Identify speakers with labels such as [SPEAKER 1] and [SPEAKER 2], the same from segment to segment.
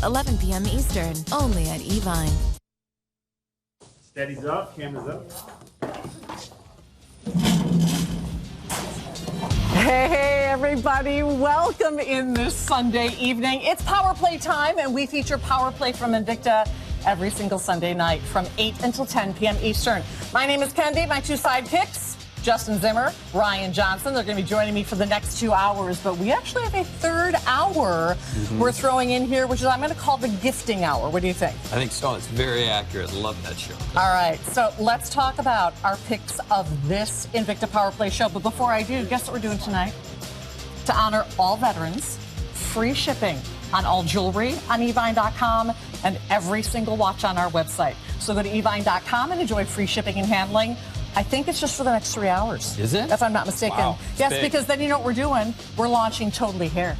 [SPEAKER 1] 11 p.m. Eastern, only at Evine.
[SPEAKER 2] Steady's up, camera's up.
[SPEAKER 3] Hey everybody, welcome in this Sunday evening. It's Power Play time, and we feature Power Play from Invicta every single Sunday night from 8 until 10 p.m. Eastern. My name is Kendi, my two sidekicks, Justin Zimmer, Ryan Johnson. They're going to be joining me for the next 2 hours, but we actually have a third hour we're throwing in here, which is I'm going to call the gifting hour. What do you think?
[SPEAKER 4] I think so. It's very accurate. Love that show.
[SPEAKER 3] All right, so let's talk about our picks of this Invicta Power Play show. But before I do, guess what we're doing tonight? To honor all veterans, free shipping on all jewelry on Evine.com and every single watch on our website. So go to Evine.com and enjoy free shipping and handling. I think it's just for the next 3 hours.
[SPEAKER 4] Is it?
[SPEAKER 3] If I'm not mistaken.
[SPEAKER 4] Wow,
[SPEAKER 3] yes,
[SPEAKER 4] big.
[SPEAKER 3] because then you know what we're doing? We're launching Totally Hair.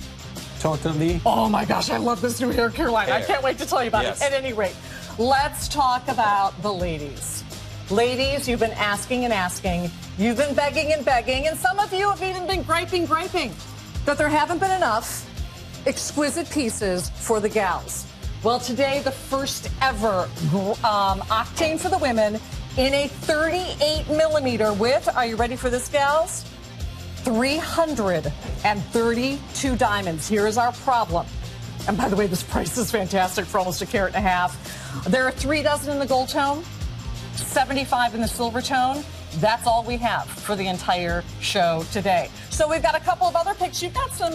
[SPEAKER 4] Totally.
[SPEAKER 3] Oh my gosh, I love this new hair care line. I can't wait to tell you about it. At any rate, let's talk about the ladies. Ladies, you've been asking and asking. You've been begging and begging. And some of you have even been griping that there haven't been enough exquisite pieces for the gals. Well, today, the first ever octane for the women in a 38 millimeter with, are you ready for this, gals? 332 diamonds. Here is our problem. And by the way, this price is fantastic for almost $1.5 carats. There are 3 dozen in the gold tone, 75 in the silver tone. That's all we have for the entire show today. So we've got a couple of other picks. You've got some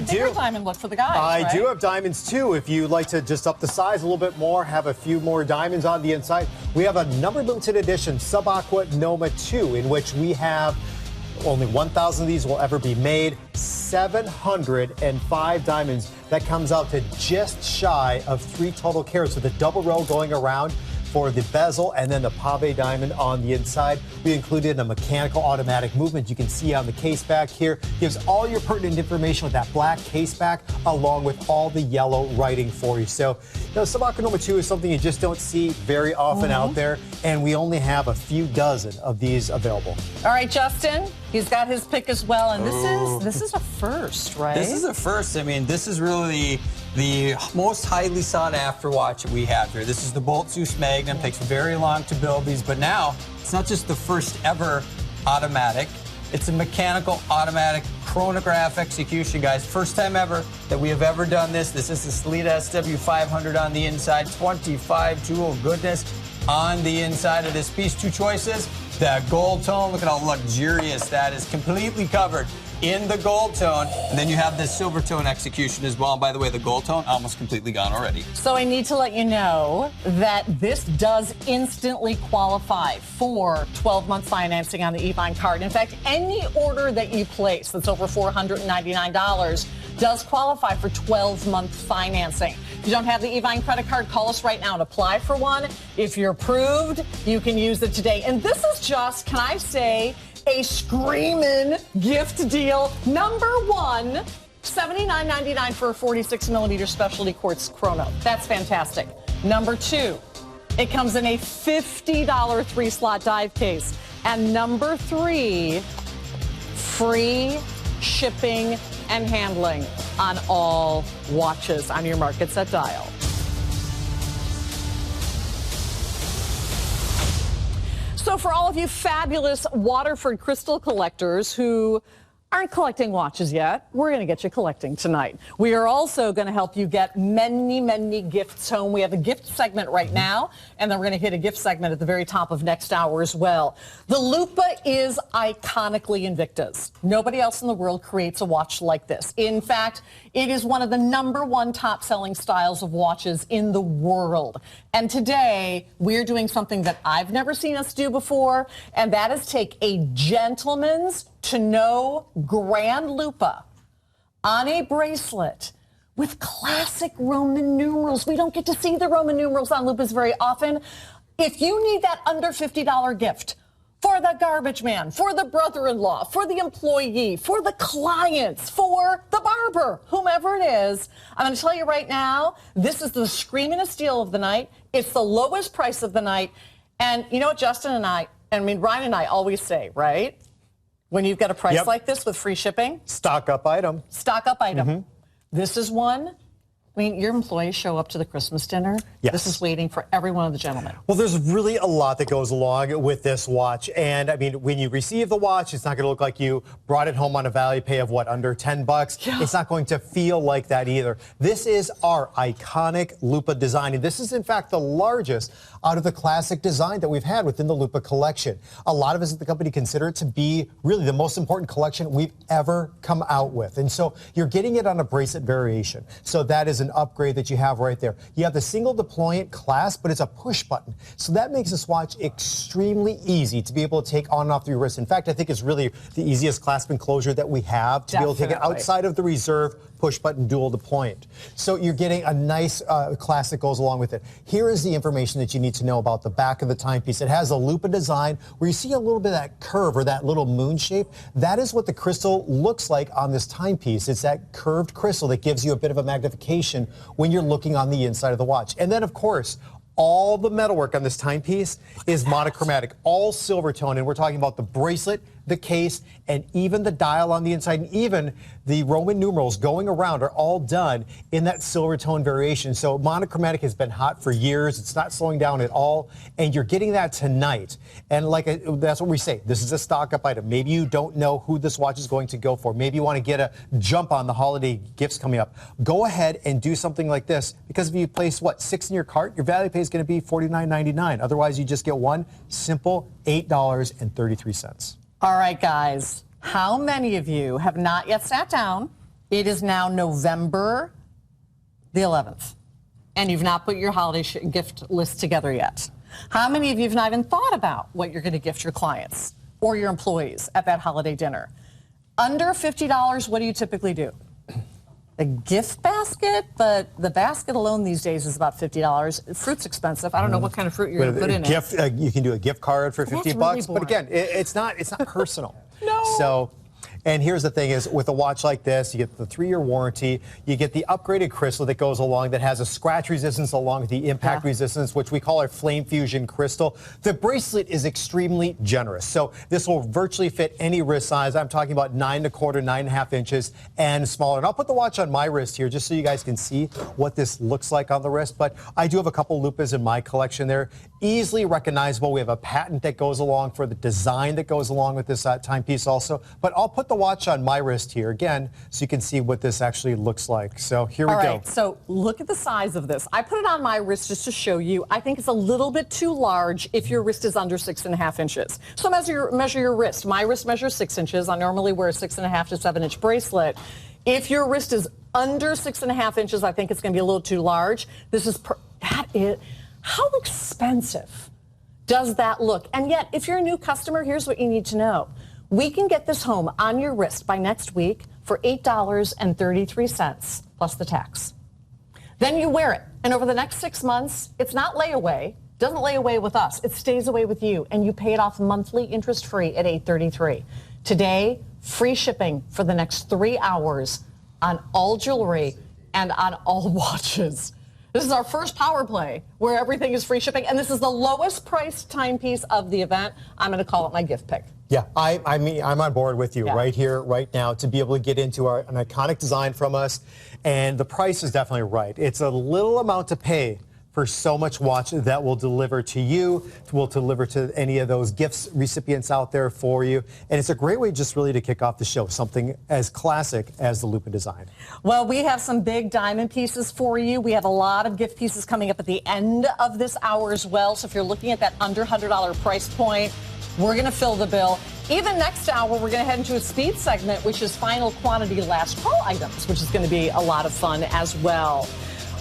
[SPEAKER 3] bigger diamond look for the guys,
[SPEAKER 5] I
[SPEAKER 3] right?
[SPEAKER 5] do have diamonds, too. If you'd like to just up the size a little bit more, have a few more diamonds on the inside, we have a number limited edition Sub-Aqua Noma 2, in which we have only 1,000 of these will ever be made. 705 diamonds. That comes out to just shy of 3 total carats with a double row going around for the bezel and then the pave diamond on the inside. We included a mechanical automatic movement. You can see on the case back here. Gives all your pertinent information with that black case back along with all the yellow writing for you. So, Sub-Aqua Noma 2 is something you just don't see very often out there, and we only have a few dozen of these available.
[SPEAKER 3] All right, Justin, he's got his pick as well, and this is a first, right?
[SPEAKER 4] This is a first. I mean, this is really the most highly sought after watch that we have here. This is the Zeus Magnum. Takes very long to build these, but now it's not just the first ever automatic. It's a mechanical automatic chronograph execution, guys. First time ever that we have ever done this. This is the Salida SW500 on the inside. 25 jewel goodness on the inside of this piece. 2 choices. The gold tone. Look at how luxurious that is. Completely covered in the gold tone. And then you have this silver tone execution as well. And by the way, the gold tone almost completely gone already.
[SPEAKER 3] So I need to let you know that this does instantly qualify for 12-month financing on the Evine card. In fact, any order that you place that's over $499 does qualify for 12-month financing. If you don't have the Evine credit card, call us right now and apply for one. If you're approved, you can use it today. And this is just, can I say, a screaming gift deal. Number one, $79.99 for a 46 millimeter specialty quartz chrono. That's fantastic. Number 2, it comes in a $50 3-slot dive case. And number 3, free shipping and handling on all watches. On your market set dial. So for all of you fabulous Waterford crystal collectors who aren't collecting watches yet, we're going to get you collecting tonight. We are also going to help you get many, many gifts home. We have a gift segment right now, and then we're going to hit a gift segment at the very top of next hour as well. The Lupa is iconically Invicta's. Nobody else in the world creates a watch like this. In fact, it is one of the #1 top-selling styles of watches in the world. And today, we're doing something that I've never seen us do before, and that is take a gentleman's to know grand lupa on a bracelet with classic Roman numerals. We don't get to see the Roman numerals on lupas very often. If you need that under $50 gift for the garbage man, for the brother-in-law, for the employee, for the clients, for the barber, whomever it is, I'm going to tell you right now, this is the screamingest deal of the night. It's the lowest price of the night. And you know what Justin and Ryan and I always say, right? When you've got a price like this with free shipping.
[SPEAKER 5] Stock up item.
[SPEAKER 3] Stock up item. This is one mean, your employees show up to the Christmas dinner.
[SPEAKER 5] Yes.
[SPEAKER 3] This is waiting for every one of the gentlemen.
[SPEAKER 5] Well, there's really a lot that goes along with this watch. And I mean, when you receive the watch, it's not going to look like you brought it home on a value pay of what, under $10?
[SPEAKER 3] Yeah.
[SPEAKER 5] It's not going to feel like that either. This is our iconic Lupa design. And this is, in fact, the largest out of the classic design that we've had within the Lupa collection. A lot of us at the company consider it to be really the most important collection we've ever come out with. And so you're getting it on a bracelet variation. So that is an upgrade that you have right there. You have the single deployant clasp, but it's a push button. So that makes this watch extremely easy to be able to take on and off your wrist. In fact, I think it's really the easiest clasp enclosure that we have to be able to take it outside of the reserve push button dual deployant. So you're getting a nice class that goes along with it. Here is the information that you need to know about the back of the timepiece. It has a Lupa design where you see a little bit of that curve or that little moon shape. That is what the crystal looks like on this timepiece. It's that curved crystal that gives you a bit of a magnification when you're looking on the inside of the watch. And then, of course, all the metalwork on this timepiece is monochromatic, all silver tone. And we're talking about the bracelet, the case, and even the dial on the inside, and even the Roman numerals going around are all done in that silver tone variation. So monochromatic has been hot for years. It's not slowing down at all. And you're getting that tonight. And that's what we say. This is a stock up item. Maybe you don't know who this watch is going to go for. Maybe you want to get a jump on the holiday gifts coming up. Go ahead and do something like this, because if you place, 6 in your cart, your value pay is going to be $49.99. Otherwise, you just get one simple $8.33.
[SPEAKER 3] All right, guys. How many of you have not yet sat down? It is now November the 11th, and you've not put your holiday gift list together yet. How many of you have not even thought about what you're going to gift your clients or your employees at that holiday dinner? Under $50, what do you typically do? A gift basket, but the basket alone these days is about $50. Fruit's expensive. I don't know what kind of fruit you're going to put in it.
[SPEAKER 5] You can do a gift card for $50,
[SPEAKER 3] really
[SPEAKER 5] but again, it's not personal.
[SPEAKER 3] No.
[SPEAKER 5] So. And here's the thing is, with a watch like this, you get the 3-year warranty, you get the upgraded crystal that goes along that has a scratch resistance along with the impact resistance, which we call our flame fusion crystal. The bracelet is extremely generous. So this will virtually fit any wrist size. I'm talking about 9 1/4, 9 1/2 inches and smaller. And I'll put the watch on my wrist here just so you guys can see what this looks like on the wrist. But I do have a couple Lupas in my collection there. Easily recognizable. We have a patent that goes along for the design that goes along with this timepiece also. But I'll put the watch on my wrist here again so you can see what this actually looks like. So here we go.
[SPEAKER 3] All right, so look at the size of this. I put it on my wrist just to show you. I think it's a little bit too large if your wrist is under 6 1/2 inches. So measure your wrist. My wrist measures 6 inches. I normally wear a 6 1/2 to 7 inch bracelet. If your wrist is under 6 1/2 inches, I think it's going to be a little too large. How expensive does that look? And yet, if you're a new customer, here's what you need to know. We can get this home on your wrist by next week for $8.33 plus the tax. Then you wear it, and over the next 6 months, it's not layaway, doesn't lay away with us, it stays away with you, and you pay it off monthly interest-free at $8.33. Today, free shipping for the next 3 hours on all jewelry and on all watches. This is our first power play where everything is free shipping, and this is the lowest priced timepiece of the event. I'm going to call it my gift pick.
[SPEAKER 5] Yeah, I'm on board with you right here, right now, to be able to get into an iconic design from us. And the price is definitely right. It's a little amount to pay for so much watch that will deliver to you, will deliver to any of those gifts recipients out there for you. And it's a great way just really to kick off the show, something as classic as the Lupa design.
[SPEAKER 3] Well, we have some big diamond pieces for you. We have a lot of gift pieces coming up at the end of this hour as well. So if you're looking at that under $100 price point, we're going to fill the bill. Even next hour, we're going to head into a speed segment, which is final quantity last call items, which is going to be a lot of fun as well.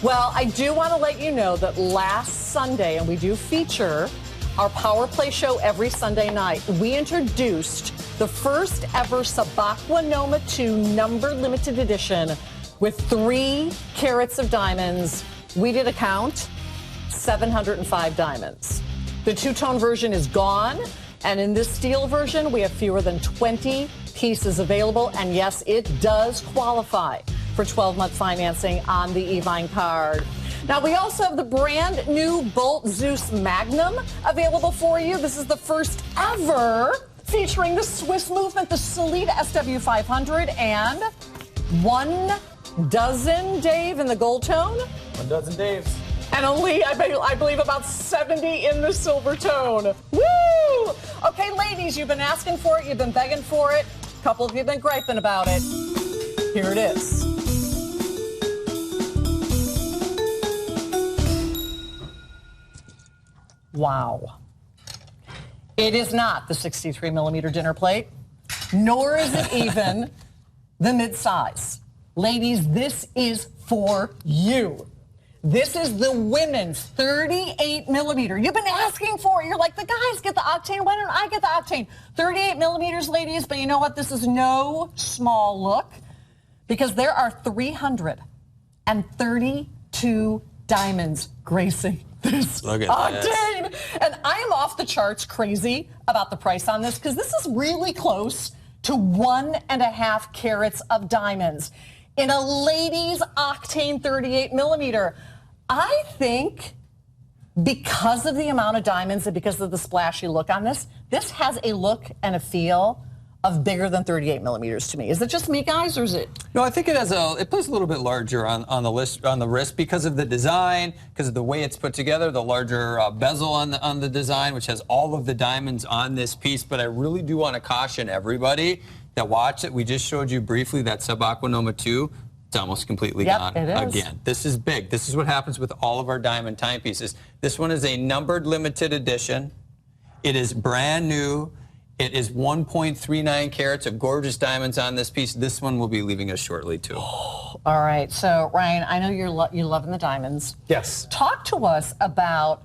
[SPEAKER 3] Well, I do want to let you know that last Sunday, and we do feature our Power Play show every Sunday night, we introduced the first ever Sabakwa Noma 2 number limited edition with 3 carats of diamonds. We did a count, 705 diamonds. The two-tone version is gone, and in this steel version, we have fewer than 20 pieces available, and yes, it does qualify for 12-month financing on the Evine card. Now, we also have the brand new Bolt Zeus Magnum available for you. This is the first ever featuring the Swiss movement, the Solita SW500, and 1 dozen, Dave, in the gold tone.
[SPEAKER 4] 1 dozen Daves.
[SPEAKER 3] And only, I believe, about 70 in the silver tone. Woo! Okay, ladies, you've been asking for it. You've been begging for it. A couple of you have been griping about it. Here it is. Wow. It is not the 63 millimeter dinner plate, nor is it even the mid-size. Ladies, this is for you. This is the women's 38 millimeter. You've been asking for it. You're like, the guys get the octane. Why don't I get the octane? 38 millimeters, ladies. But you know what? This is no small look because there are 332 diamonds gracing this octane. And I am off the charts crazy about the price on this because this is really close to 1.5 carats of diamonds in a ladies octane 38 millimeter. I think because of the amount of diamonds and because of the splashy look on this, this has a look and a feel of bigger than 38 millimeters to me. Is it just me, guys, or is it?
[SPEAKER 4] No, I think it plays a little bit larger on the wrist because of the design, because of the way it's put together, the larger bezel on the design, which has all of the diamonds on this piece. But I really do want to caution everybody that watched it. We just showed you briefly that Subaquanoma 2. It's almost completely gone again. This is big. This is what happens with all of our diamond timepieces. This one is a numbered limited edition. It is brand new. It is 1.39 carats of gorgeous diamonds on this piece. This one will be leaving us shortly, too.
[SPEAKER 3] All right. So, Ryan, I know you're loving the diamonds.
[SPEAKER 5] Yes.
[SPEAKER 3] Talk to us about,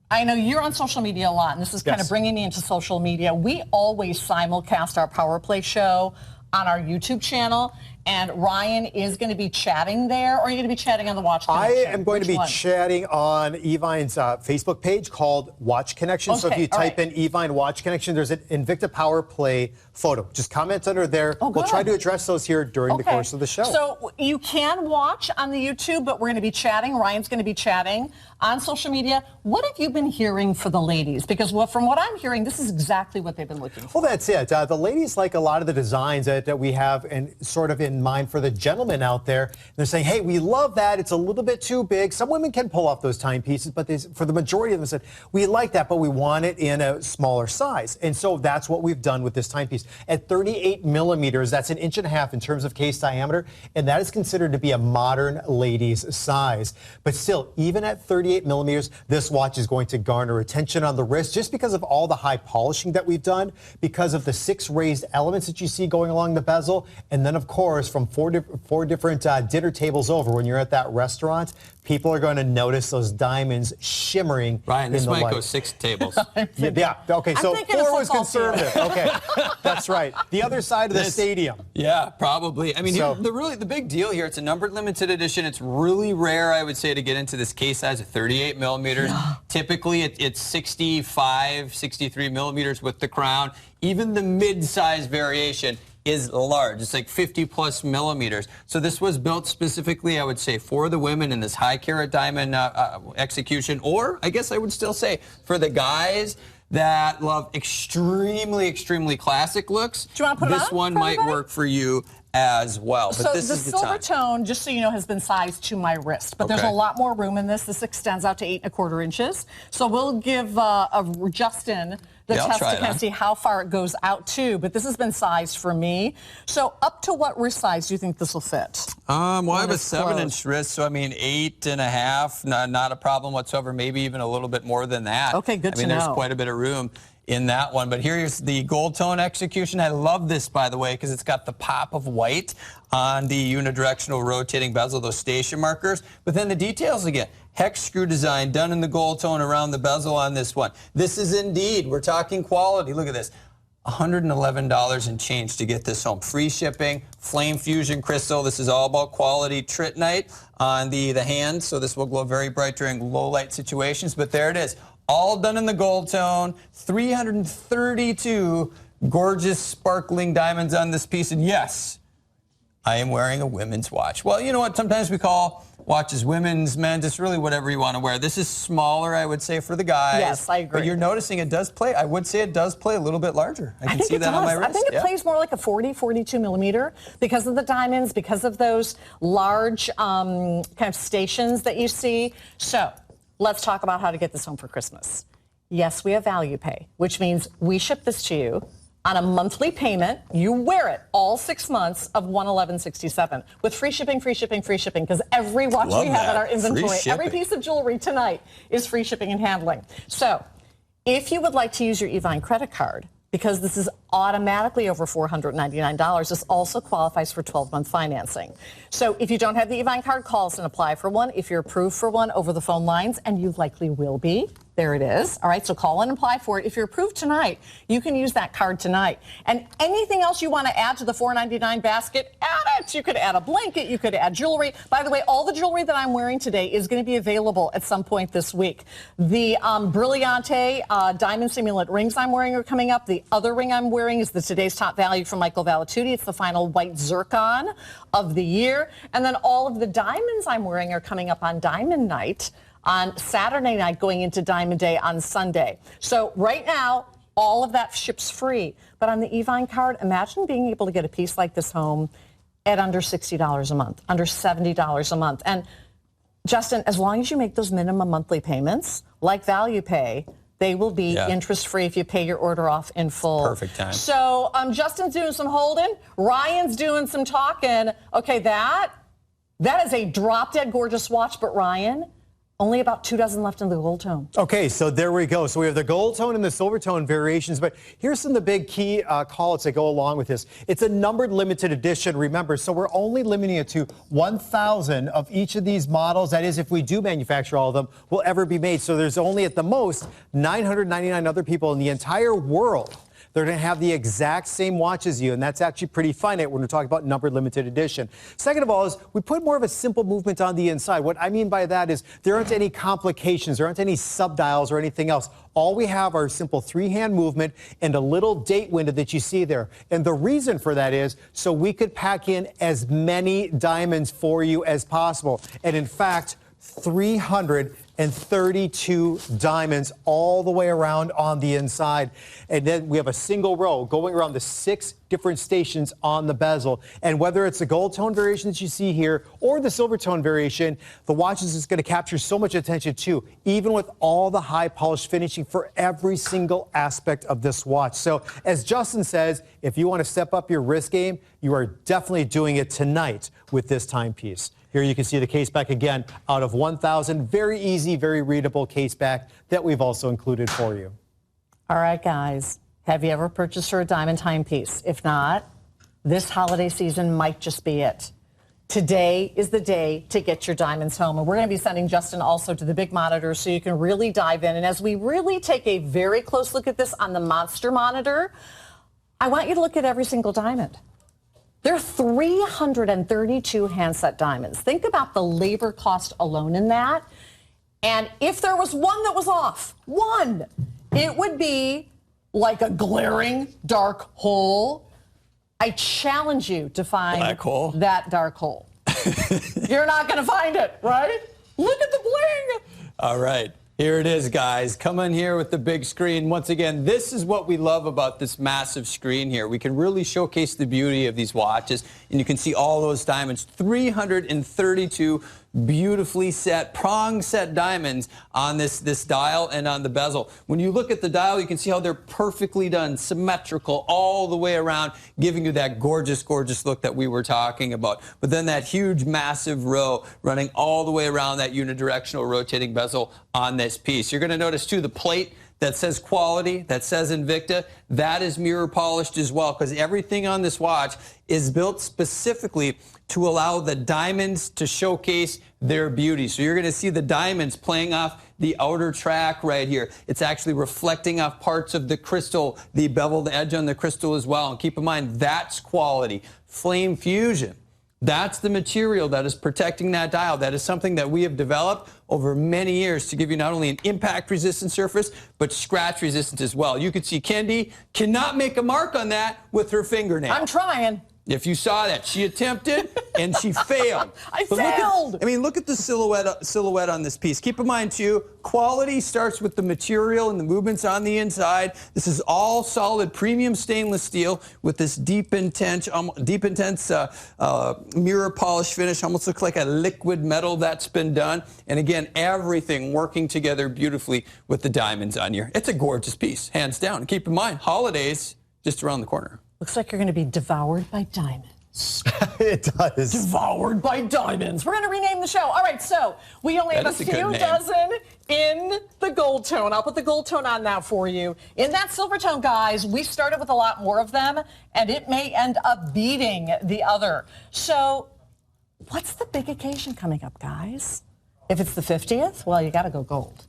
[SPEAKER 3] I know you're on social media a lot, and this is kind of bringing me into social media. We always simulcast our Power Play show on our YouTube channel, and Ryan is going to be chatting there, or are you going to be chatting on the Watch Connection?
[SPEAKER 5] I am going to be chatting on Evine's Facebook page called Watch Connection. So if you type in Evine Watch Connection, there's an Invicta Power Play photo. Just comment under there. We'll try to address those here during the course of the show.
[SPEAKER 3] So you can watch on the YouTube, but we're going to be chatting. Ryan's going to be chatting on social media. What have you been hearing for the ladies? Because from what I'm hearing, this is exactly what they've been looking for.
[SPEAKER 5] Well, that's it. The ladies like a lot of the designs that we have and sort of in mind for the gentlemen out there. They're saying, hey, we love that. It's a little bit too big. Some women can pull off those timepieces, but for the majority of them said, we like that, but we want it in a smaller size. And so that's what we've done with this timepiece. At 38 millimeters, that's 1.5 inches in terms of case diameter, and that is considered to be a modern ladies size. But still, even at 38 millimeters, this watch is going to garner attention on the wrist just because of all the high polishing that we've done, because of the 6 raised elements that you see going along the bezel, and then, of course, from four different dinner tables over, when you're at that restaurant, people are going to notice those diamonds shimmering.
[SPEAKER 4] Ryan, this
[SPEAKER 5] in the
[SPEAKER 4] might
[SPEAKER 5] light.
[SPEAKER 4] go 6 tables.
[SPEAKER 5] Yeah, okay, so 4 was conservative. Okay, that's right. The other side of the stadium.
[SPEAKER 4] Yeah, probably. I mean, the big deal here, it's a numbered limited edition. It's really rare, I would say, to get into this case size of 38 millimeters. Typically, it's 65, 63 millimeters with the crown. Even the mid-size variation is large. It's like 50 plus millimeters. So this was built specifically, I would say, for the women in this high carat diamond execution, or I guess I would still say for the guys that love extremely, extremely classic looks.
[SPEAKER 3] Do you want to put it on
[SPEAKER 4] this one
[SPEAKER 3] for
[SPEAKER 4] might
[SPEAKER 3] everybody?
[SPEAKER 4] work for you as well. But
[SPEAKER 3] So
[SPEAKER 4] this
[SPEAKER 3] the
[SPEAKER 4] is the
[SPEAKER 3] silver
[SPEAKER 4] time.
[SPEAKER 3] tone, just so you know, has been sized to my wrist, but there's a lot more room in this. This extends out to 8.25 inches. So we'll give Justin the test to kind of see how far it goes out to, but this has been sized for me. So up to what wrist size do you think this will fit?
[SPEAKER 4] Well, I have a 7-inch wrist, so I mean 8.5, not a problem whatsoever, maybe even a little bit more than that.
[SPEAKER 3] Okay, good to know.
[SPEAKER 4] I mean, there's quite a bit of room in that one. But here's the gold tone execution. I love this, by the way, because it's got the pop of white on the unidirectional rotating bezel, those station markers. But then the details again. Hex screw design done in the gold tone around the bezel on this one. This is indeed, we're talking quality. Look at this. $111 and change to get this home. Free shipping, flame fusion crystal. This is all about quality. Tritnite on the hand, so this will glow very bright during low light situations. But there it is. All done in the gold tone, 332 gorgeous sparkling diamonds on this piece. And yes, I am wearing a women's watch. Well, you know what? Sometimes we call watches women's, men's. It's really whatever you want to wear. This is smaller, I would say, for the guys.
[SPEAKER 3] Yes, I agree.
[SPEAKER 4] But you're noticing it does play. I would say it does play a little bit larger. I can see that on my wrist.
[SPEAKER 3] I think it plays more like a 40, 42 millimeter because of the diamonds, because of those large kind of stations that you see. So let's talk about how to get this home for Christmas. Yes, we have value pay, which means we ship this to you on a monthly payment. You wear it all 6 months of $111.67 with free shipping, because every watch we have in our inventory, every piece of jewelry tonight is free shipping and handling. So if you would like to use your Evine credit card, because this is automatically over $499, this also qualifies for 12-month financing. So if you don't have the Evine card, call us and apply for one. If you're approved for one over the phone lines, and you likely will be, there it is. All right, so call and apply for it. If you're approved tonight, you can use that card tonight. And anything else you want to add to the $499 basket, add it. You could add a blanket. You could add jewelry. By the way, all the jewelry that I'm wearing today is going to be available at some point this week. The Brilliante diamond simulant rings I'm wearing are coming up. The other ring I'm wearing is the Today's Top Value from Michael Valatutti. It's the final white zircon of the year. And then all of the diamonds I'm wearing are coming up on Diamond Night on Saturday night, going into Diamond Day on Sunday. So right now, all of that ships free. But on the Evine card, imagine being able to get a piece like this home at under $60 a month, under $70 a month. And Justin, as long as you make those minimum monthly payments, like Value Pay, they will be interest-free if you pay your order off in full.
[SPEAKER 4] Perfect time.
[SPEAKER 3] So Justin's doing some holding. Ryan's doing some talking. Okay, that is a drop-dead gorgeous watch, but Ryan, only about 2 dozen left in the gold tone.
[SPEAKER 5] Okay, so there we go. So we have the gold tone and the silver tone variations, but here's some of the big key call-outs that go along with this. It's a numbered limited edition, remember, so we're only limiting it to 1,000 of each of these models. That is, if we do manufacture all of them, will ever be made. So there's only at the most 999 other people in the entire world. They're going to have the exact same watch as you, and that's actually pretty finite when we're talking about numbered limited edition. Second of all is we put more of a simple movement on the inside. What I mean by that is there aren't any complications, there aren't any subdials or anything else. All we have are simple three-hand movement and a little date window that you see there. And the reason for that is so we could pack in as many diamonds for you as possible. And in fact, 332 diamonds all the way around on the inside. And then we have a single row going around the 6 different stations on the bezel. And whether it's the gold tone variation that you see here or the silver tone variation, the watch is just going to capture so much attention too, even with all the high polished finishing for every single aspect of this watch. So as Justin says, if you want to step up your wrist game, you are definitely doing it tonight with this timepiece. Here you can see the case back again out of 1,000. Very easy, very readable case back that we've also included for you.
[SPEAKER 3] All right, guys. Have you ever purchased her a diamond timepiece? If not, this holiday season might just be it. Today is the day to get your diamonds home. And we're going to be sending Justin also to the big monitor so you can really dive in. And as we really take a very close look at this on the monster monitor, I want you to look at every single diamond. There are 332 handset diamonds. Think about the labor cost alone in that. And if there was one that was off, one, it would be like a glaring dark hole. I challenge you to find that dark hole. You're not going to find it, right? Look at the bling.
[SPEAKER 4] All right. Here it is, guys. Come in here with the big screen. Once again, this is what we love about this massive screen here. We can really showcase the beauty of these watches, and you can see all those diamonds. 332 beautifully set, prong set diamonds on this dial and on the bezel. When you look at the dial, you can see how they're perfectly done, symmetrical all the way around, giving you that gorgeous, gorgeous look that we were talking about. But then that huge, massive row running all the way around that unidirectional rotating bezel on this piece. You're going to notice, too, the plate that says quality, that says Invicta, that is mirror polished as well, because everything on this watch is built specifically to allow the diamonds to showcase their beauty. So you're going to see the diamonds playing off the outer track right here. It's actually reflecting off parts of the crystal, the beveled edge on the crystal as well. And keep in mind, that's quality. Flame fusion. That's the material that is protecting that dial. That is something that we have developed over many years to give you not only an impact-resistant surface, but scratch-resistant as well. You can see Kendi cannot make a mark on that with her fingernail.
[SPEAKER 3] I'm trying.
[SPEAKER 4] If you saw that, she attempted and she failed.
[SPEAKER 3] I failed.
[SPEAKER 4] Look at the silhouette on this piece. Keep in mind too, quality starts with the material and the movements on the inside. This is all solid premium stainless steel with this deep intense mirror polish finish. Almost looks like a liquid metal that's been done. And again, everything working together beautifully with the diamonds on here. It's a gorgeous piece, hands down. And keep in mind, holidays just around the corner.
[SPEAKER 3] Looks like you're going to be devoured by diamonds.
[SPEAKER 5] It does.
[SPEAKER 3] Devoured by diamonds. We're going to rename the show. All right, so we only have a few dozen in the gold tone. I'll put the gold tone on now for you. In that silver tone, guys, we started with a lot more of them, and it may end up beating the other. So what's the big occasion coming up, guys? If it's the 50th, well, you got to go gold.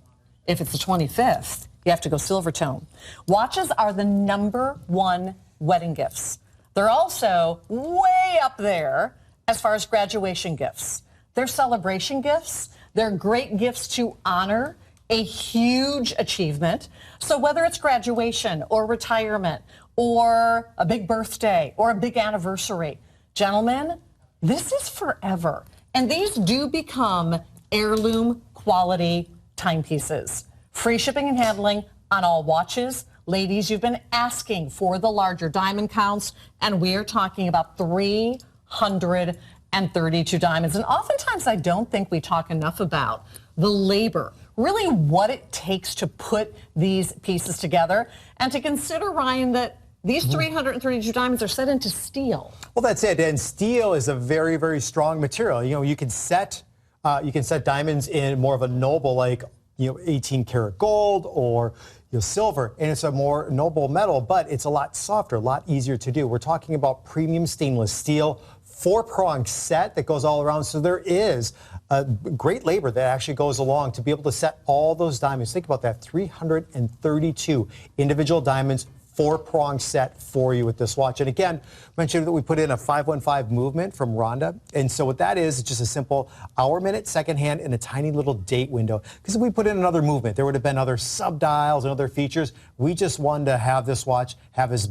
[SPEAKER 3] If it's the 25th, you have to go silver tone. Watches are the #1 wedding gifts. They're also way up there as far as graduation gifts. They're celebration gifts. They're great gifts to honor a huge achievement. So whether it's graduation or retirement or a big birthday or a big anniversary, gentlemen, this is forever. And these do become heirloom quality timepieces. Free shipping and handling on all watches. Ladies, you've been asking for the larger diamond counts, and we are talking about 332 diamonds. And oftentimes I don't think we talk enough about the labor, really what it takes to put these pieces together, and to consider, Ryan, that these 332 diamonds are set into steel.
[SPEAKER 5] Well, that's it. And steel is a very, very strong material. You know, you can set diamonds in more of a noble, like, 18 karat gold or silver, and it's a more noble metal, but it's a lot softer, a lot easier to do. We're talking about premium stainless steel, 4-prong set that goes all around. So there is a great labor that actually goes along to be able to set all those diamonds. Think about that, 332 individual diamonds, 4-prong set for you with this watch. And again, mentioned that we put in a 515 movement from Rhonda. And so what that is, it's just a simple hour, minute, second hand, and a tiny little date window. Because if we put in another movement, there would have been other sub-dials and other features. We just wanted to have this watch have as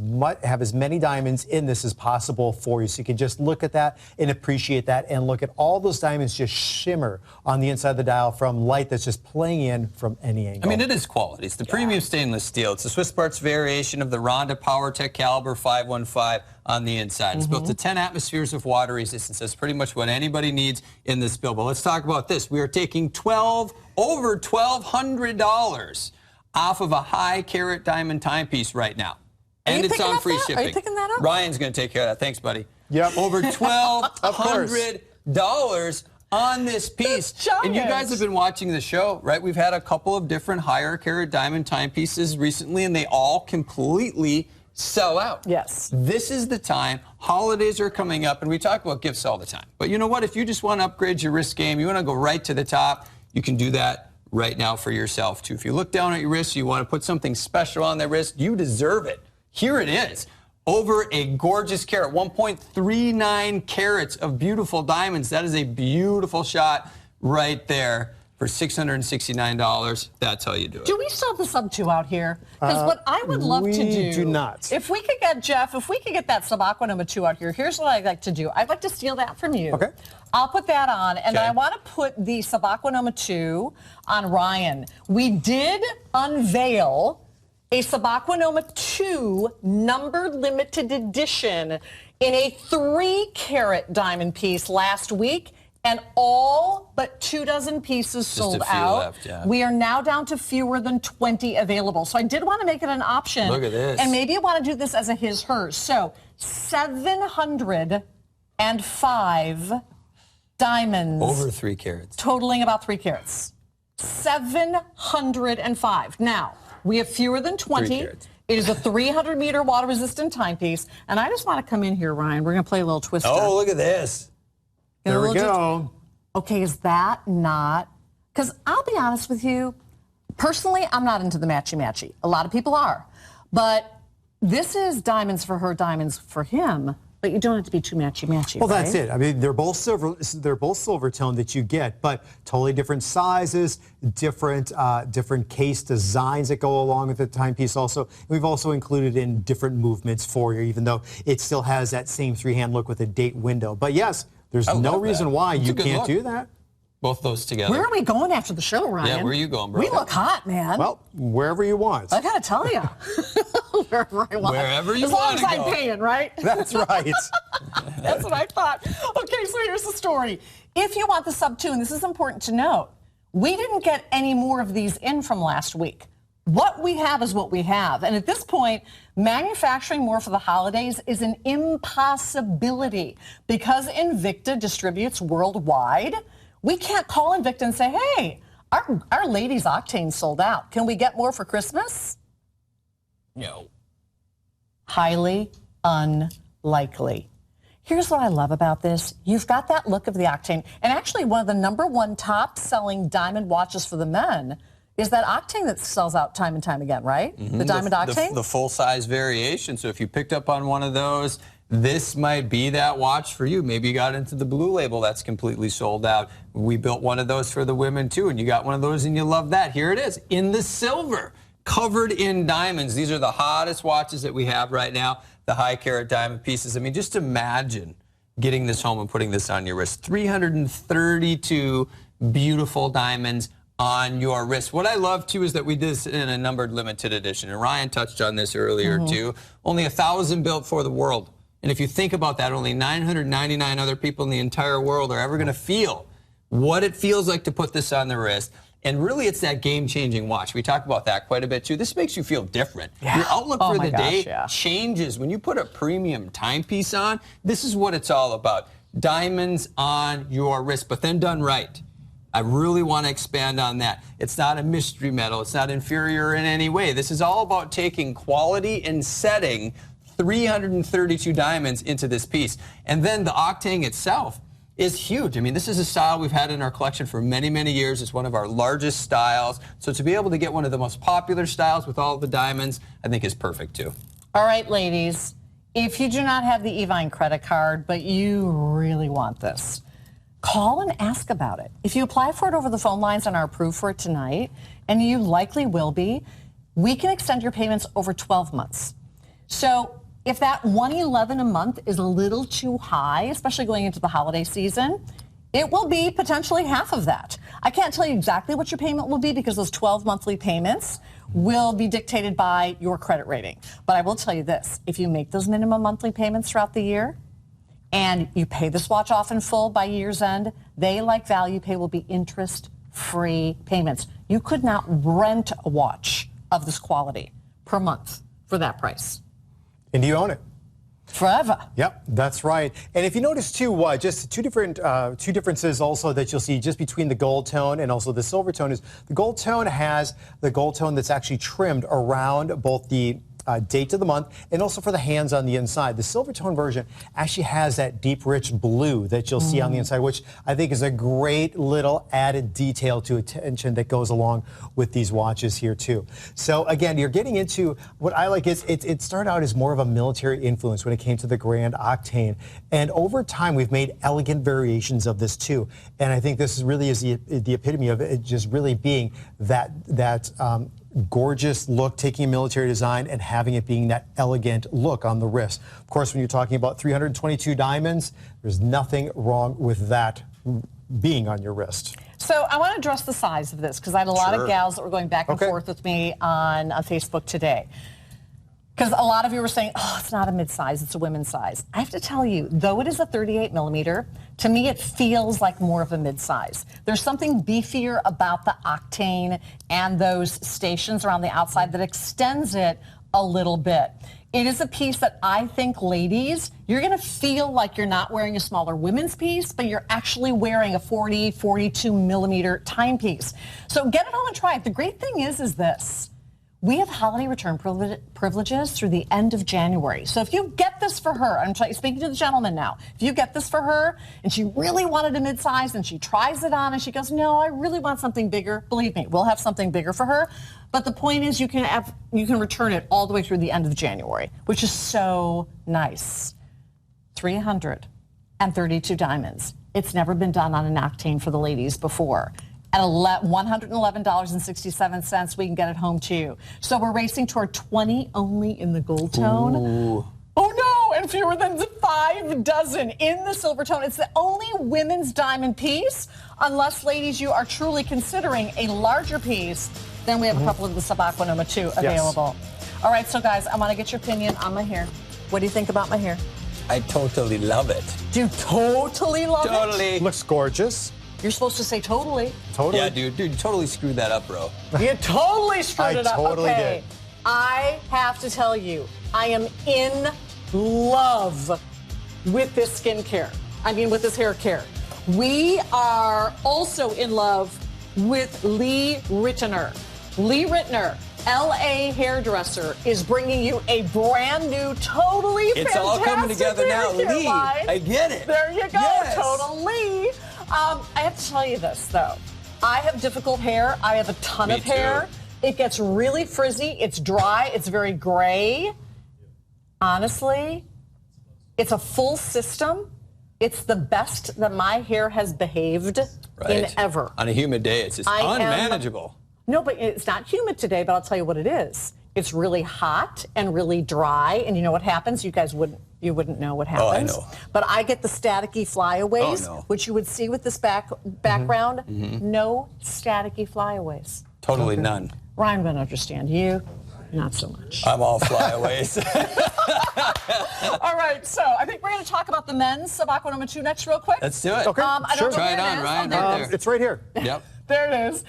[SPEAKER 5] many diamonds in this as possible for you. So you can just look at that and appreciate that, and look at all those diamonds just shimmer on the inside of the dial from light that's just playing in from any angle.
[SPEAKER 4] It is quality. It's the premium stainless steel. It's a Swiss parts variation of the Rhonda PowerTech caliber 515 on the inside. It's built to 10 atmospheres of water resistance. That's pretty much what anybody needs in this build. But let's talk about this. We are taking over $1,200 off of a high carat diamond timepiece right now. And it's on free shipping.
[SPEAKER 3] Are you picking that up?
[SPEAKER 4] Ryan's going to take care of that. Thanks, buddy.
[SPEAKER 5] Yep.
[SPEAKER 4] Over $1,200 on this piece. And you guys have been watching the show, right? We've had a couple of different higher carat diamond timepieces recently, and they all completely sell out.
[SPEAKER 3] Yes.
[SPEAKER 4] This is the time. Holidays are coming up, and we talk about gifts all the time. But you know what? If you just want to upgrade your wrist game, you want to go right to the top, you can do that right now for yourself, too. If you look down at your wrist, you want to put something special on that wrist, you deserve it. Here it is. Over a gorgeous carat, 1.39 carats of beautiful diamonds. That is a beautiful shot right there for $669. That's how you do it.
[SPEAKER 3] Do we still have the sub-2 out here? Because what I would love to do...
[SPEAKER 5] We do not.
[SPEAKER 3] If we could get, Jeff, if we could get that sub-aqua number 2 out here, here's what I'd like to do. I'd like to steal that from you.
[SPEAKER 5] Okay.
[SPEAKER 3] I'll put that on, and then I want to put the sub-aqua number 2 on Ryan. We did unveil a sub-aqua number 2 numbered limited edition in a 3-carat diamond piece last week, and all but 24 pieces sold out.
[SPEAKER 4] Left, yeah.
[SPEAKER 3] We are now down to fewer than 20 available. So I did want to make it an option.
[SPEAKER 4] Look at this.
[SPEAKER 3] And maybe you want to do this as a his-hers. So 705 diamonds.
[SPEAKER 4] Over 3 carats.
[SPEAKER 3] Totaling about 3 carats. 705. Now, we have fewer than 20. It is a 300-meter water-resistant timepiece. And I just want to come in here, Ryan. We're going to play a little twister.
[SPEAKER 4] Oh, look at this.
[SPEAKER 5] There we go.
[SPEAKER 3] Okay, is that not... Because I'll be honest with you, personally, I'm not into the matchy-matchy. A lot of people are. But this is diamonds for her, diamonds for him. but you don't have to be too matchy-matchy,
[SPEAKER 5] Well,
[SPEAKER 3] right?
[SPEAKER 5] that's it. I mean, they're both silver tone that you get, but totally different sizes, different case designs that go along with the timepiece also. We've also included in different movements for you, even though it still has that same three-hand look with a date window. But yes, there's no reason why you can't do that.
[SPEAKER 4] Both those together.
[SPEAKER 3] Where are we going after the show, Ryan?
[SPEAKER 4] Yeah, where are you going, bro?
[SPEAKER 3] We look hot, man.
[SPEAKER 5] Well, wherever you want.
[SPEAKER 3] I gotta tell you. Wherever I want.
[SPEAKER 4] Wherever you
[SPEAKER 3] as long
[SPEAKER 4] want
[SPEAKER 3] as
[SPEAKER 4] to
[SPEAKER 3] I'm
[SPEAKER 4] go.
[SPEAKER 3] paying, right?
[SPEAKER 5] That's right.
[SPEAKER 3] That's what I thought. Okay, so here's the story. If you want the sub 2, and this is important to note, we didn't get any more of these in from last week. What we have is what we have. And at this point, manufacturing more for the holidays is an impossibility because Invicta distributes worldwide. We can't call Invicta and say, hey, our ladies' octane sold out. Can we get more for Christmas?
[SPEAKER 4] No.
[SPEAKER 3] Highly unlikely. Here's what I love about this. You've got that look of the octane. And actually, one of the #1 top-selling diamond watches for the men is that octane that sells out time and time again, right? Mm-hmm. The diamond octane?
[SPEAKER 4] The full-size variation. So if you picked up on one of those, this might be that watch for you. Maybe you got into the blue label that's completely sold out. We built one of those for the women, too, and you got one of those and you love that. Here it is, in the silver, covered in diamonds. These are the hottest watches that we have right now, the high-carat diamond pieces. I mean, just imagine getting this home and putting this on your wrist. 332 beautiful diamonds on your wrist. What I love, too, is that we did this in a numbered limited edition, and Ryan touched on this earlier, too. Only 1,000 built for the world. And if you think about that, only 999 other people in the entire world are ever going to feel what it feels like to put this on the wrist. And really, it's that game-changing watch. We talk about that quite a bit, too. This makes you feel different. Yeah. Your outlook for the day changes. When you put a premium timepiece on, this is what it's all about. Diamonds on your wrist, but then done right. I really want to expand on that. It's not a mystery metal. It's not inferior in any way. This is all about taking quality and setting 332 diamonds into this piece. And then the octane itself is huge. I mean, this is a style we've had in our collection for many, many years. It's one of our largest styles. So to be able to get one of the most popular styles with all the diamonds, I think is perfect too.
[SPEAKER 3] All right, ladies, if you do not have the Evine credit card, but you really want this, call and ask about it. If you apply for it over the phone lines and are approved for it tonight, and you likely will be, we can extend your payments over 12 months. So if that $111 a month is a little too high, especially going into the holiday season, it will be potentially half of that. I can't tell you exactly what your payment will be because those 12 monthly payments will be dictated by your credit rating. But I will tell you this, if you make those minimum monthly payments throughout the year and you pay this watch off in full by year's end, they, like Value Pay, will be interest-free payments. You could not rent a watch of this quality per month for that price.
[SPEAKER 5] And you own it.
[SPEAKER 3] Forever.
[SPEAKER 5] Yep, that's right. And if you notice too, just two differences also that you'll see just between the gold tone and also the silver tone is the gold tone has the gold tone that's actually trimmed around both the date of the month and also for the hands on the inside. The silver tone version actually has that deep, rich blue that you'll see on the inside, which I think is a great little added detail to attention that goes along with these watches here too. So again, you're getting into what I like is it started out as more of a military influence when it came to the Grand Octane. And over time, we've made elegant variations of this too. And I think this really is the epitome of it just really being that gorgeous look, taking a military design and having it being that elegant look on the wrist. Of course, when you're talking about 322 diamonds, there's nothing wrong with that being on your wrist.
[SPEAKER 3] So I want to address the size of this because I had a lot of gals that were going back and forth with me on Facebook today. Because a lot of you were saying, oh, it's not a mid-size, it's a women's size. I have to tell you, though it is a 38 millimeter, to me it feels like more of a mid-size. There's something beefier about the octane and those stations around the outside that extends it a little bit. It is a piece that I think, ladies, you're going to feel like you're not wearing a smaller women's piece, but you're actually wearing a 40, 42 millimeter timepiece. So get it home and try it. The great thing is this. We have holiday return privileges through the end of January. So if you get this for her, I'm speaking to the gentleman now, if you get this for her and she really wanted a mid-size and she tries it on and she goes, no, I really want something bigger, believe me, we'll have something bigger for her. But the point is you can return it all the way through the end of January, which is so nice. 332 diamonds. It's never been done on an octane for the ladies before. At $111.67, we can get it home to you. So we're racing toward 20 only in the gold tone.
[SPEAKER 4] Ooh.
[SPEAKER 3] Oh no, and fewer than 5 dozen in the silver tone. It's the only women's diamond piece, unless, ladies, you are truly considering a larger piece. Then we have a couple of the Sabacqua Noma 2 available. Yes. All right, so guys, I want to get your opinion on my hair. What do you think about my hair?
[SPEAKER 4] I totally love it.
[SPEAKER 3] Do you totally love it?
[SPEAKER 4] Totally.
[SPEAKER 5] Looks gorgeous.
[SPEAKER 3] You're supposed to say totally.
[SPEAKER 5] Totally.
[SPEAKER 4] Yeah, dude, you totally screwed that up, bro.
[SPEAKER 3] You totally screwed it up.
[SPEAKER 5] I totally
[SPEAKER 3] okay.
[SPEAKER 5] did.
[SPEAKER 3] I have to tell you, I am in love with this skincare. With this hair care. We are also in love with Lee Rittner. Lee Rittner, LA hairdresser, is bringing you a brand new, totally
[SPEAKER 4] It's
[SPEAKER 3] fantastic
[SPEAKER 4] all coming together now,
[SPEAKER 3] hair
[SPEAKER 4] Lee.
[SPEAKER 3] line.
[SPEAKER 4] I get it.
[SPEAKER 3] There you go,
[SPEAKER 4] Yes.
[SPEAKER 3] totally. I have to tell you this, though. I have difficult hair. I have a ton
[SPEAKER 4] Me
[SPEAKER 3] of hair.
[SPEAKER 4] too.
[SPEAKER 3] It gets really frizzy. It's dry. It's very gray. Honestly, it's a full system. It's the best that my hair has behaved in ever.
[SPEAKER 4] On a humid day, it's just unmanageable.
[SPEAKER 3] No, but it's not humid today, but I'll tell you what it is. It's really hot and really dry, and you know what happens? You guys wouldn't know what happens.
[SPEAKER 4] Oh, I know.
[SPEAKER 3] But I get the staticky flyaways, which you would see with this background. No staticky flyaways.
[SPEAKER 4] Totally none.
[SPEAKER 3] Ryan would understand. You, not so much.
[SPEAKER 4] I'm all flyaways.
[SPEAKER 3] All right, so I think we're going to talk about the men's Sabacqua Noma 2 next real quick.
[SPEAKER 4] Let's do it.
[SPEAKER 5] Okay,
[SPEAKER 3] I don't know
[SPEAKER 4] Try
[SPEAKER 3] where
[SPEAKER 4] it on,
[SPEAKER 3] is.
[SPEAKER 4] Ryan,
[SPEAKER 3] Oh,
[SPEAKER 4] right there.
[SPEAKER 5] It's right here.
[SPEAKER 4] Yep.
[SPEAKER 3] There it is.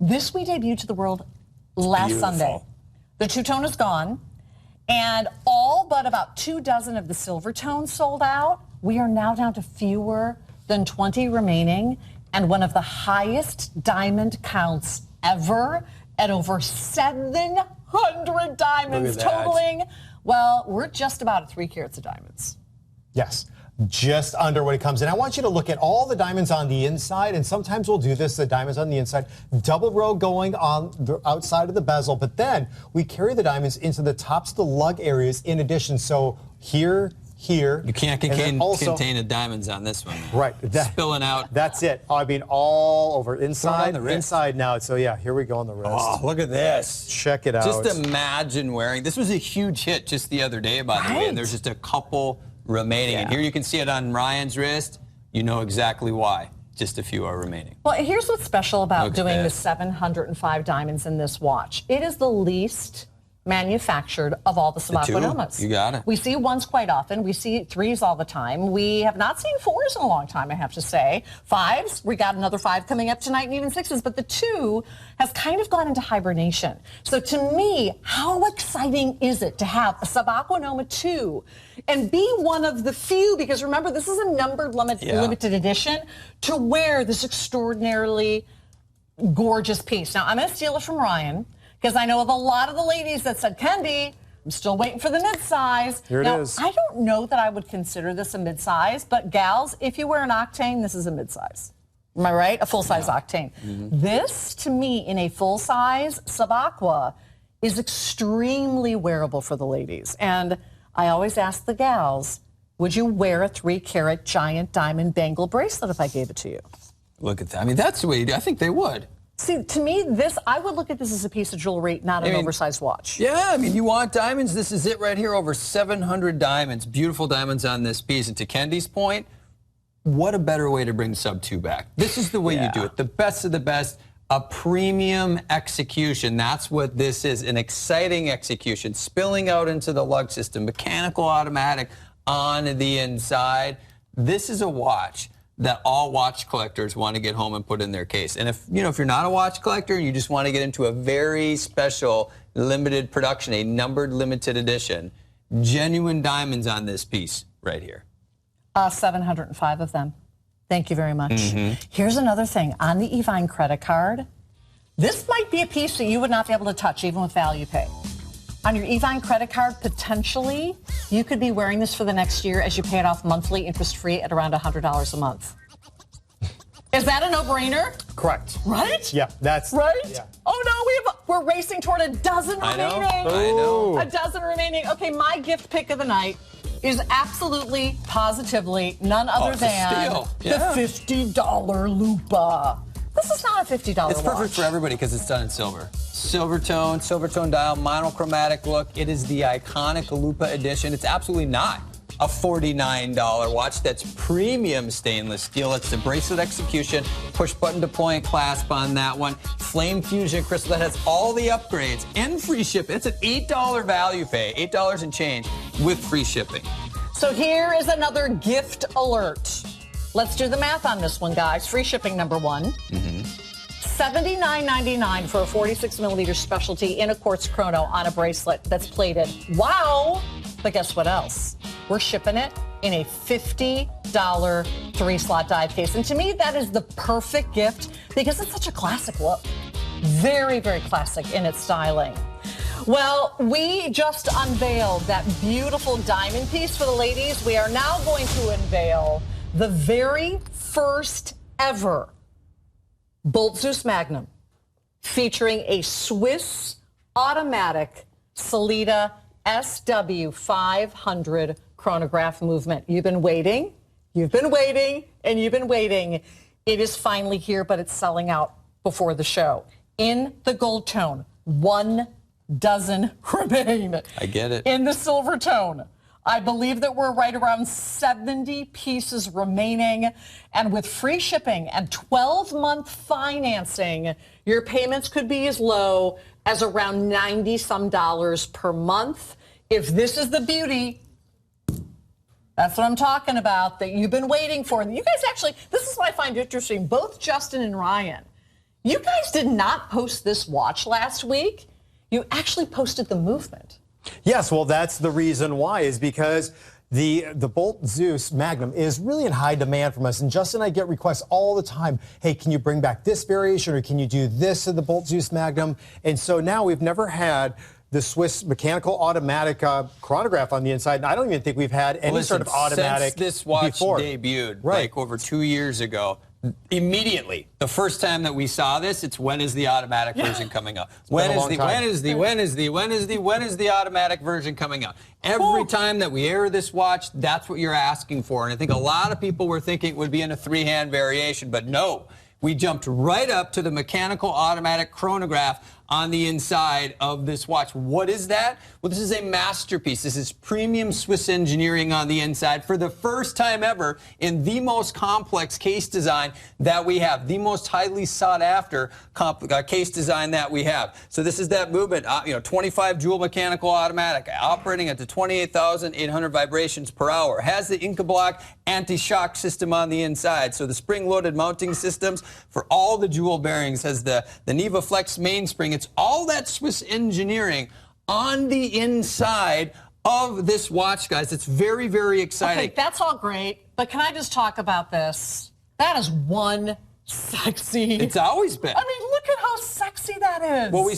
[SPEAKER 3] This we debuted to the world last
[SPEAKER 4] Beautiful.
[SPEAKER 3] Sunday. The two-tone is gone, and all but about 2 dozen of the silver tones sold out. We are now down to fewer than 20 remaining, and one of the highest diamond counts ever at over 700 diamonds
[SPEAKER 4] Look at that.
[SPEAKER 3] totaling. Well, we're just about at 3 carats of diamonds.
[SPEAKER 5] Yes, just under when it comes in. I want you to look at all the diamonds on the inside, and sometimes we'll do this, the diamonds on the inside, double row going on the outside of the bezel, but then we carry the diamonds into the tops of the lug areas in addition. So here,
[SPEAKER 4] You can't
[SPEAKER 5] and then also,
[SPEAKER 4] contain the diamonds on this one.
[SPEAKER 5] right,
[SPEAKER 4] Spilling out.
[SPEAKER 5] That's it. All over inside,
[SPEAKER 4] the wrist.
[SPEAKER 5] inside now. So yeah, here we go on the wrist.
[SPEAKER 4] Oh, look at this.
[SPEAKER 5] Check it out.
[SPEAKER 4] Just imagine wearing, this was a huge hit just the other day, by the way, and there's just a couple remaining. And here you can see it on Ryan's wrist. You know exactly why. Just a few are remaining.
[SPEAKER 3] Well, here's what's special about
[SPEAKER 4] Look at
[SPEAKER 3] doing the
[SPEAKER 4] this.
[SPEAKER 3] 705 diamonds in this watch. It is the least manufactured of all the Sabacqua Nomas.
[SPEAKER 4] You got it.
[SPEAKER 3] We see 1s quite often. We see 3s all the time. We have not seen 4s in a long time, I have to say. 5s, we got another 5 coming up tonight, and even 6s. But the 2 has kind of gone into hibernation. So to me, how exciting is it to have a Sabacqua Noma 2 and be one of the few, because remember, this is a numbered limited edition, to wear this extraordinarily gorgeous piece. Now, I'm going to steal it from Ryan, because I know of a lot of the ladies that said, Kendi, I'm still waiting for the mid-size.
[SPEAKER 5] Here it
[SPEAKER 3] now,
[SPEAKER 5] is.
[SPEAKER 3] I don't know that I would consider this a mid-size, but gals, if you wear an octane, this is a mid-size. Am I right? A full-size octane. This, to me, in a full-size Sabacqua, is extremely wearable for the ladies. And I always ask the gals, would you wear a 3-carat giant diamond bangle bracelet if I gave it to you?
[SPEAKER 4] Look at that. I mean, that's the way you do. I think they would.
[SPEAKER 3] See, to me, I would look at this as a piece of jewelry, not an oversized watch.
[SPEAKER 4] Yeah, I mean, you want diamonds? This is it right here. Over 700 diamonds, beautiful diamonds on this piece. And to Kendi's point, what a better way to bring Sub 2 back. This is the way you do it. The best of the best, a premium execution. That's what this is, an exciting execution. Spilling out into the lug system, mechanical, automatic on the inside. This is a watch that all watch collectors want to get home and put in their case. And if you're not a watch collector and you just want to get into a very special limited production, a numbered limited edition, genuine diamonds on this piece right here.
[SPEAKER 3] 705 of them. Thank you very much. Here's another thing. On the Evine credit card, this might be a piece that you would not be able to touch even with value pay. On your Evine credit card, potentially, you could be wearing this for the next year as you pay it off monthly, interest-free at around $100 a month. Is that a no-brainer?
[SPEAKER 5] Correct.
[SPEAKER 3] Right?
[SPEAKER 5] Yeah, that's
[SPEAKER 3] right.
[SPEAKER 5] Yeah.
[SPEAKER 3] Oh no, we're racing toward a dozen remaining.
[SPEAKER 4] I know.
[SPEAKER 3] A dozen remaining. Okay, my gift pick of the night. is absolutely, positively none other than the $50 Lupa. This is not a $50 watch.
[SPEAKER 4] It's perfect for everybody because it's done in silver. Silver tone dial, monochromatic look. It is the iconic Lupa edition. It's absolutely not a $49 watch. That's premium stainless steel. It's the bracelet execution, push button deploying clasp on that one, flame fusion crystal that has all the upgrades and free shipping. It's an $8 value pay, $8 and change with free shipping.
[SPEAKER 3] So here is another gift alert. Let's do the math on this one, guys. Free shipping, number one. $79.99 for a 46 millimeter specialty in a quartz chrono on a bracelet that's plated. Wow! But guess what else? We're shipping it in a $50 3-slot dive case. And to me, that is the perfect gift because it's such a classic look. Very, very classic in its styling. Well, we just unveiled that beautiful diamond piece for the ladies. We are now going to unveil the very first ever Bolt Zeus Magnum featuring a Swiss automatic Sellita SW500 chronograph movement. You've been waiting, and you've been waiting. It is finally here, but it's selling out before the show. In the gold tone, 1 dozen remain.
[SPEAKER 4] I get it.
[SPEAKER 3] In the silver tone, I believe that we're right around 70 pieces remaining. And with free shipping and 12-month financing, your payments could be as low as around $90-some per month. If this is the beauty, that's what I'm talking about, that you've been waiting for. You guys actually, this is what I find interesting, both Justin and Ryan, you guys did not post this watch last week. You actually posted the movement.
[SPEAKER 5] Yes, well, that's the reason why, is because the Bolt Zeus Magnum is really in high demand from us. And Justin and I get requests all the time. Hey, can you bring back this variation, or can you do this in the Bolt Zeus Magnum? And so now we've never had the Swiss mechanical automatic chronograph on the inside. And I don't even think we've had any sort of automatic
[SPEAKER 4] since this watch
[SPEAKER 5] before.
[SPEAKER 4] Debuted, like over 2 years ago. Immediately, the first time that we saw this, it's when is the automatic version coming out? When is the automatic version coming out? Every time that we air this watch, that's what you're asking for. And I think a lot of people were thinking it would be in a 3-hand variation, but no. We jumped right up to the mechanical automatic chronograph on the inside of this watch. What is that? Well, this is a masterpiece. This is premium Swiss engineering on the inside for the first time ever in the most complex case design that we have, the most highly sought after case design that we have. So this is that movement, 25 joule mechanical automatic, operating at the 28,800 vibrations per hour. Has the Inca Block anti-shock system on the inside. So the spring-loaded mounting systems for all the jewel bearings, has the Neva Flex mainspring. It's all that Swiss engineering on the inside of this watch, guys. It's very, very exciting.
[SPEAKER 3] Okay, that's all great, but can I just talk about this? That is one sexy.
[SPEAKER 4] It's always been.
[SPEAKER 3] I mean, look at how sexy that is.
[SPEAKER 4] Well, we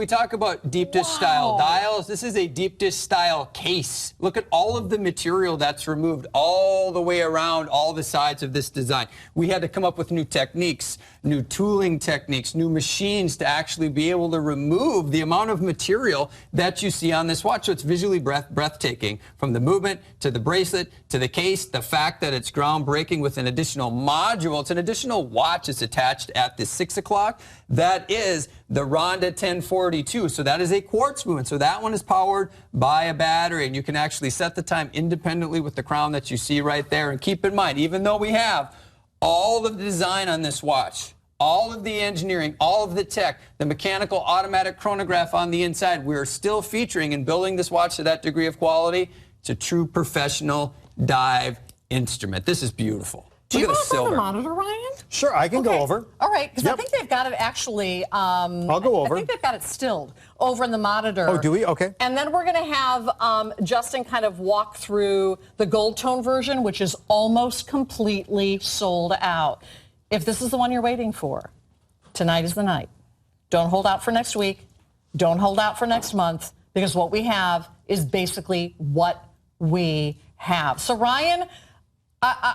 [SPEAKER 4] talk about deep dish style dials. This is a deep dish style case. Look at all of the material that's removed all the way around all the sides of this design. We had to come up with new techniques, new tooling techniques, new machines to actually be able to remove the amount of material that you see on this watch. So it's visually breathtaking, from the movement to the bracelet to the case. The fact that it's groundbreaking with an additional module. It's an additional watch. Is attached at the 6 o'clock. That is the Ronda 1042. So that is a quartz movement. So that one is powered by a battery, and you can actually set the time independently with the crown that you see right there. And keep in mind, even though we have all of the design on this watch, all of the engineering, all of the tech, the mechanical automatic chronograph on the inside, we are still featuring and building this watch to that degree of quality. It's a true professional dive instrument. This is beautiful.
[SPEAKER 3] Do you want the monitor, Ryan?
[SPEAKER 5] Sure, I can go over.
[SPEAKER 3] All right, because I think they've got it actually.
[SPEAKER 5] I'll go over.
[SPEAKER 3] I think they've got it stilled over in the monitor.
[SPEAKER 5] Oh, do we? Okay.
[SPEAKER 3] And then we're going to have Justin kind of walk through the gold tone version, which is almost completely sold out. If this is the one you're waiting for, tonight is the night. Don't hold out for next week. Don't hold out for next month, because what we have is basically what we have. So, Ryan,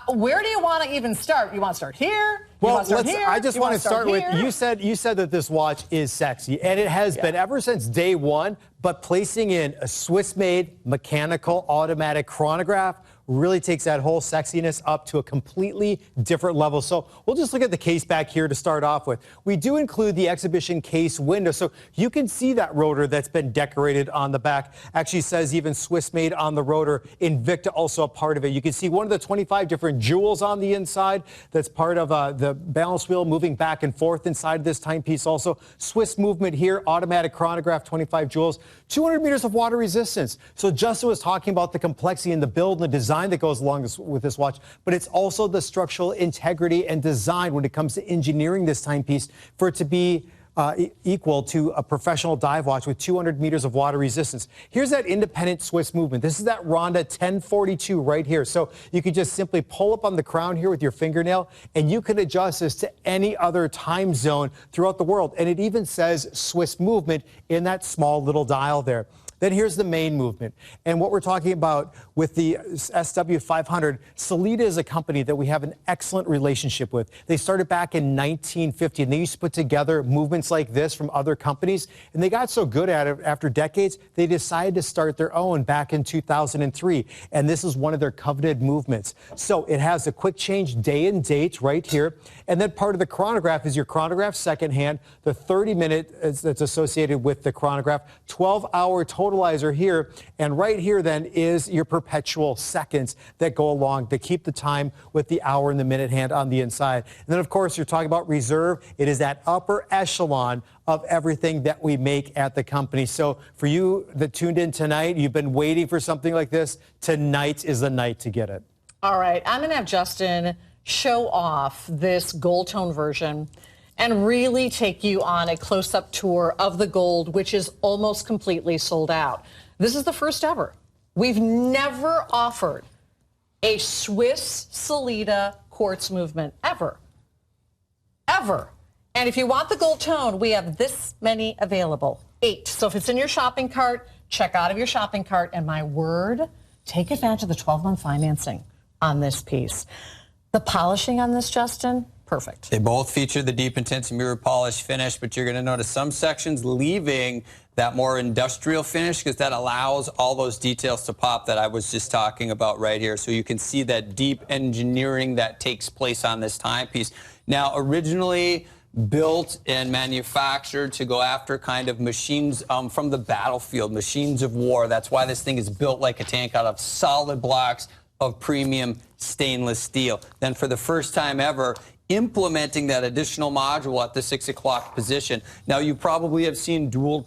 [SPEAKER 3] Where do you want to even start? You want to start here?
[SPEAKER 5] Well, I just want to start with, you said that this watch is sexy, and it has been ever since day one, but placing in a Swiss-made mechanical automatic chronograph really takes that whole sexiness up to a completely different level. So we'll just look at the case back here to start off with. We do include the exhibition case window, so you can see that rotor that's been decorated on the back. Actually says even Swiss-made on the rotor. Invicta also a part of it. You can see one of the 25 different jewels on the inside. That's part of the balance wheel moving back and forth inside this timepiece. Also, Swiss movement here, automatic chronograph, 25 jewels, 200 meters of water resistance. So Justin was talking about the complexity and the build and the design that goes along with this watch, but it's also the structural integrity and design when it comes to engineering this timepiece for it to be equal to a professional dive watch with 200 meters of water resistance. Here's that independent Swiss movement. This is that Ronda 1042 right here. So you can just simply pull up on the crown here with your fingernail, and you can adjust this to any other time zone throughout the world. And it even says Swiss movement in that small little dial there. Then here's the main movement. And what we're talking about with the SW500, Sellita is a company that we have an excellent relationship with. They started back in 1950, and they used to put together movements like this from other companies. And they got so good at it after decades, they decided to start their own back in 2003. And this is one of their coveted movements. So it has a quick change day and date right here. And then part of the chronograph is your chronograph second hand, the 30-minute that's associated with the chronograph, 12-hour totalizer here, and right here then is your perpetual seconds that go along to keep the time with the hour and the minute hand on the inside. And then, of course, you're talking about reserve. It is that upper echelon of everything that we make at the company. So for you that tuned in tonight, you've been waiting for something like this, tonight is the night to get it.
[SPEAKER 3] All right, I'm going to have Justin show off this gold tone version and really take you on a close-up tour of the gold, which is almost completely sold out. This is the first ever. We've never offered a Swiss Sellita quartz movement, ever. Ever. And if you want the gold tone, we have this many available, 8. So if it's in your shopping cart, check out of your shopping cart, and my word, take advantage of the 12-month financing on this piece. The polishing on this, Justin, perfect.
[SPEAKER 4] They both feature the deep intense mirror polish finish, but you're going to notice some sections leaving that more industrial finish because that allows all those details to pop that I was just talking about right here. So you can see that deep engineering that takes place on this timepiece. Now, originally built and manufactured to go after kind of machines from the battlefield, machines of war. That's why this thing is built like a tank out of solid blocks of premium stainless steel. Then for the first time ever, implementing that additional module at the 6 o'clock position. Now, you probably have seen dual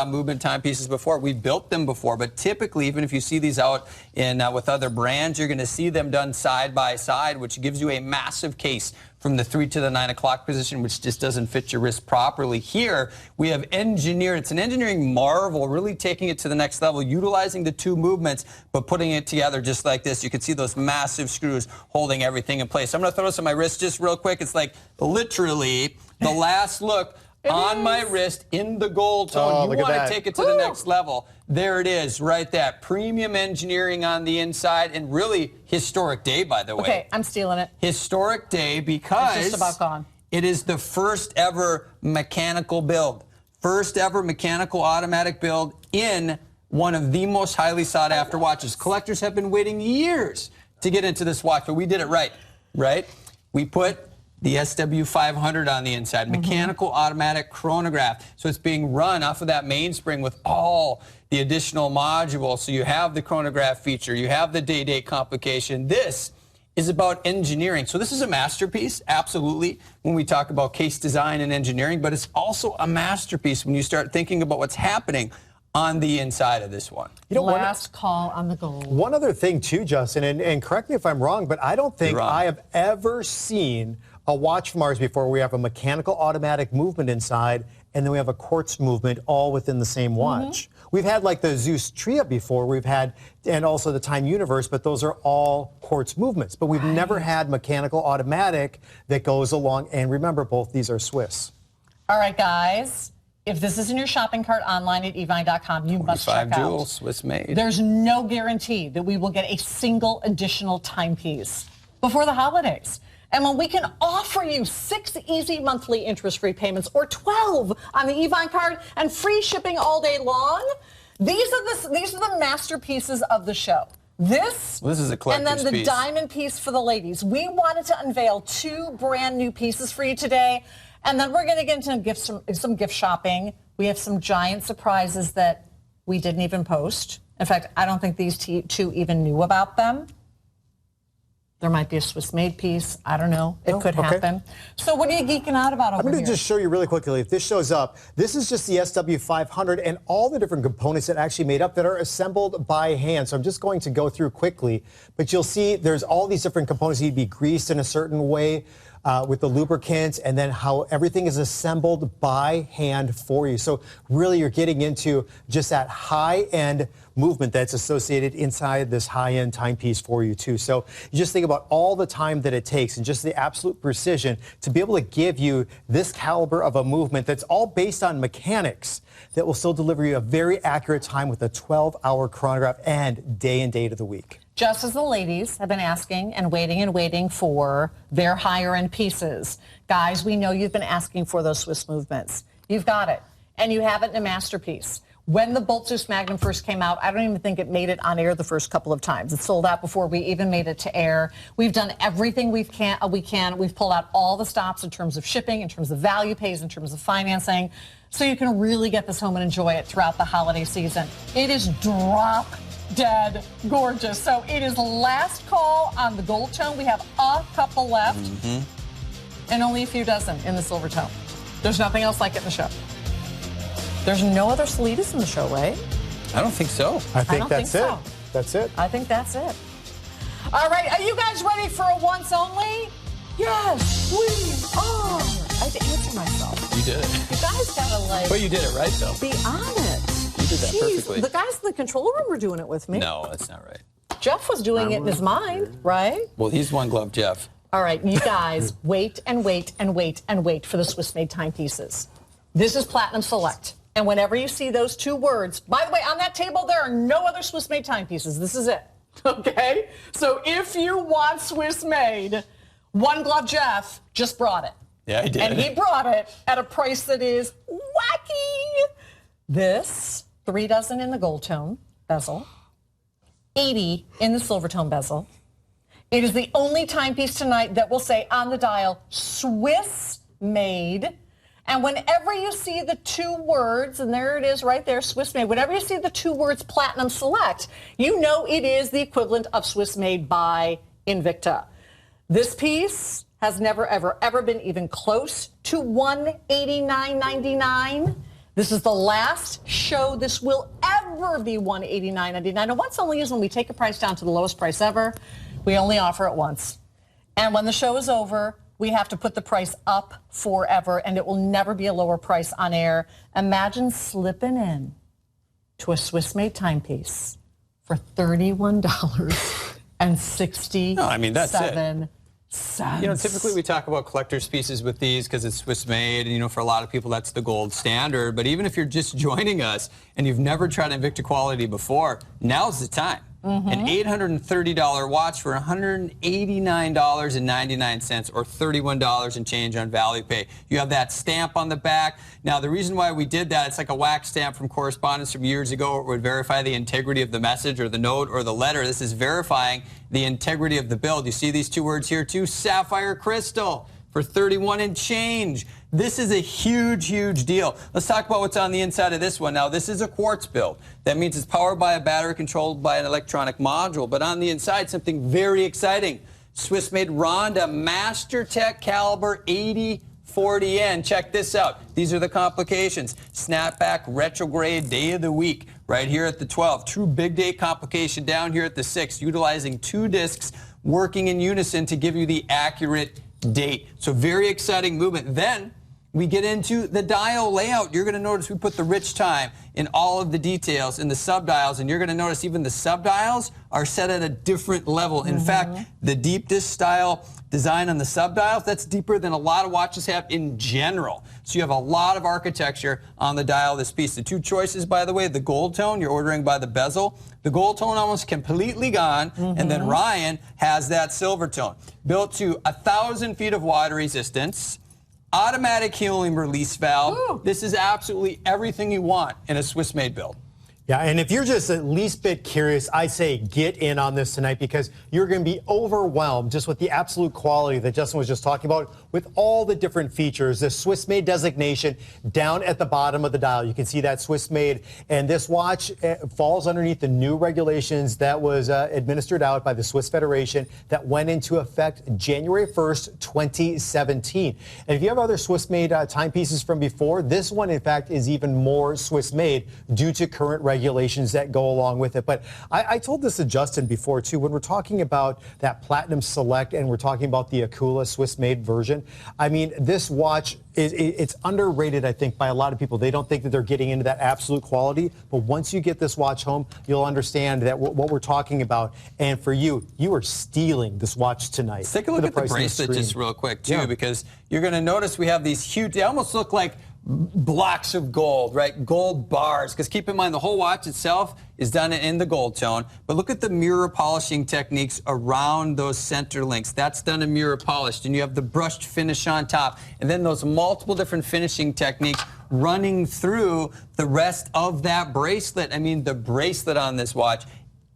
[SPEAKER 4] movement timepieces before. We've built them before, but typically, even if you see these out in with other brands, you're going to see them done side by side, which gives you a massive case from the 3 to the 9 o'clock position, which just doesn't fit your wrist properly. Here, we have engineered, it's an engineering marvel, really taking it to the next level, utilizing the two movements, but putting it together just like this. You can see those massive screws holding everything in place. I'm going to throw this on my wrist just real quick. It's like literally the last look on my wrist in the gold tone.
[SPEAKER 5] Oh,
[SPEAKER 4] you want to take it to the next level. There it is, right there. Premium engineering on the inside, and really historic day, by the way.
[SPEAKER 3] Okay, I'm stealing it.
[SPEAKER 4] Historic day because
[SPEAKER 3] it's just about gone.
[SPEAKER 4] It is the first ever mechanical build. First ever mechanical automatic build in one of the most highly sought after watches. Collectors have been waiting years to get into this watch, but we did it right, right? We put the SW500 on the inside, mechanical automatic chronograph. So it's being run off of that mainspring with all the additional modules. So you have the chronograph feature, you have the day-date complication. This is about engineering. So this is a masterpiece, absolutely, when we talk about case design and engineering, but it's also a masterpiece when you start thinking about what's happening on the inside of this one.
[SPEAKER 3] You know, last call on the gold.
[SPEAKER 5] One other thing too, Justin, and correct me if I'm wrong, but I don't think I have ever seen a watch from ours before we have a mechanical automatic movement inside, and then we have a quartz movement all within the same watch. We've had like the Zeus Tria before, we've had, and also the Time Universe, but those are all quartz movements. But we've never had mechanical automatic that goes along, and remember, both these are Swiss.
[SPEAKER 3] All right, guys, if this is in your shopping cart online at evine.com, you must check out.
[SPEAKER 4] 5 jewels, Swiss made.
[SPEAKER 3] There's no guarantee that we will get a single additional timepiece before the holidays. And when we can offer you 6 easy monthly interest-free payments or 12 on the Evine card and free shipping all day long, these are the masterpieces of the show. This
[SPEAKER 4] is a collector's
[SPEAKER 3] and then the
[SPEAKER 4] piece.
[SPEAKER 3] diamond piece for the ladies. We wanted to unveil 2 brand new pieces for you today. And then we're going to get into some gift shopping. We have some giant surprises that we didn't even post. In fact, I don't think these 2 even knew about them. There might be a Swiss-made piece. I don't know. It could happen. So what are you geeking out about over here?
[SPEAKER 5] I'm going to just show you really quickly. If this shows up, this is just the SW500 and all the different components that actually made up that are assembled by hand. So I'm just going to go through quickly. But you'll see there's all these different components that need to be greased in a certain way. With the lubricants, and then how everything is assembled by hand for you. So really you're getting into just that high-end movement that's associated inside this high-end timepiece for you too. So you just think about all the time that it takes and just the absolute precision to be able to give you this caliber of a movement that's all based on mechanics that will still deliver you a very accurate time with a 12-hour chronograph and day and date of the week.
[SPEAKER 3] Just as the ladies have been asking and waiting for their higher-end pieces. Guys, we know you've been asking for those Swiss movements. You've got it, and you have it in a masterpiece. When the Zeus Magnum first came out, I don't even think it made it on air the first couple of times. It sold out before we even made it to air. We've done everything we can. We've pulled out all the stops in terms of shipping, in terms of value pays, in terms of financing, so you can really get this home and enjoy it throughout the holiday season. It is drop dead gorgeous. So it is last call on the gold tone. We have a couple left and only a few dozen in the silver tone. There's nothing else like it in the show. There's no other Solitas in the show, right?
[SPEAKER 4] I don't think so.
[SPEAKER 5] I think that's it.
[SPEAKER 3] So.
[SPEAKER 5] That's it.
[SPEAKER 3] I think that's it. All right, are you guys ready for a once only? Yes, we are. I had to answer myself.
[SPEAKER 4] You did it.
[SPEAKER 3] You guys gotta
[SPEAKER 4] But you did it right, though.
[SPEAKER 3] be on it.
[SPEAKER 4] You did that perfectly.
[SPEAKER 3] The guys in the control room were doing it with me.
[SPEAKER 4] No, that's not right.
[SPEAKER 3] Jeff was doing it in his mind, right?
[SPEAKER 4] Well, he's one glove, Jeff.
[SPEAKER 3] All right, you guys, wait and wait and wait and wait for the Swiss-made timepieces. This is Platinum Select. And whenever you see those 2 words, by the way, on that table, there are no other Swiss-made timepieces. This is it, okay? So if you want Swiss-made, One Glove Jeff just brought it.
[SPEAKER 4] Yeah, he did.
[SPEAKER 3] And he brought it at a price that is wacky. This, 3 dozen in the gold tone bezel, 80 in the silver tone bezel. It is the only timepiece tonight that will say on the dial, Swiss made. And whenever you see the 2 words, and there it is right there, Swiss made, whenever you see the 2 words Platinum Select, you know it is the equivalent of Swiss made by Invicta. This piece has never, ever, ever been even close to $189.99. This is the last show this will ever be $189.99. And once only is when we take a price down to the lowest price ever. We only offer it once. And when the show is over, we have to put the price up forever, and it will never be a lower price on air. Imagine slipping in to a Swiss-made timepiece for $31.67.
[SPEAKER 4] No, I mean, that's it.
[SPEAKER 3] Cents.
[SPEAKER 4] You know, typically we talk about collector's pieces with these because it's Swiss made, and you know, for a lot of people that's the gold standard. But even if you're just joining us and you've never tried Invicta quality before, now's the time. An $830 watch for $189.99 or $31 and change on value pay. You have that stamp on the back. Now, the reason why we did that, it's like a wax stamp from correspondence from years ago. It would verify the integrity of the message or the note or the letter. This is verifying the integrity of the build. You see these 2 words here too, sapphire crystal for $31 and change. This is a huge, huge deal. Let's talk about what's on the inside of this one. Now, this is a quartz build. That means it's powered by a battery controlled by an electronic module. But on the inside, something very exciting. Swiss-made Ronda MasterTech caliber 8040N. Check this out. These are the complications. Snapback retrograde day of the week right here at the 12. True big day complication down here at the 6, utilizing 2 discs working in unison to give you the accurate date. So very exciting movement. Then we get into the dial layout. You're going to notice we put the rich time in all of the details in the subdials, and you're going to notice even the subdials are set at a different level. In fact, the deep disk style design on the subdials, that's deeper than a lot of watches have in general. So you have a lot of architecture on the dial of this piece. The two choices, by the way, the gold tone, you're ordering by the bezel. The gold tone almost completely gone, and then Ryan has that silver tone. Built to 1,000 feet of water resistance, automatic helium release valve.
[SPEAKER 3] Ooh.
[SPEAKER 4] This is absolutely everything you want in a Swiss-made build.
[SPEAKER 5] Yeah, and if you're just at least bit curious, I say get in on this tonight because you're going to be overwhelmed just with the absolute quality that Justin was just talking about with all the different features. The Swiss-made designation down at the bottom of the dial. You can see that Swiss-made, and this watch falls underneath the new regulations that was administered out by the Swiss Federation that went into effect January 1st, 2017. And if you have other Swiss-made timepieces from before, this one, in fact, is even more Swiss-made due to current regulations that go along with it. But I told this to Justin before, too, when we're talking about that Platinum Select and we're talking about the Akula Swiss-made version. I mean, this watch, it's underrated, I think, by a lot of people. They don't think that they're getting into that absolute quality. But once you get this watch home, you'll understand that what we're talking about. And for you, you are stealing this watch tonight.
[SPEAKER 4] Let's take a look at the bracelet just real quick, too, because you're going to notice we have these huge, they almost look like blocks of gold, right? Gold bars. Because keep in mind, the whole watch itself is done in the gold tone. But look at the mirror polishing techniques around those center links. That's done in mirror polished. And you have the brushed finish on top. And then those multiple different finishing techniques running through the rest of that bracelet. I mean, the bracelet on this watch,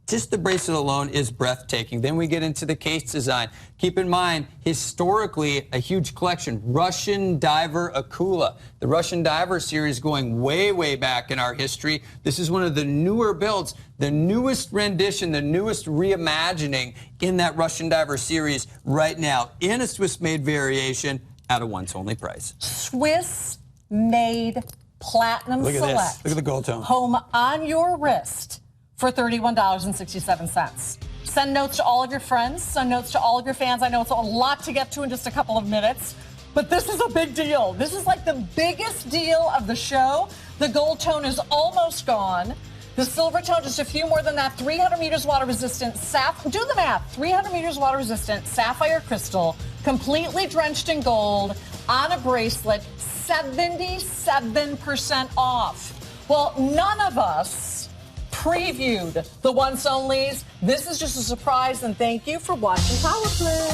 [SPEAKER 4] just the bracelet alone is breathtaking. Then we get into the case design. Keep in mind, historically, a huge collection. Russian Diver Akula. The Russian Diver series going way, way back in our history. This is one of the newer builds, the newest rendition, the newest reimagining in that Russian Diver series right now in a Swiss-made variation at a once-only price.
[SPEAKER 3] Swiss-made Platinum
[SPEAKER 4] Look at
[SPEAKER 3] Select.
[SPEAKER 4] this. Look at the gold tone.
[SPEAKER 3] Home on your wrist for $31.67. Send notes to all of your friends. Send notes to all of your fans. I know it's a lot to get to in just a couple of minutes, but this is a big deal. This is like the biggest deal of the show. The gold tone is almost gone. The silver tone, just a few more than that. 300 meters water resistant. Do the math. 300 meters water resistant. Sapphire crystal, completely drenched in gold on a bracelet. 77% off. Well, none of us previewed the once onlys. This is just a surprise, and thank you for watching Power Play.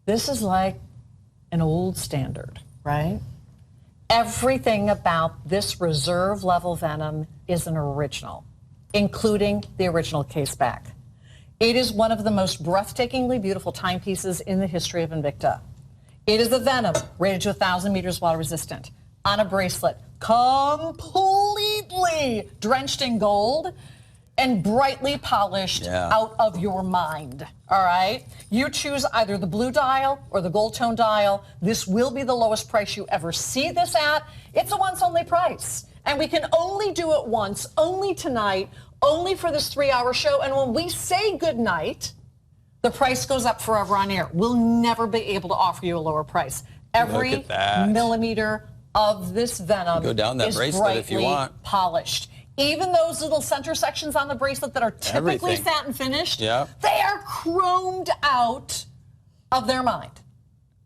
[SPEAKER 3] This is like an old standard, right? Everything about this reserve level Venom is an original, including the original case back. It is one of the most breathtakingly beautiful timepieces in the history of Invicta. It is a Venom rated to 1,000 meters water resistant on a bracelet, completely drenched in gold and brightly polished out of your mind. All right? You choose either the blue dial or the gold tone dial. This will be the lowest price you ever see this at. It's a once only price. And we can only do it once, only tonight, only for this 3-hour show. And when we say good night, the price goes up forever on air. We'll never be able to offer you a lower price. Every millimeter of this Venom
[SPEAKER 4] Go down that
[SPEAKER 3] is
[SPEAKER 4] bracelet
[SPEAKER 3] brightly
[SPEAKER 4] if you want.
[SPEAKER 3] polished. Even those little center sections on the bracelet that are typically satin finished, they are chromed out of their mind.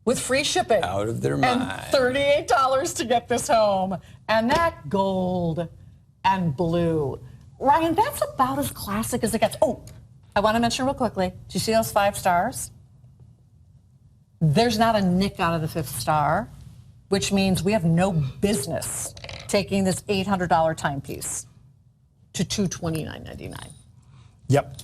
[SPEAKER 3] With free shipping.
[SPEAKER 4] Out of their mind.
[SPEAKER 3] And $38 to get this home. And that gold and blue. Ryan, that's about as classic as it gets. Oh, I want to mention real quickly, do you see those 5 stars? There's not a nick out of the 5th star, which means we have no business taking this $800 timepiece to $229.99.
[SPEAKER 5] Yep.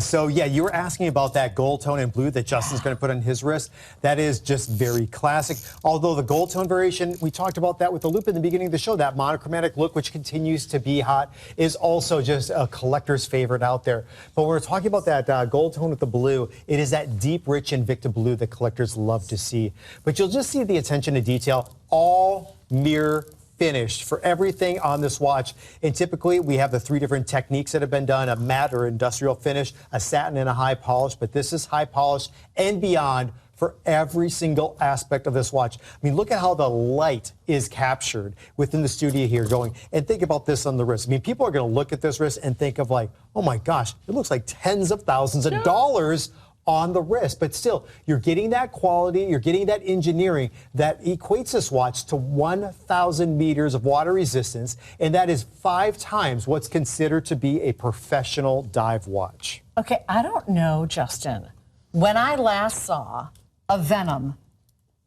[SPEAKER 5] So, yeah, you were asking about that gold tone and blue that Justin's going to put on his wrist. That is just very classic. Although the gold tone variation, we talked about that with the loop in the beginning of the show, that monochromatic look, which continues to be hot, is also just a collector's favorite out there. But when we're talking about that gold tone with the blue, it is that deep, rich Invicta blue that collectors love to see. But you'll just see the attention to detail, all mirror finished for everything on this watch. And typically we have the 3 different techniques that have been done, a matte or industrial finish, a satin, and a high polish. But this is high polish and beyond for every single aspect of this watch. I mean, look at how the light is captured within the studio here going. And think about this on the wrist. I mean, people are going to look at this wrist and think of like, oh my gosh, it looks like tens of thousands of dollars on the wrist. But still, you're getting that quality, you're getting that engineering that equates this watch to 1,000 meters of water resistance. And that is 5 times what's considered to be a professional dive watch.
[SPEAKER 3] Okay, I don't know, Justin. When I last saw a Venom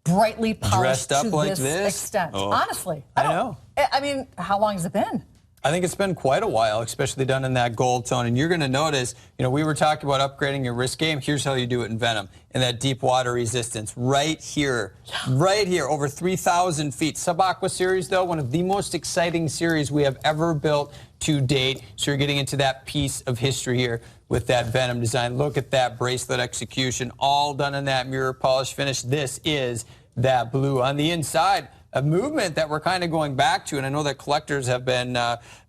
[SPEAKER 3] brightly polished
[SPEAKER 4] dressed up
[SPEAKER 3] to
[SPEAKER 4] like
[SPEAKER 3] this extent.
[SPEAKER 4] Oh.
[SPEAKER 3] Honestly,
[SPEAKER 4] I know.
[SPEAKER 3] I mean, how long has it been?
[SPEAKER 4] I think it's been quite a while, especially done in that gold tone. And you're going to notice, you know, we were talking about upgrading your wrist game. Here's how you do it in Venom, in that deep water resistance. Right here, over 3,000 feet. Sub-Aqua series, though, one of the most exciting series we have ever built to date. So you're getting into that piece of history here with that Venom design. Look at that bracelet execution, all done in that mirror polish finish. This is that blue on the inside. A movement that we're kind of going back to, and I know that collectors have been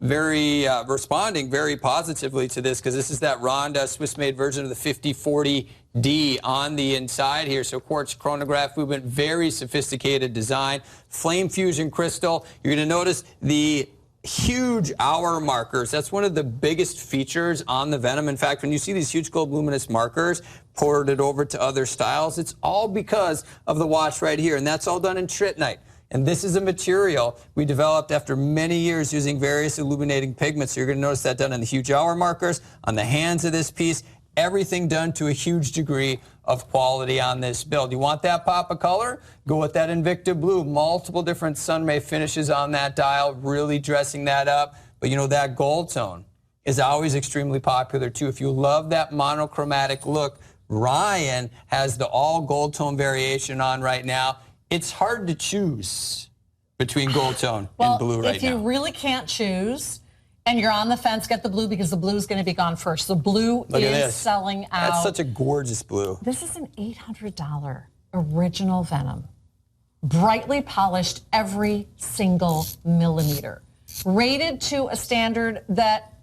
[SPEAKER 4] responding very positively to this, because this is that Ronda Swiss-made version of the 5040D on the inside here. So quartz chronograph movement, very sophisticated design, flame fusion crystal. You're going to notice the huge hour markers. That's one of the biggest features on the Venom. In fact, when you see these huge gold luminous markers ported over to other styles, it's all because of the watch right here, and that's all done in trittonite. And this is a material we developed after many years using various illuminating pigments. So you're going to notice that done on the huge hour markers, on the hands of this piece, everything done to a huge degree of quality on this build. You want that pop of color? Go with that Invicta blue. Multiple different sunray finishes on that dial, really dressing that up. But you know, that gold tone is always extremely popular too. If you love that monochromatic look, Ryan has the all gold tone variation on right now. It's hard to choose between gold tone and blue right now.
[SPEAKER 3] If you really can't choose and you're on the fence, get the blue, because the blue is going to be gone first. The blue is selling out.
[SPEAKER 4] That's such a gorgeous blue.
[SPEAKER 3] This is an $800 original Venom. Brightly polished every single millimeter. Rated to a standard that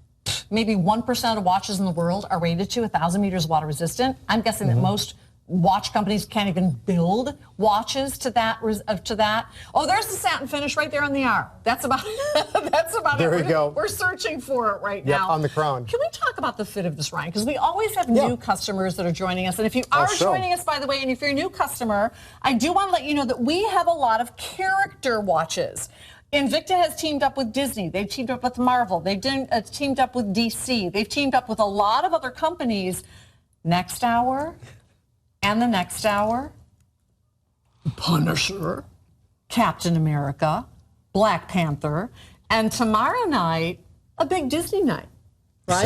[SPEAKER 3] maybe 1% of watches in the world are rated to 1,000 meters water resistant. I'm guessing that most watch companies can't even build watches to that. Oh, there's the satin finish right there on the R. That's about
[SPEAKER 5] there
[SPEAKER 3] it.
[SPEAKER 5] We go.
[SPEAKER 3] We're searching for it right now.
[SPEAKER 5] On the crown.
[SPEAKER 3] Can we talk about the fit of this, Ryan? Because we always have new customers that are joining us. And if you are joining us, by the way, and if you're a new customer, I do want to let you know that we have a lot of character watches. Invicta has teamed up with Disney. They've teamed up with Marvel. They've teamed up with DC. They've teamed up with a lot of other companies. Next hour and the next hour, Punisher, Captain America, Black Panther, and tomorrow night, a big Disney night, right?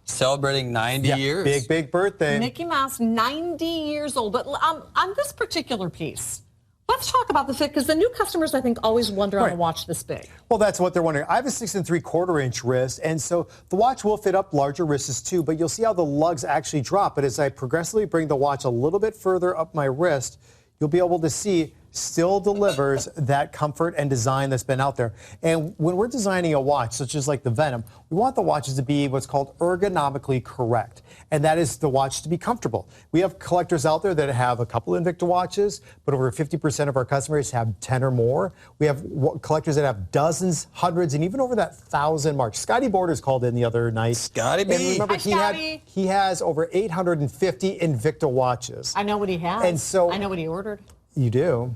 [SPEAKER 4] Celebrating 90 years.
[SPEAKER 5] Big birthday.
[SPEAKER 3] Mickey Mouse, 90 years old. But on this particular piece, let's talk about the fit, because the new customers, I think, always wonder on a watch this big.
[SPEAKER 5] Well, that's what they're wondering. I have a 6 3/4 inch wrist, and so the watch will fit up larger wrists too, but you'll see how the lugs actually drop. But as I progressively bring the watch a little bit further up my wrist, you'll be able to see still delivers that comfort and design that's been out there. And when we're designing a watch, such as like the Venom, we want the watches to be what's called ergonomically correct. And that is the watch to be comfortable. We have collectors out there that have a couple Invicta watches, but over 50% of our customers have 10 or more. We have collectors that have dozens, hundreds, and even over that 1,000 mark. Scotty Borders called in the other night.
[SPEAKER 4] Scotty B.
[SPEAKER 5] And remember, he has over 850 Invicta watches.
[SPEAKER 3] I know what he has.
[SPEAKER 5] And so
[SPEAKER 3] I know what he ordered.
[SPEAKER 5] You do?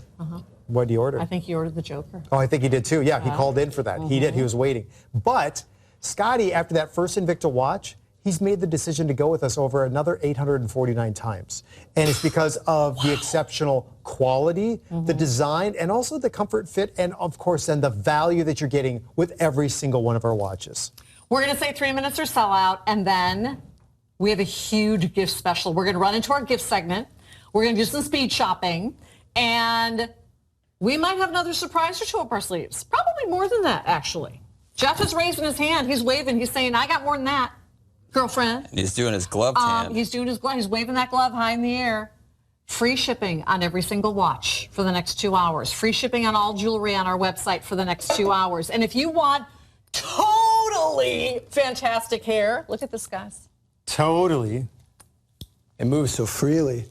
[SPEAKER 5] What did he order?
[SPEAKER 3] I think he ordered the Joker.
[SPEAKER 5] Oh, I think he did too. Yeah, he called in for that. He did. He was waiting. But Scotty, after that first Invicta watch, he's made the decision to go with us over another 849 times. And it's because of the exceptional quality, the design, and also the comfort fit, and of course, then the value that you're getting with every single one of our watches.
[SPEAKER 3] We're going to say 3 minutes or sell out, and then we have a huge gift special. We're going to run into our gift segment. We're going to do some speed shopping. And we might have another surprise or two up our sleeves. Probably more than that, actually. Jeff is raising his hand. He's waving. He's saying, I got more than that, girlfriend.
[SPEAKER 4] And he's doing his gloved hand.
[SPEAKER 3] He's doing his glove. He's waving that glove high in the air. Free shipping on every single watch for the next 2 hours. Free shipping on all jewelry on our website for the next 2 hours. And if you want totally fantastic hair, look at this, guys.
[SPEAKER 5] Totally.
[SPEAKER 4] It moves so freely.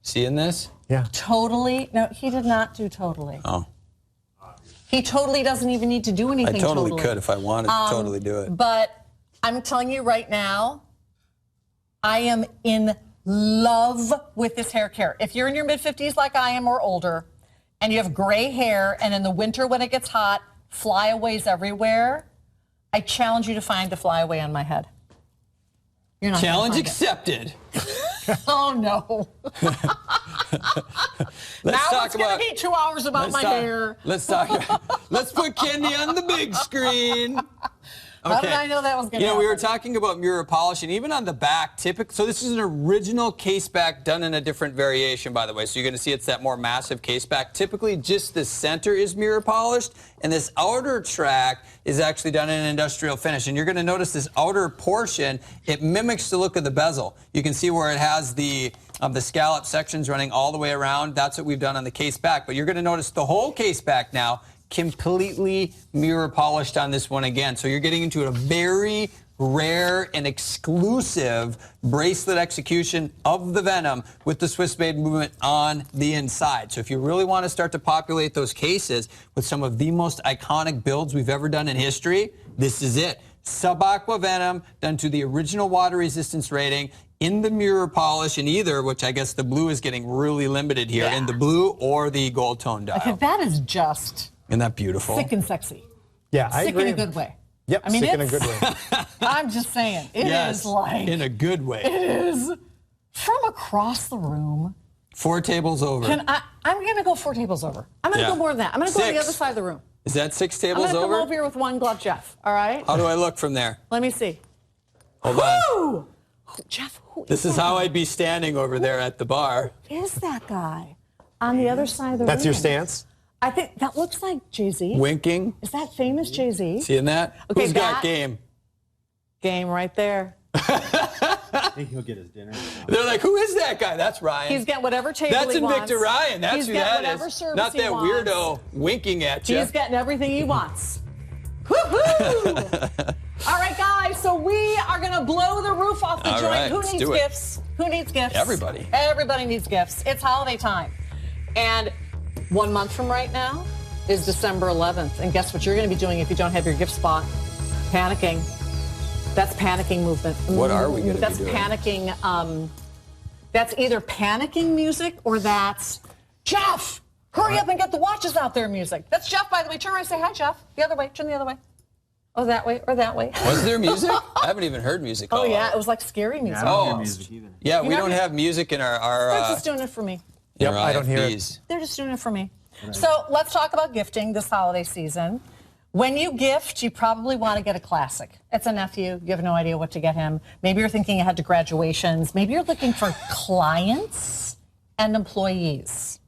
[SPEAKER 4] Seeing this?
[SPEAKER 5] Yeah.
[SPEAKER 3] Totally. No, he did not do totally.
[SPEAKER 4] Oh.
[SPEAKER 3] He totally doesn't even need to do anything.
[SPEAKER 4] I totally could if I wanted to totally do it.
[SPEAKER 3] But I'm telling you right now, I am in love with this hair care. If you're in your mid-50s like I am or older, and you have gray hair, and in the winter when it gets hot, flyaways everywhere, I challenge you to find a flyaway on my head. You're not
[SPEAKER 4] Challenge accepted.
[SPEAKER 3] Oh, no. Now it's going to be 2 hours about my hair.
[SPEAKER 4] Let's put Kendi on the big screen. Okay.
[SPEAKER 3] How did I know that was going to happen?
[SPEAKER 4] We were talking about mirror polish, and even on the back, so this is an original case back done in a different variation, by the way. So you're going to see it's that more massive case back. Typically, just the center is mirror polished, and this outer track is actually done in an industrial finish. And you're going to notice this outer portion, it mimics the look of the bezel. You can see where it has the scallop sections running all the way around. That's what we've done on the case back. But you're going to notice the whole case back now completely mirror polished on this one again. So you're getting into a very rare and exclusive bracelet execution of the Venom with the Swiss made movement on the inside. So if you really want to start to populate those cases with some of the most iconic builds we've ever done in history, this is it. Sub-Aqua Venom done to the original water resistance rating in the mirror polish in either, which I guess the blue is getting really limited here, in the blue or the gold tone dial.
[SPEAKER 3] Okay, that is just...
[SPEAKER 4] Isn't that beautiful?
[SPEAKER 3] Sick and sexy.
[SPEAKER 5] Yeah, I agree.
[SPEAKER 3] Sick in a good way.
[SPEAKER 5] Yep,
[SPEAKER 3] I mean,
[SPEAKER 5] sick in a good way.
[SPEAKER 3] I'm just saying, it is like...
[SPEAKER 4] in a good way.
[SPEAKER 3] It is from across the room.
[SPEAKER 4] 4 tables over.
[SPEAKER 3] I'm going to go 4 tables over. I'm going to go more than that. I'm going to go to the other side of the room.
[SPEAKER 4] Is that 6 tables
[SPEAKER 3] I'm going to
[SPEAKER 4] over?
[SPEAKER 3] come over here with one glove, Jeff. All right?
[SPEAKER 4] How do I look from there?
[SPEAKER 3] Let me see.
[SPEAKER 4] Hold on.
[SPEAKER 3] Woo! Jeff, who is
[SPEAKER 4] This is how I'd be standing over there at the bar.
[SPEAKER 3] Who is that guy on the other side of the room?
[SPEAKER 5] That's your stance?
[SPEAKER 3] I think that looks like Jay-Z.
[SPEAKER 4] Winking.
[SPEAKER 3] Is that famous Jay-Z?
[SPEAKER 4] Seeing that?
[SPEAKER 3] Okay,
[SPEAKER 4] Who's got game?
[SPEAKER 3] Game right there.
[SPEAKER 2] I think he'll get his dinner.
[SPEAKER 4] They're like, who is that guy? That's Ryan.
[SPEAKER 3] He's getting whatever table
[SPEAKER 4] That's
[SPEAKER 3] he wants.
[SPEAKER 4] Invicta Ryan. That's
[SPEAKER 3] He's
[SPEAKER 4] who
[SPEAKER 3] getting
[SPEAKER 4] that
[SPEAKER 3] whatever
[SPEAKER 4] is.
[SPEAKER 3] service
[SPEAKER 4] Not
[SPEAKER 3] he
[SPEAKER 4] that
[SPEAKER 3] wants.
[SPEAKER 4] weirdo winking at you.
[SPEAKER 3] He's getting everything he wants. Woohoo! All right, guys, so we are going to blow the roof off the
[SPEAKER 4] All
[SPEAKER 3] joint.
[SPEAKER 4] right,
[SPEAKER 3] Who
[SPEAKER 4] let's
[SPEAKER 3] needs
[SPEAKER 4] do it.
[SPEAKER 3] gifts? Who needs gifts?
[SPEAKER 4] Everybody.
[SPEAKER 3] Everybody needs gifts. It's holiday time. And 1 month from right now is December 11th. And guess what you're going to be doing if you don't have your gift spot? Panicking. That's panicking movement.
[SPEAKER 4] What are we going to be
[SPEAKER 3] That's
[SPEAKER 4] doing?
[SPEAKER 3] panicking. That's either panicking music or that's Jeff. Hurry up and get the watches out there music. That's Jeff, by the way. Turn around and say hi, Jeff. The other way. Turn the other way. Oh, that way or that way.
[SPEAKER 4] Was there music? I haven't even heard music.
[SPEAKER 3] Oh, yeah. It was like scary music.
[SPEAKER 2] I don't hear
[SPEAKER 4] Oh.
[SPEAKER 2] music either.
[SPEAKER 4] Yeah, we
[SPEAKER 3] You're
[SPEAKER 4] don't
[SPEAKER 3] not-
[SPEAKER 4] have music in
[SPEAKER 3] They're
[SPEAKER 4] our
[SPEAKER 3] just doing it for me.
[SPEAKER 5] Yep,
[SPEAKER 4] our
[SPEAKER 5] I don't hear it.
[SPEAKER 4] IFBs.
[SPEAKER 3] They're just doing it for me. So let's talk about gifting this holiday season. When you gift, you probably want to get a classic. It's a nephew. You have no idea what to get him. Maybe you're thinking ahead to graduations. Maybe you're looking for clients and employees.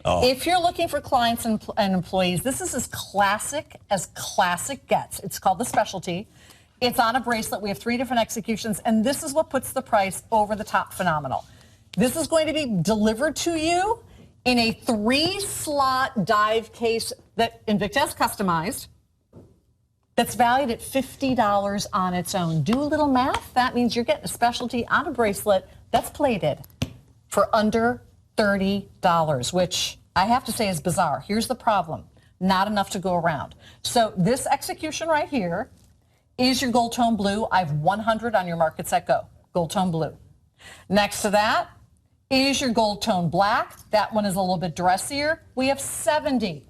[SPEAKER 4] Oh.
[SPEAKER 3] If you're looking for clients and employees, this is as classic gets. It's called the specialty. It's on a bracelet. We have 3 different executions, and this is what puts the price over the top phenomenal. This is going to be delivered to you in a 3-slot dive case that Invicta has customized. That's valued at $50 on its own. Do a little math. That means you're getting a specialty on a bracelet that's plated for under $30, which I have to say is bizarre. Here's the problem. Not enough to go around. So this execution right here is your gold tone blue. I have 100 on your market set go. Gold tone blue. Next to that is your gold tone black. That one is a little bit dressier. We have 70,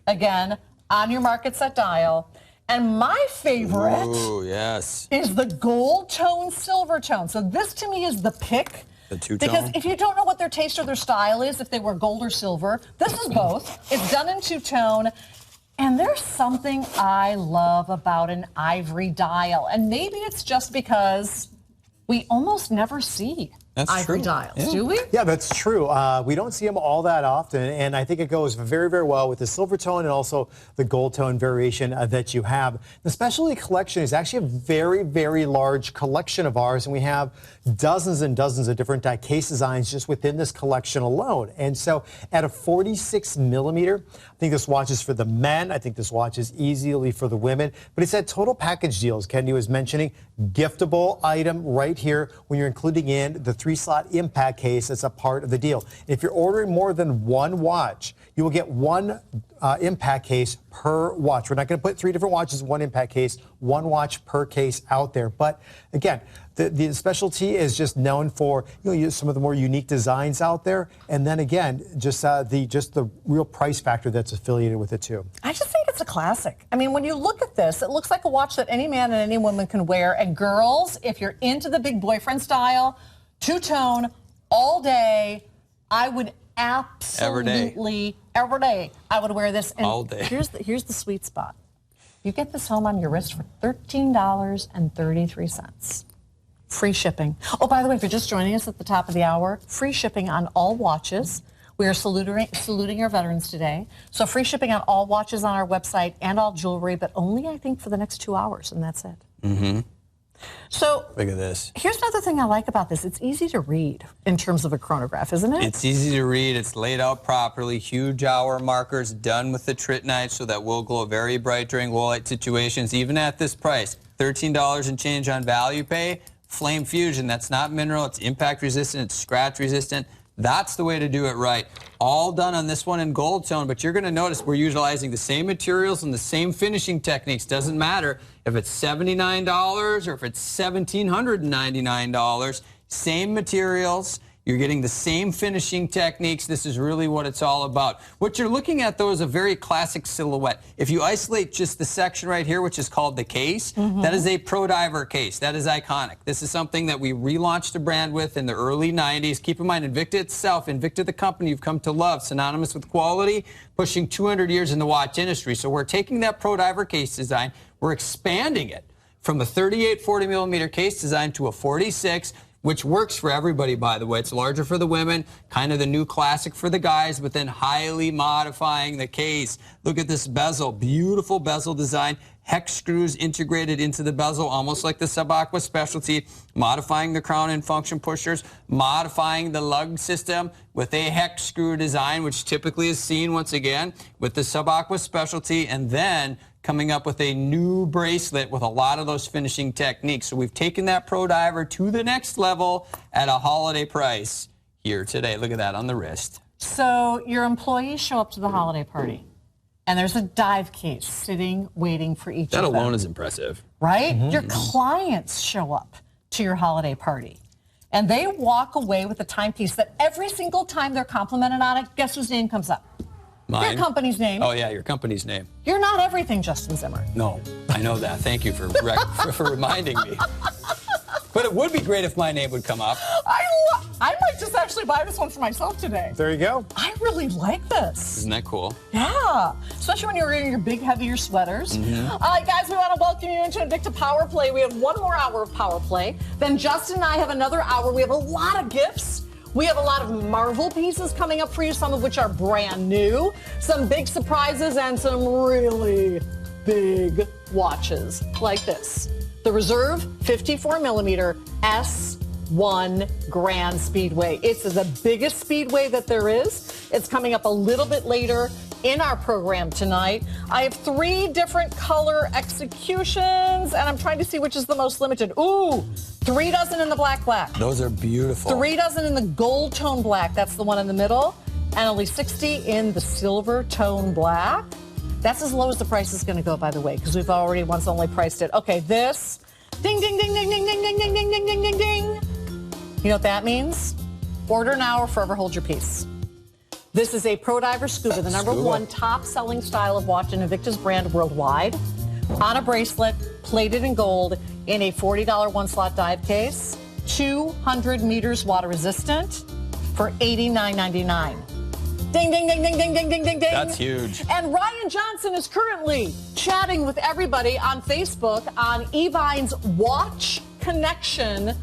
[SPEAKER 3] again, on your market set dial. And my favorite
[SPEAKER 4] Ooh, yes.
[SPEAKER 3] is the gold tone silver tone. So this to me is the pick.
[SPEAKER 4] The two-tone?
[SPEAKER 3] Because if you don't know what their taste or their style is, if they wear gold or silver, this is both. It's done in 2-tone. And there's something I love about an ivory dial. And maybe it's just because we almost never see
[SPEAKER 4] That's
[SPEAKER 3] ivory
[SPEAKER 4] true.
[SPEAKER 3] dials,
[SPEAKER 4] Yeah.
[SPEAKER 3] do we?
[SPEAKER 5] Yeah, that's true. We don't see them all that often, and I think it goes very, very well with the silver tone and also the gold tone variation that you have. The specialty collection is actually a very, very large collection of ours, and we have dozens and dozens of different die case designs just within this collection alone. And so at a 46 millimeter, I think this watch is for the men. I think this watch is easily for the women, but it's at total package deals. Kendi was mentioning giftable item right here when you're including in the 3-slot impact case that's a part of the deal. If you're ordering more than one watch, you will get one impact case per watch. We're not going to put 3 different watches in one impact case, one watch per case out there. But again, the specialty is just known for some of the more unique designs out there, and then again, just the real price factor that's affiliated with it too.
[SPEAKER 3] I just think it's a classic. I mean, when you look at this, it looks like a watch that any man and any woman can wear. And girls, if you're into the big boyfriend style, two-tone, all day, I would absolutely every day I would wear this. And
[SPEAKER 4] all day.
[SPEAKER 3] Here's the sweet spot. You get this home on your wrist for $13.33. Free shipping. Oh, by the way, if you're just joining us at the top of the hour, free shipping on all watches. We are saluting our veterans today. So free shipping on all watches on our website and all jewelry, but only, I think, for the next 2 hours, and that's it.
[SPEAKER 4] Mm-hmm.
[SPEAKER 3] So
[SPEAKER 4] look at this.
[SPEAKER 3] Here's another thing I like about this. It's easy to read in terms of a chronograph, isn't it?
[SPEAKER 4] It's easy to read. It's laid out properly. Huge hour markers done with the tritnite so that will glow very bright during low light situations. Even at this price, $13 and change on value pay. Flame fusion, that's not mineral, it's impact resistant, it's scratch resistant. That's the way to do it right. All done on this one in gold tone, but you're going to notice we're utilizing the same materials and the same finishing techniques. Doesn't matter if it's $79 or if it's $1,799. Same materials. You're getting the same finishing techniques. This is really what it's all about. What you're looking at, though, is a very classic silhouette. If you isolate just the section right here, which is called the case, that is a Pro Diver case. That is iconic. This is something that we relaunched the brand with in the early 90s. Keep in mind, Invicta itself, Invicta the company you've come to love, synonymous with quality, pushing 200 years in the watch industry. So we're taking that Pro Diver case design, we're expanding it from a 38 40-millimeter case design to a 46, which works for everybody, by the way. It's larger for the women, kind of the new classic for the guys, but then highly modifying the case. Look at this bezel, beautiful bezel design. Hex screws integrated into the bezel, almost like the Sub-Aqua specialty, modifying the crown and function pushers, modifying the lug system with a hex screw design, which typically is seen, once again, with the Sub-Aqua specialty, and then coming up with a new bracelet with a lot of those finishing techniques. So we've taken that Pro Diver to the next level at a holiday price here today. Look at that on the wrist.
[SPEAKER 3] So your employees show up to the holiday party, and there's a dive case sitting, waiting for each
[SPEAKER 4] That
[SPEAKER 3] of them.
[SPEAKER 4] alone is impressive.
[SPEAKER 3] Right? Your clients show up to your holiday party, and they walk away with a timepiece that every single time they're complimented on it, guess whose name comes up?
[SPEAKER 4] Mine?
[SPEAKER 3] Your company's name.
[SPEAKER 4] Oh, yeah, your company's name.
[SPEAKER 3] You're not everything, Justin Zimmer.
[SPEAKER 4] No, I know that. Thank you for reminding me. But it would be great if my name would come up.
[SPEAKER 3] I might just actually buy this one for myself today.
[SPEAKER 5] There you go.
[SPEAKER 3] I really like this.
[SPEAKER 4] Isn't that cool?
[SPEAKER 3] Yeah, especially when you're wearing your big, heavier sweaters. All right, guys, we want to welcome you into Invicta Power Play. We have one more hour of Power Play. Then Justin and I have another hour. We have a lot of gifts. We have a lot of Marvel pieces coming up for you, some of which are brand new, some big surprises, and some really big watches like this. The Reserve 54mm S1 Grand Speedway. It's the biggest speedway that there is. It's coming up a little bit later in our program tonight. I have 3 different color executions, and I'm trying to see which is the most limited. Ooh, 3 dozen in the black.
[SPEAKER 4] Those are beautiful.
[SPEAKER 3] 3 dozen in the gold tone black. That's the one in the middle. And only 60 in the silver tone black. That's as low as the price is going to go, by the way, because we've already once only priced it. Okay, this. Ding, ding, ding, ding, ding, ding, ding, ding, ding, ding, ding, ding, ding. You know what that means? Order now or forever hold your peace. This is a Pro Diver Scuba, the number one top-selling style of watch in Invicta's brand worldwide. On a bracelet, plated in gold, in a $40 one-slot dive case, 200 meters water resistant for $89.99. Ding, ding, ding, ding, ding, ding, ding, ding, ding.
[SPEAKER 4] That's huge.
[SPEAKER 3] And Ryan Johnson is currently chatting with everybody on Facebook on Evine's Watch Connection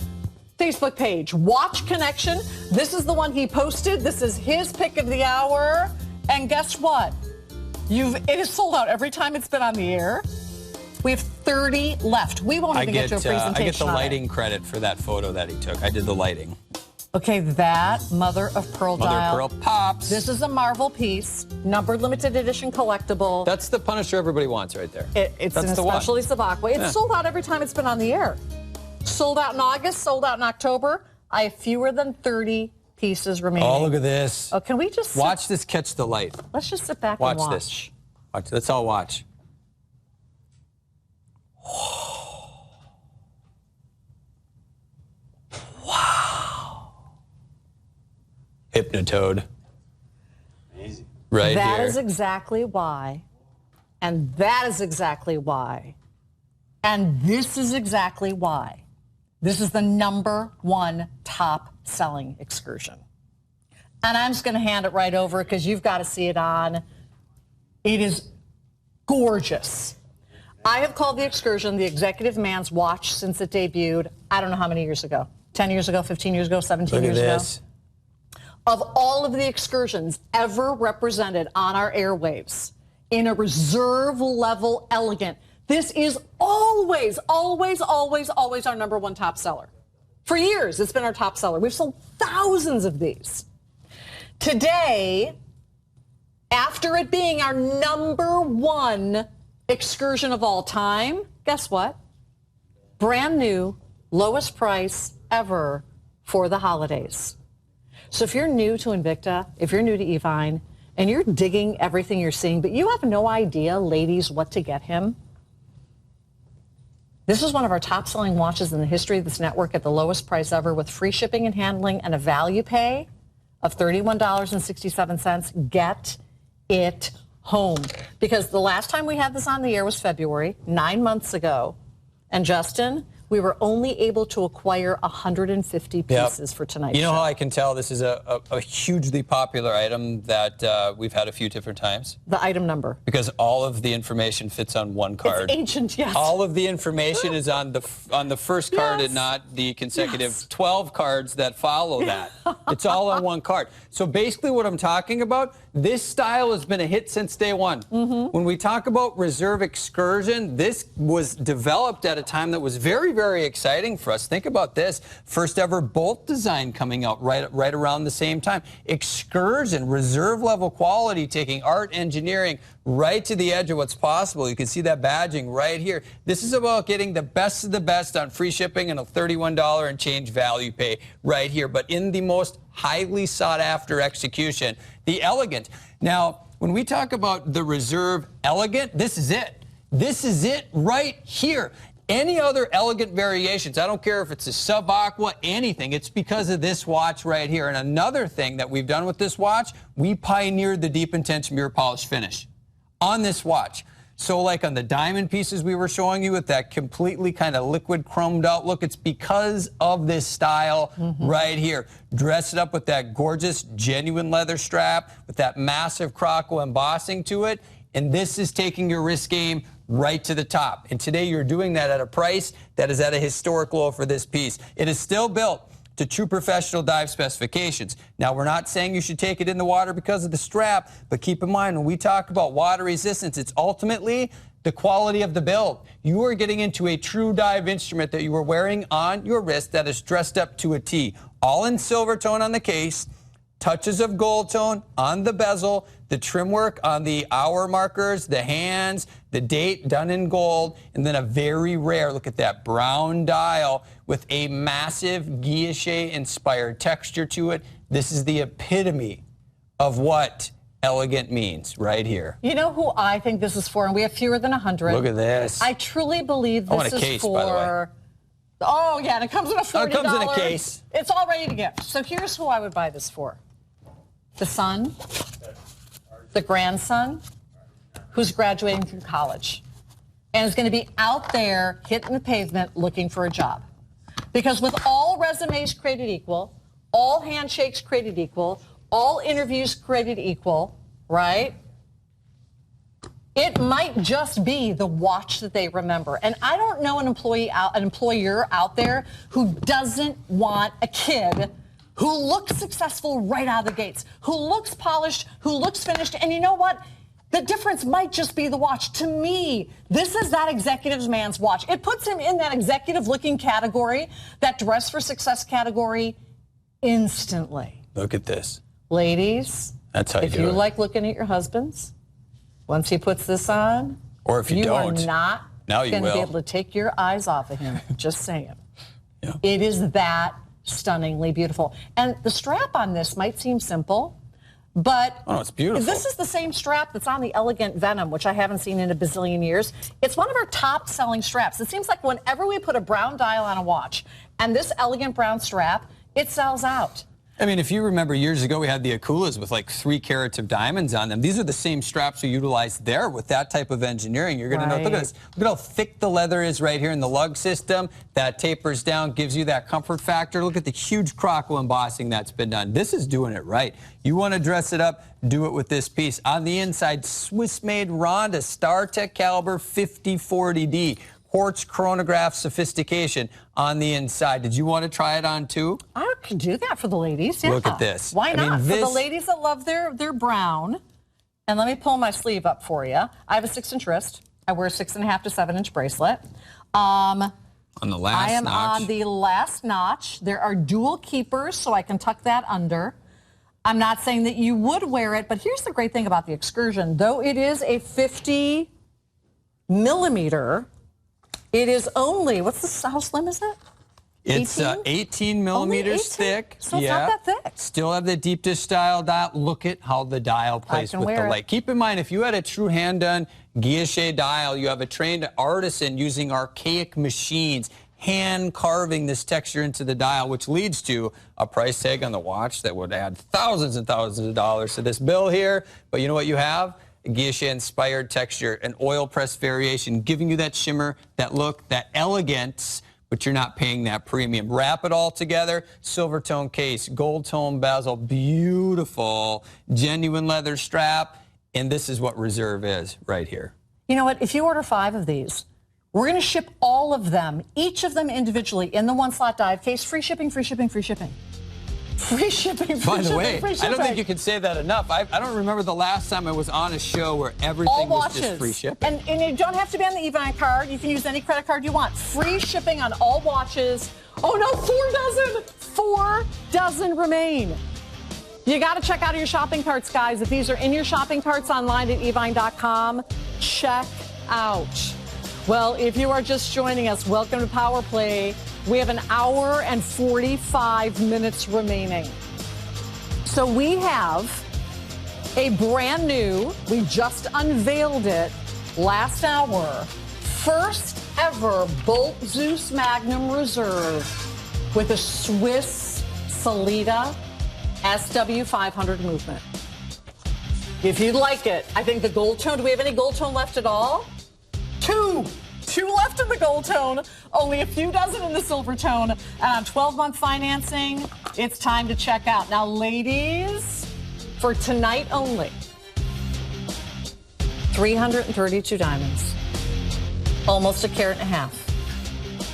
[SPEAKER 3] Facebook page, Watch Connection. This is the one he posted. This is his pick of the hour. And guess what? It is sold out every time it's been on the air. We have 30 left. We won't even get to a presentation.
[SPEAKER 4] I get the
[SPEAKER 3] on
[SPEAKER 4] lighting credit for that photo that he took. I did the lighting.
[SPEAKER 3] Okay, that Mother of Pearl dial.
[SPEAKER 4] Mother of Pearl pops.
[SPEAKER 3] This is a Marvel piece, numbered limited edition collectible.
[SPEAKER 4] That's the Punisher everybody wants right there.
[SPEAKER 3] It's an especially Savakwa. It's sold out every time it's been on the air. Sold out in August, sold out in October. I have fewer than 30 pieces remaining.
[SPEAKER 4] Oh, look at this.
[SPEAKER 3] Oh, can we just
[SPEAKER 4] watch this catch the light?
[SPEAKER 3] Let's just sit back and watch.
[SPEAKER 4] This. Watch. Let's all watch. Wow. Hypnotoad.
[SPEAKER 2] Amazing.
[SPEAKER 4] Right here.
[SPEAKER 3] That is exactly why. And that is exactly why. And this is exactly why. This is the #1 top-selling excursion. And I'm just going to hand it right over because you've got to see it on. It is gorgeous. I have called the excursion the executive man's watch since it debuted, I don't know how many years ago. 10 years ago, 15 years ago, 17 years ago. Of all of the excursions ever represented on our airwaves in a reserve level elegant, this is always, always, always, always our #1 top seller. For years, it's been our top seller. We've sold thousands of these. Today, after it being our #1 excursion of all time, guess what? Brand new, lowest price ever for the holidays. So if you're new to Invicta, if you're new to Evine, and you're digging everything you're seeing, but you have no idea, ladies, what to get him, this is one of our top-selling watches in the history of this network at the lowest price ever with free shipping and handling and a value pay of $31.67. Get it home. Because the last time we had this on the air was February, 9 months ago. And Justin, we were only able to acquire 150 pieces for tonight's show.
[SPEAKER 4] You know how I can tell this is a hugely popular item that we've had a few different times?
[SPEAKER 3] The item number.
[SPEAKER 4] Because all of the information fits on one card.
[SPEAKER 3] It's ancient, yes.
[SPEAKER 4] All of the information is on the first card and not the consecutive 12 cards that follow that. It's all on one card. So basically what I'm talking about, this style has been a hit since day one. When we talk about Reserve Excursion, this was developed at a time that was very, very exciting for us. Think about this. First ever bolt design coming out right around the same time. Excursion, reserve level quality, taking art, engineering right to the edge of what's possible. You can see that badging right here. This is about getting the best of the best on free shipping and a $31 and change value pay right here, but in the most highly sought after execution, the Elegant. Now, when we talk about the Reserve Elegant, this is it. This is it right here. Any other Elegant variations, I don't care if it's a sub-aqua, anything, it's because of this watch right here. And another thing that we've done with this watch, we pioneered the deep intense mirror polish finish on this watch. So like on the diamond pieces we were showing you with that completely kind of liquid chromed out look, it's because of this style right here. Dress it up with that gorgeous genuine leather strap with that massive croco embossing to it. And this is taking your wrist game right to the top. And today you're doing that at a price that is at a historic low for this piece. It is still built to true professional dive specifications. Now, we're not saying you should take it in the water because of the strap, but keep in mind when we talk about water resistance, it's ultimately the quality of the build. You are getting into a true dive instrument that you are wearing on your wrist that is dressed up to a T. All in silver tone on the case, touches of gold tone on the bezel, the trim work on the hour markers, the hands, the date done in gold, and then a very rare, look at that, brown dial with a massive guilloche-inspired texture to it. This is the epitome of what elegant means right here.
[SPEAKER 3] You know who I think this is for? And we have fewer than 100.
[SPEAKER 4] Look at this.
[SPEAKER 3] I truly believe this is
[SPEAKER 4] case,
[SPEAKER 3] for...
[SPEAKER 4] by the way.
[SPEAKER 3] Oh, yeah, and it comes in a $40.
[SPEAKER 4] It comes in a case.
[SPEAKER 3] It's all ready to gift. So here's who I would buy this for. The son, the grandson, who's graduating from college and is going to be out there hitting the pavement looking for a job. Because with all resumes created equal, all handshakes created equal, all interviews created equal, right? It might just be the watch that they remember. And I don't know an employer out there who doesn't want a kid who looks successful right out of the gates, who looks polished, who looks finished. And you know what? The difference might just be the watch. To me, this is that executive's man's watch. It puts him in that executive-looking category, that dress for success category, instantly.
[SPEAKER 4] Look at this.
[SPEAKER 3] Ladies,
[SPEAKER 4] that's how
[SPEAKER 3] if you like looking at your husbands, once he puts this on,
[SPEAKER 4] or if you don't,
[SPEAKER 3] are not going to be able to take your eyes off of him. Just saying.
[SPEAKER 4] Yeah.
[SPEAKER 3] It is that stunningly beautiful. And the strap on this might seem simple, but
[SPEAKER 4] it's beautiful.
[SPEAKER 3] This is the same strap that's on the elegant Venom, which I haven't seen in a bazillion years. It's one of our top-selling straps. It seems like whenever we put a brown dial on a watch and this elegant brown strap, it sells out.
[SPEAKER 4] I mean, if you remember years ago, we had the Akulas with like 3 carats of diamonds on them. These are the same straps we utilized there with that type of engineering. You're going to know, look at this. Look at how thick the leather is right here in the lug system. That tapers down, gives you that comfort factor. Look at the huge croco embossing that's been done. This is doing it right. You want to dress it up, do it with this piece. On the inside, Swiss-made Ronda StarTech caliber 5040D. Quartz chronograph sophistication on the inside. Did you want to try it on too?
[SPEAKER 3] I can do that for the ladies. Yeah.
[SPEAKER 4] Look at this.
[SPEAKER 3] Why not? For the ladies that love their brown. And let me pull my sleeve up for you. I have a 6-inch wrist. I wear a 6.5 to 7-inch bracelet.
[SPEAKER 4] On the last notch.
[SPEAKER 3] I am on the last notch. There are dual keepers, so I can tuck that under. I'm not saying that you would wear it, but here's the great thing about the Excursion. Though it is a 50 millimeter, it is only, how slim is it?
[SPEAKER 4] It's 18 millimeters thick.
[SPEAKER 3] So it's not that thick.
[SPEAKER 4] Still have the deep dish style dial. Look at how the dial plays with the light. Keep in mind, if you had a true hand-done guilloche dial, you have a trained artisan using archaic machines, hand carving this texture into the dial, which leads to a price tag on the watch that would add thousands and thousands of dollars to this bill here. But you know what you have? Guilloche-inspired texture, an oil press variation, giving you that shimmer, that look, that elegance, but you're not paying that premium. Wrap it all together, silver tone case, gold tone bezel, beautiful, genuine leather strap, and this is what Reserve is right here.
[SPEAKER 3] You know what? If you order 5 of these, we're going to ship all of them, each of them individually, in the 1-slot dive case. Free shipping, free shipping, free shipping. Free shipping, free
[SPEAKER 4] By the
[SPEAKER 3] shipping,
[SPEAKER 4] way,
[SPEAKER 3] free shipping.
[SPEAKER 4] I don't think you can say that enough. I don't remember the last time I was on a show where everything was just free shipping.
[SPEAKER 3] And you don't have to be on the Evine card. You can use any credit card you want. Free shipping on all watches. Oh no, 4 dozen remain. You got to check out your shopping carts, guys. If these are in your shopping carts online at evine.com, check out. Well, if you are just joining us, welcome to Power Play. We have 1 hour and 45 minutes remaining. So we have a brand new, we just unveiled it last hour, first ever Bolt Zeus Magnum Reserve with a Swiss Salida SW500 movement. If you'd like it, I think the gold tone, do we have any gold tone left at all? 2 left in the gold tone, only a few dozen in the silver tone. And on 12-month financing, it's time to check out. Now, ladies, for tonight only, 332 diamonds, almost 1.5 carats.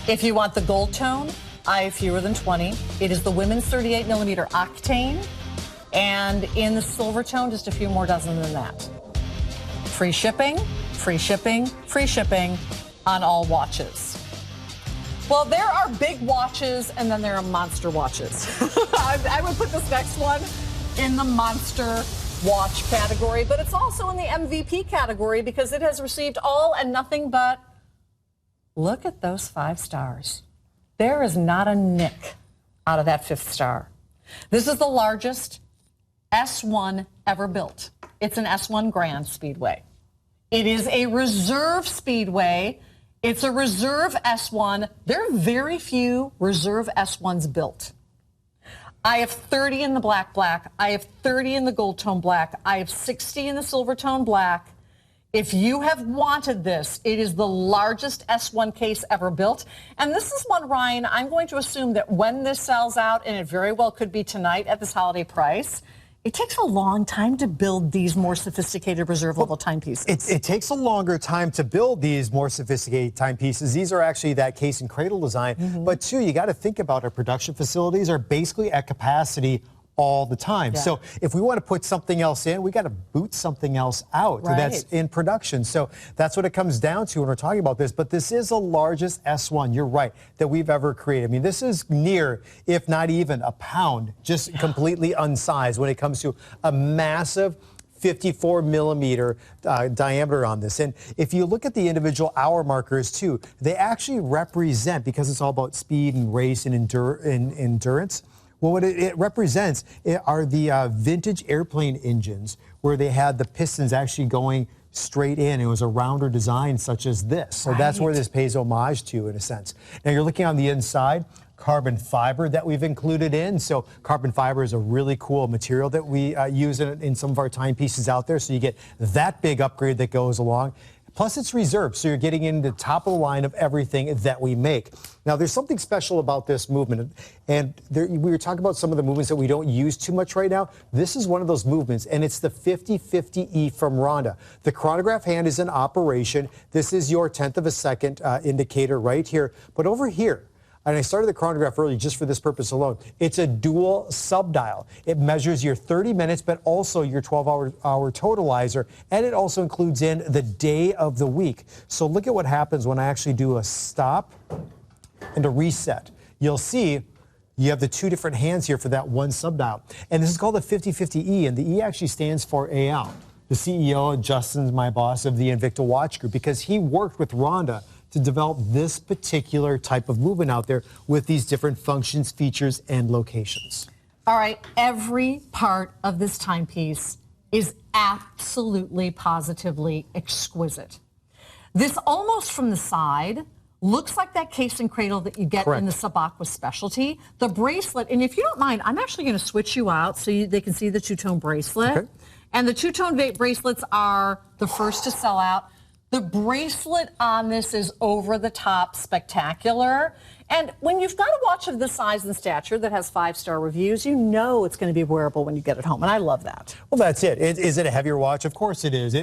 [SPEAKER 3] If you want the gold tone, I have fewer than 20. It is the women's 38 millimeter octane, and in the silver tone, just a few more dozen than that. Free shipping, free shipping, free shipping on all watches. Well, there are big watches and then there are monster watches. I would put this next one in the monster watch category, but it's also in the MVP category because it has received all and nothing but, look at those 5 stars. There is not a nick out of that 5th star. This is the largest S1 ever built. It's an S1 Grand Speedway. It is a reserve speedway. It's a reserve S1. There are very few reserve S1s built. I have 30 in the black. I have 30 in the gold tone black. I have 60 in the silver tone black. If you have wanted this, it is the largest S1 case ever built. And this is one, Ryan, I'm going to assume that when this sells out, and it very well could be tonight at this holiday price, it takes a long time to build these more sophisticated reserve level timepieces.
[SPEAKER 5] It takes a longer time to build these more sophisticated timepieces. These are actually that case and cradle design. But too, you got to think about our production facilities are basically at capacity all the time. So if we want to put something else in, we got to boot something else out that's in production. So that's what it comes down to when we're talking about this. But this is the largest S1, you're right, that we've ever created. I mean, this is near, if not even a pound, just completely unsized when it comes to a massive 54 millimeter diameter on this. And if you look at the individual hour markers too, they actually represent, because it's all about speed and race and endurance, well, what it represents are the vintage airplane engines where they had the pistons actually going straight in. It was a rounder design such as this. So that's where this pays homage to, in a sense. Now you're looking on the inside, carbon fiber that we've included in. So carbon fiber is a really cool material that we use in some of our timepieces out there. So you get that big upgrade that goes along. Plus, it's reserved, so you're getting into the top of the line of everything that we make. Now, there's something special about this movement, and we were talking about some of the movements that we don't use too much right now. This is one of those movements, and it's the 50-50E from Rhonda. The chronograph hand is in operation. This is your 1/10 of a second indicator right here. But over here, and I started the chronograph early just for this purpose alone. It's a dual subdial. It measures your 30 minutes, but also your 12-hour totalizer, and it also includes in the day of the week. So look at what happens when I actually do a stop and a reset. You'll see you have the two different hands here for that one subdial. And this is called the 50-50E, and the E actually stands for AL. The CEO, Justin's my boss of the Invicta Watch Group, because he worked with Rhonda to develop this particular type of movement out there with these different functions, features, and locations.
[SPEAKER 3] All right, every part of this timepiece is absolutely, positively exquisite. This almost from the side looks like that case and cradle that you get in the Sub-Aqua specialty. The bracelet, and if you don't mind, I'm actually going to switch you out so they can see the two-tone bracelet.
[SPEAKER 5] Okay.
[SPEAKER 3] And the two-tone bracelets are the first to sell out. The bracelet on this is over-the-top spectacular. And when you've got a watch of this size and stature that has 5-star reviews, you know it's going to be wearable when you get it home, and I love that.
[SPEAKER 5] Well, that's it. Is it a heavier watch? Of course it is.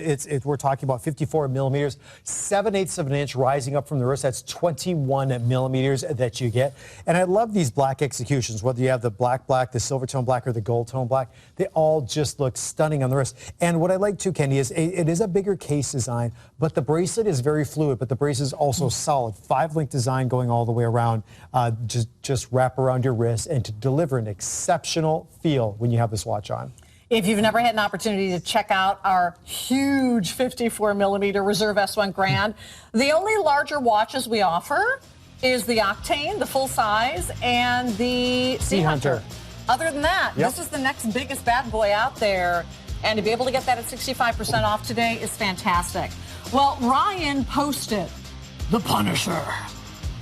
[SPEAKER 5] We're talking about 54 millimeters, 7/8 of an inch rising up from the wrist. That's 21 millimeters that you get. And I love these black executions, whether you have the black, the silver tone black, or the gold tone black. They all just look stunning on the wrist. And what I like too, Kenny, is it is a bigger case design, but the bracelet is very fluid, but the bracelet is also solid. 5-link design going all the way around. Just wrap around your wrist and to deliver an exceptional feel when you have this watch on.
[SPEAKER 3] If you've never had an opportunity to check out our huge 54 millimeter Reserve S1 Grand, the only larger watches we offer is the Octane, the full size, and the Sea Hunter. Other than that, this is the next biggest bad boy out there, and to be able to get that at 65% off today is fantastic. Well, Ryan posted the Punisher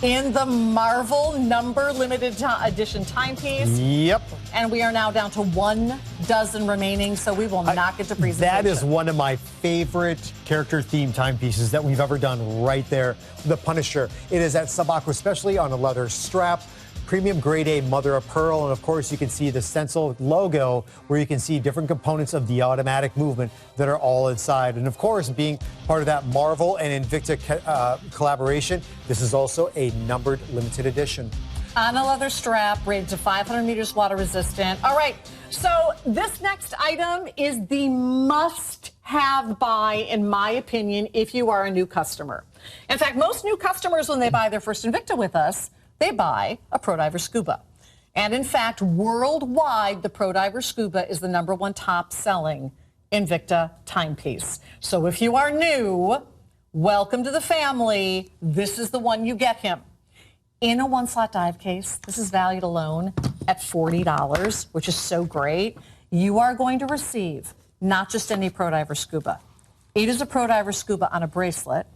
[SPEAKER 3] in the Marvel number limited edition timepiece.
[SPEAKER 5] Yep.
[SPEAKER 3] And we are now down to 1 dozen remaining, so we will not get to presentation.
[SPEAKER 5] That is one of my favorite character themed timepieces that we've ever done right there. The Punisher. It is at Sub-Aqua, especially on a leather strap. Premium grade A mother of pearl, and of course you can see the stencil logo where you can see different components of the automatic movement that are all inside. And of course, being part of that Marvel and Invicta collaboration, this is also a numbered limited edition.
[SPEAKER 3] On a leather strap, rated to 500 meters water resistant. All right, so this next item is the must-have buy, in my opinion, if you are a new customer. In fact, most new customers, when they buy their first Invicta with us, they buy a ProDiver Scuba. And in fact, worldwide, the ProDiver Scuba is the #1 top-selling Invicta timepiece. So if you are new, welcome to the family. This is the one you get him. In a 1-slot dive case, this is valued alone at $40, which is so great. You are going to receive not just any ProDiver Scuba. It is a ProDiver Scuba on a bracelet.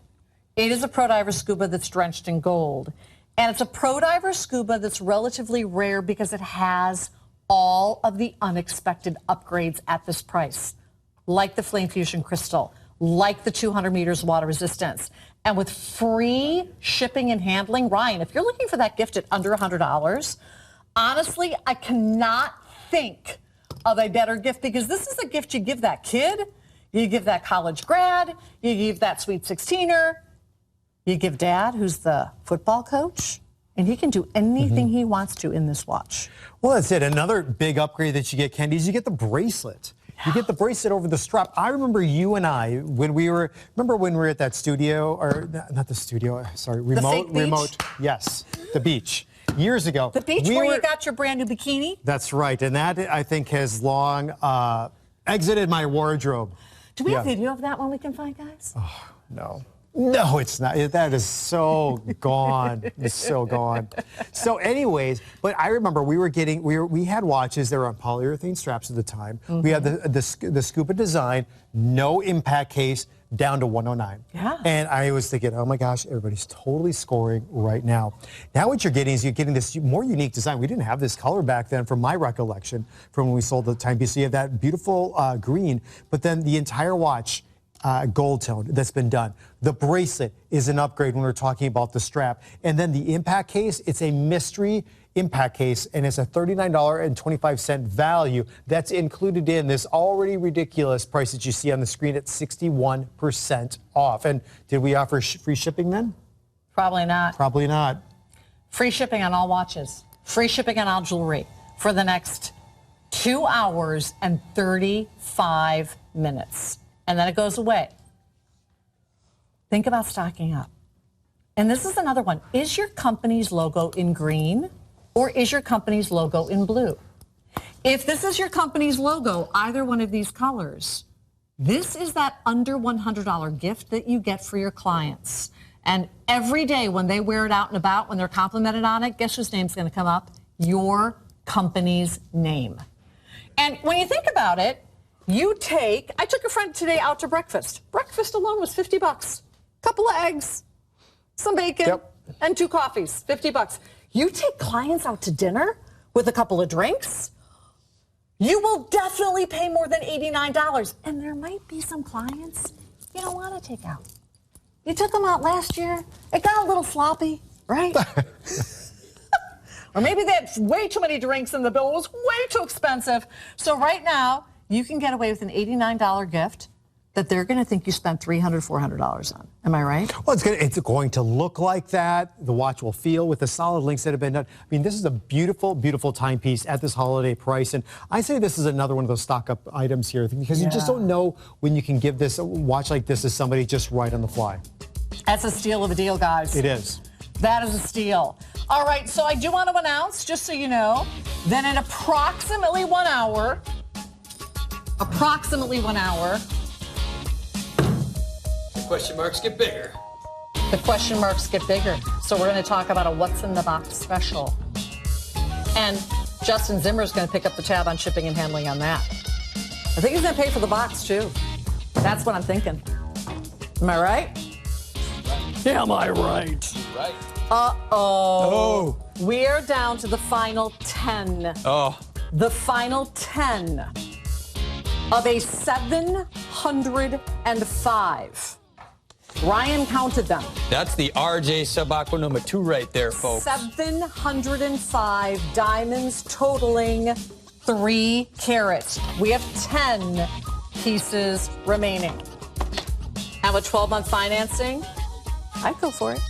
[SPEAKER 3] It is a ProDiver Scuba that's drenched in gold. And it's a ProDiver Scuba that's relatively rare because it has all of the unexpected upgrades at this price, like the Flame Fusion Crystal, like the 200 meters water resistance. And with free shipping and handling, Ryan, if you're looking for that gift at under $100, honestly, I cannot think of a better gift, because this is a gift you give that kid, you give that college grad, you give that sweet 16er, you give dad, who's the football coach, and he can do anything he wants to in this watch.
[SPEAKER 5] Well, that's it. Another big upgrade that you get, Candy, is you get the bracelet. You get the bracelet over the strap. I remember you and I, when we were at that studio, or not the studio, sorry, remote, yes, the beach, years ago.
[SPEAKER 3] The beach where you got your brand new bikini?
[SPEAKER 5] That's right, and that, I think, has long exited my wardrobe.
[SPEAKER 3] Do we have video of that one we can find, guys?
[SPEAKER 5] Oh, no. No, it's not. That is so gone. It's so gone. So anyways, but I remember we had watches that were on polyurethane straps at the time. We had the Scuba Design, no impact case, down to 109.
[SPEAKER 3] Yeah.
[SPEAKER 5] And I was thinking, oh my gosh, everybody's totally scoring right now. Now what you're getting this more unique design. We didn't have this color back then, from my recollection, from when we sold the timepiece. So you have that beautiful green, but then the entire watch, gold tone that's been done. The bracelet is an upgrade when we're talking about the strap. And then the impact case, it's a mystery impact case, and it's a $39.25 value that's included in this already ridiculous price that you see on the screen at 61% off. And did we offer free shipping then?
[SPEAKER 3] Probably not.
[SPEAKER 5] Probably not.
[SPEAKER 3] Free shipping on all watches. Free shipping on all jewelry for the next 2 hours and 35 minutes. And then it goes away. Think about stocking up. And this is another one. Is your company's logo in green, or is your company's logo in blue? If this is your company's logo, either one of these colors, this is that under $100 gift that you get for your clients. And every day when they wear it out and about, when they're complimented on it, guess whose name's going to come up? Your company's name. And when you think about it, I took a friend today out to breakfast. Breakfast alone was $50. Couple of eggs, some bacon, and 2 coffees, $50. You take clients out to dinner with a couple of drinks, you will definitely pay more than $89. And there might be some clients you don't want to take out. You took them out last year, it got a little sloppy, right? Or maybe they had way too many drinks and the bill was way too expensive. So right now, you can get away with an $89 gift that they're going to think you spent $300, $400 on. Am I right?
[SPEAKER 5] Well, it's going to look like that. The watch will feel with the solid links that have been done. I mean, this is a beautiful, beautiful timepiece at this holiday price. And I say this is another one of those stock-up items here, because you just don't know when you can give this a watch like this to somebody just right on the fly.
[SPEAKER 3] That's a steal of a deal, guys.
[SPEAKER 5] It is.
[SPEAKER 3] That is a steal. All right, so I do want to announce, just so you know, that in approximately 1 hour,
[SPEAKER 4] Question marks get bigger.
[SPEAKER 3] the question marks get bigger. So we're going to talk about a What's in the Box special. And Justin Zimmer is going to pick up the tab on shipping and handling on that. I think he's going to pay for the box, too. That's what I'm thinking. Am I right? Am I right?
[SPEAKER 4] Right.
[SPEAKER 3] Uh-oh. We are down to the final 10.
[SPEAKER 4] Oh.
[SPEAKER 3] The final 10 of a 705. Ryan counted them.
[SPEAKER 4] That's the RJ Sub-Aqua number 2 right there, folks.
[SPEAKER 3] 705 diamonds totaling 3 carats. We have 10 pieces remaining. And with 12-month financing, I'd go for it.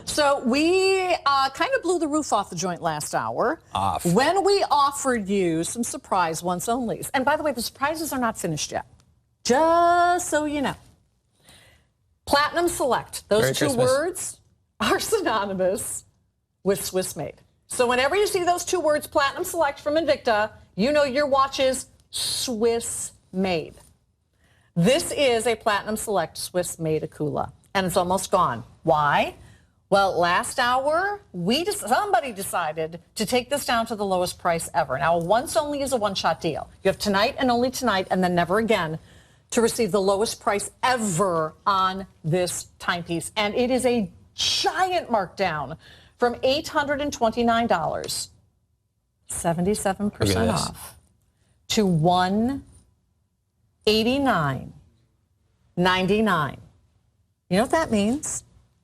[SPEAKER 3] So we kind of blew the roof off the joint last hour when we offered you some surprise once onlys. And by the way, the surprises are not finished yet. Just so you know. Platinum Select. Those
[SPEAKER 4] Merry
[SPEAKER 3] two
[SPEAKER 4] Christmas.
[SPEAKER 3] words are synonymous with Swiss made. So whenever you see those 2 words, Platinum Select from Invicta, you know your watch is Swiss made. This is a Platinum Select Swiss made Akula, and it's almost gone. Why? Well, last hour, somebody decided to take this down to the lowest price ever. Now, once only is a one-shot deal. You have tonight and only tonight, and then never again, to receive the lowest price ever on this timepiece. And it is a giant markdown from $829, 77% off, to $189.99. You know what that means?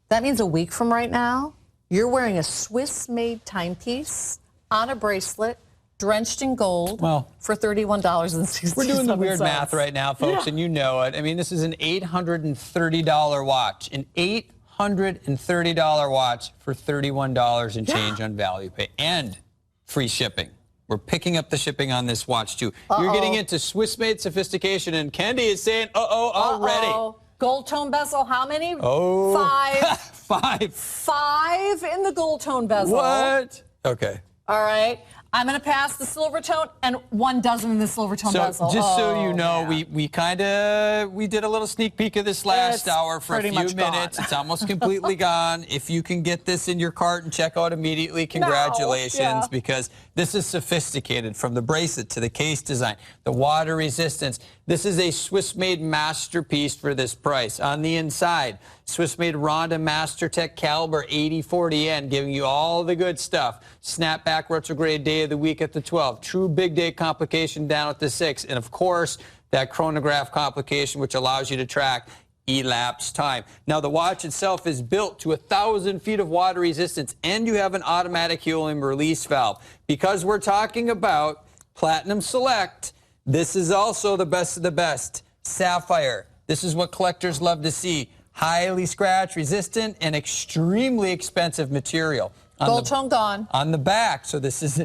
[SPEAKER 3] That means a week from right now, you're wearing a Swiss-made timepiece on a bracelet, drenched in gold, for $31.67.
[SPEAKER 4] We're doing the weird math right now, folks, and you know it. I mean, this is an $830 watch, an $830 watch for $31 and change on value pay, and free shipping. We're picking up the shipping on this watch, too. You're getting into Swiss-made sophistication, and Kendi is saying, already.
[SPEAKER 3] Gold tone bezel, how many?
[SPEAKER 4] Oh.
[SPEAKER 3] 5.
[SPEAKER 4] 5.
[SPEAKER 3] 5 in the gold tone bezel.
[SPEAKER 4] What? Okay.
[SPEAKER 3] All right. I'm going to pass the silver tone and 1 dozen in the silver tone bezel.
[SPEAKER 4] Just so you know, we did a little sneak peek of this last hour for a few minutes. It's almost completely gone. If you can get this in your cart and check out immediately, congratulations, because this is sophisticated, from the bracelet to the case design, the water resistance. This is a Swiss-made masterpiece for this price. On the inside, Swiss-made Ronda MasterTech Caliber 8040N, giving you all the good stuff. Snapback retrograde day of the week at the 12. True big day complication down at the 6. And, of course, that chronograph complication, which allows you to track elapsed time. Now, the watch itself is built to 1,000 feet of water resistance, and you have an automatic helium release valve. Because we're talking about Platinum Select, this is also the best of the best. Sapphire. This is what collectors love to see. Highly scratch resistant and extremely expensive material.
[SPEAKER 3] Gold tone gone.
[SPEAKER 4] On the back, so this is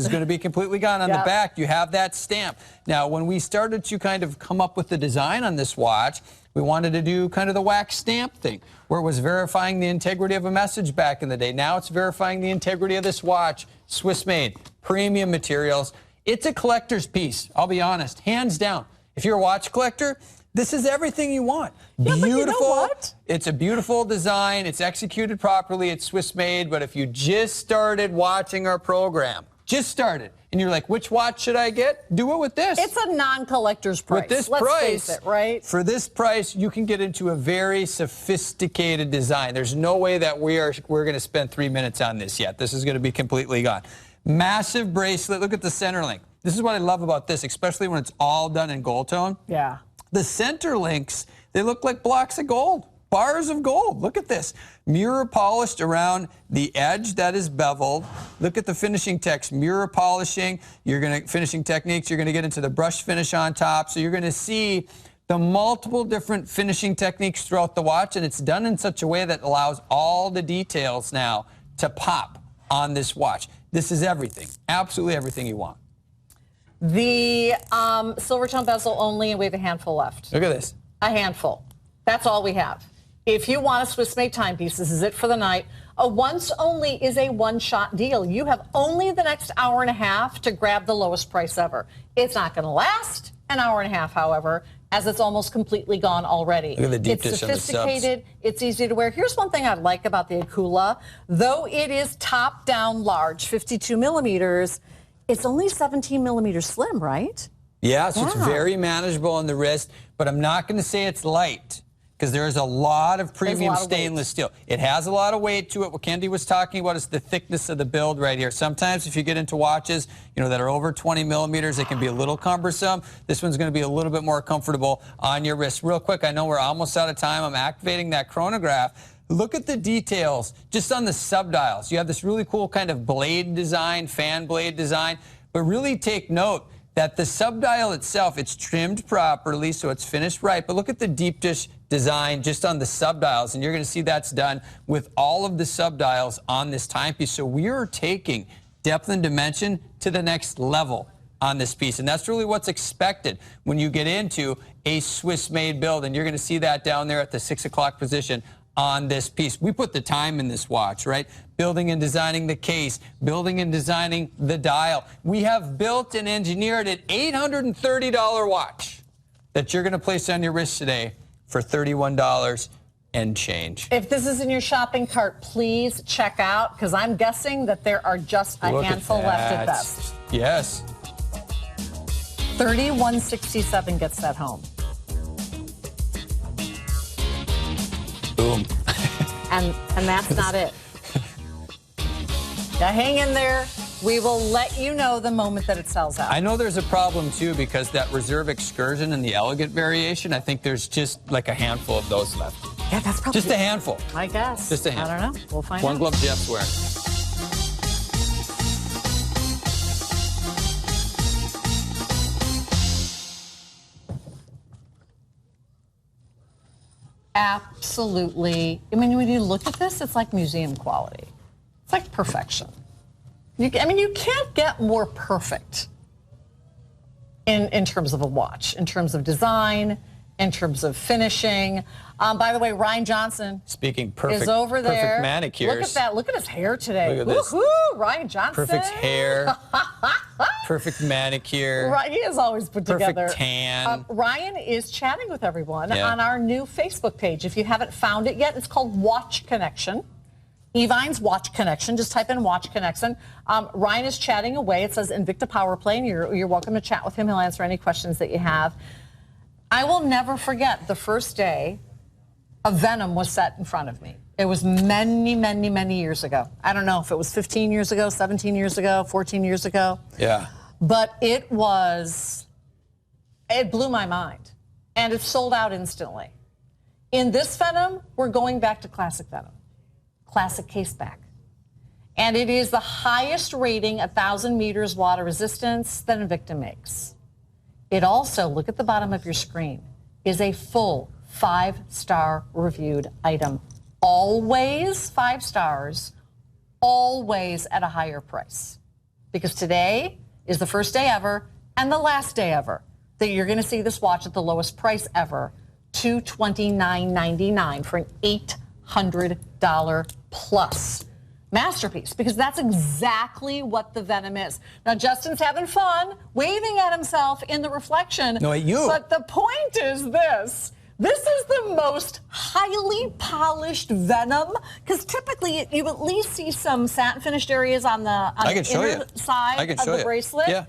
[SPEAKER 4] going to be completely gone. On the back, you have that stamp. Now, when we started to kind of come up with the design on this watch, we wanted to do kind of the wax stamp thing, where it was verifying the integrity of a message back in the day. Now it's verifying the integrity of this watch. Swiss-made, premium materials. It's a collector's piece, I'll be honest, hands down. If you're a watch collector, this is everything you want. Beautiful.
[SPEAKER 3] But you know what?
[SPEAKER 4] It's a beautiful design. It's executed properly. It's Swiss-made. But if you just started watching our program, and you're like, which watch should I get? Do it with this.
[SPEAKER 3] It's a non-collector's price.
[SPEAKER 4] With this
[SPEAKER 3] Let's
[SPEAKER 4] price,
[SPEAKER 3] face it, right?
[SPEAKER 4] For this price, you can get into a very sophisticated design. There's no way that we're going to spend 3 minutes on this yet. This is going to be completely gone. Massive bracelet. Look at the center link. This is what I love about this, especially when it's all done in gold tone.
[SPEAKER 3] Yeah.
[SPEAKER 4] The center links, they look like blocks of gold, bars of gold. Look at this. Mirror polished around the edge that is beveled. Look at the finishing text, mirror polishing. Finishing techniques, you're going to get into the brush finish on top. So you're going to see the multiple different finishing techniques throughout the watch, and it's done in such a way that allows all the details now to pop on this watch. This is everything, absolutely everything you want.
[SPEAKER 3] The silver tone bezel only, and we have a handful left.
[SPEAKER 4] Look at this.
[SPEAKER 3] A handful. That's all we have. If you want a Swiss-made timepiece, this is it for the night. A once only is a one-shot deal. You have only the next hour and a half to grab the lowest price ever. It's not going to last an hour and a half, however, as it's almost completely gone already.
[SPEAKER 4] Look at the deep
[SPEAKER 3] It's
[SPEAKER 4] dish on the
[SPEAKER 3] sophisticated. It's easy to wear. Here's one thing I like about the Akula. Though it is top-down large, 52 millimeters, it's only 17 millimeters slim, right?
[SPEAKER 4] Yeah, so it's very manageable on the wrist, but I'm not going to say it's light, because there is a lot of premium stainless steel. It has a lot of weight to it. What Kendi was talking about is the thickness of the build right here. Sometimes if you get into watches, that are over 20 millimeters, it can be a little cumbersome. This one's going to be a little bit more comfortable on your wrist. Real quick, I know we're almost out of time. I'm activating that chronograph. Look at the details just on the subdials. You have this really cool kind of blade design, fan blade design, but really take note that the subdial itself, it's trimmed properly, so it's finished right. But look at the deep dish design just on the subdials, and you're going to see that's done with all of the subdials on this timepiece. So we are taking depth and dimension to the next level on this piece, and that's really what's expected when you get into a Swiss-made build, and you're going to see that down there at the 6 o'clock position on this piece. We put the time in this watch, right? Building and designing the case, building and designing the dial. We have built and engineered an $830 watch that you're going to place on your wrist today for $31 and change.
[SPEAKER 3] If this is in your shopping cart, please check out, because I'm guessing that there are just a handful left at best.
[SPEAKER 4] Yes.
[SPEAKER 3] $31.67 gets that home.
[SPEAKER 4] Boom.
[SPEAKER 3] And that's not it. Now hang in there. We will let you know the moment that it sells out.
[SPEAKER 4] I know there's a problem, too, because that Reserve Excursion and the Elegant variation, I think there's just like a handful of those left.
[SPEAKER 3] Yeah, that's probably
[SPEAKER 4] Just a handful.
[SPEAKER 3] I guess.
[SPEAKER 4] Just a handful.
[SPEAKER 3] I don't know. We'll find out.
[SPEAKER 4] One glove Jeff's wearing.
[SPEAKER 3] Absolutely. I mean, when you look at this, it's like museum quality. It's like perfection. You can't get more perfect in terms of a watch, in terms of design, in terms of finishing. By the way, Ryan Johnson
[SPEAKER 4] Speaking perfect,
[SPEAKER 3] is over there.
[SPEAKER 4] Perfect manicures.
[SPEAKER 3] Look at that. Look at his hair today.
[SPEAKER 4] Look at this.
[SPEAKER 3] Woohoo! Ryan Johnson.
[SPEAKER 4] Perfect hair. Perfect manicure.
[SPEAKER 3] Right, he is always put
[SPEAKER 4] Perfect
[SPEAKER 3] together.
[SPEAKER 4] tan.
[SPEAKER 3] Ryan is chatting with everyone
[SPEAKER 4] Yeah.
[SPEAKER 3] on our new Facebook page. If you haven't found it yet, it's called Watch Connection. Evine's Watch Connection. Just type in Watch Connection. Ryan is chatting away. It says Invicta Power Play, and you're welcome to chat with him. He'll answer any questions that you have. I will never forget the first day a Venom was set in front of me. It was many, many, many years ago. I don't know if it was 15 years ago, 17 years ago, 14 years ago.
[SPEAKER 4] Yeah.
[SPEAKER 3] But it blew my mind. And it sold out instantly. In this Venom, we're going back to classic Venom. Classic caseback. And it is the highest rating, 1,000 meters water resistance, that Invicta makes. It also, look at the bottom of your screen, is a full 5-star reviewed item. Always 5 stars, always at a higher price. Because today is the first day ever and the last day ever that you're going to see this watch at the lowest price ever, $229.99 for an $800 plus masterpiece, because that's exactly what the Venom is. Now, Justin's having fun, waving at himself in the reflection.
[SPEAKER 4] No, at you.
[SPEAKER 3] But the point is this. This is the most highly polished Venom, because typically you at least see some satin finished areas on the inner side of the bracelet.
[SPEAKER 4] Yeah.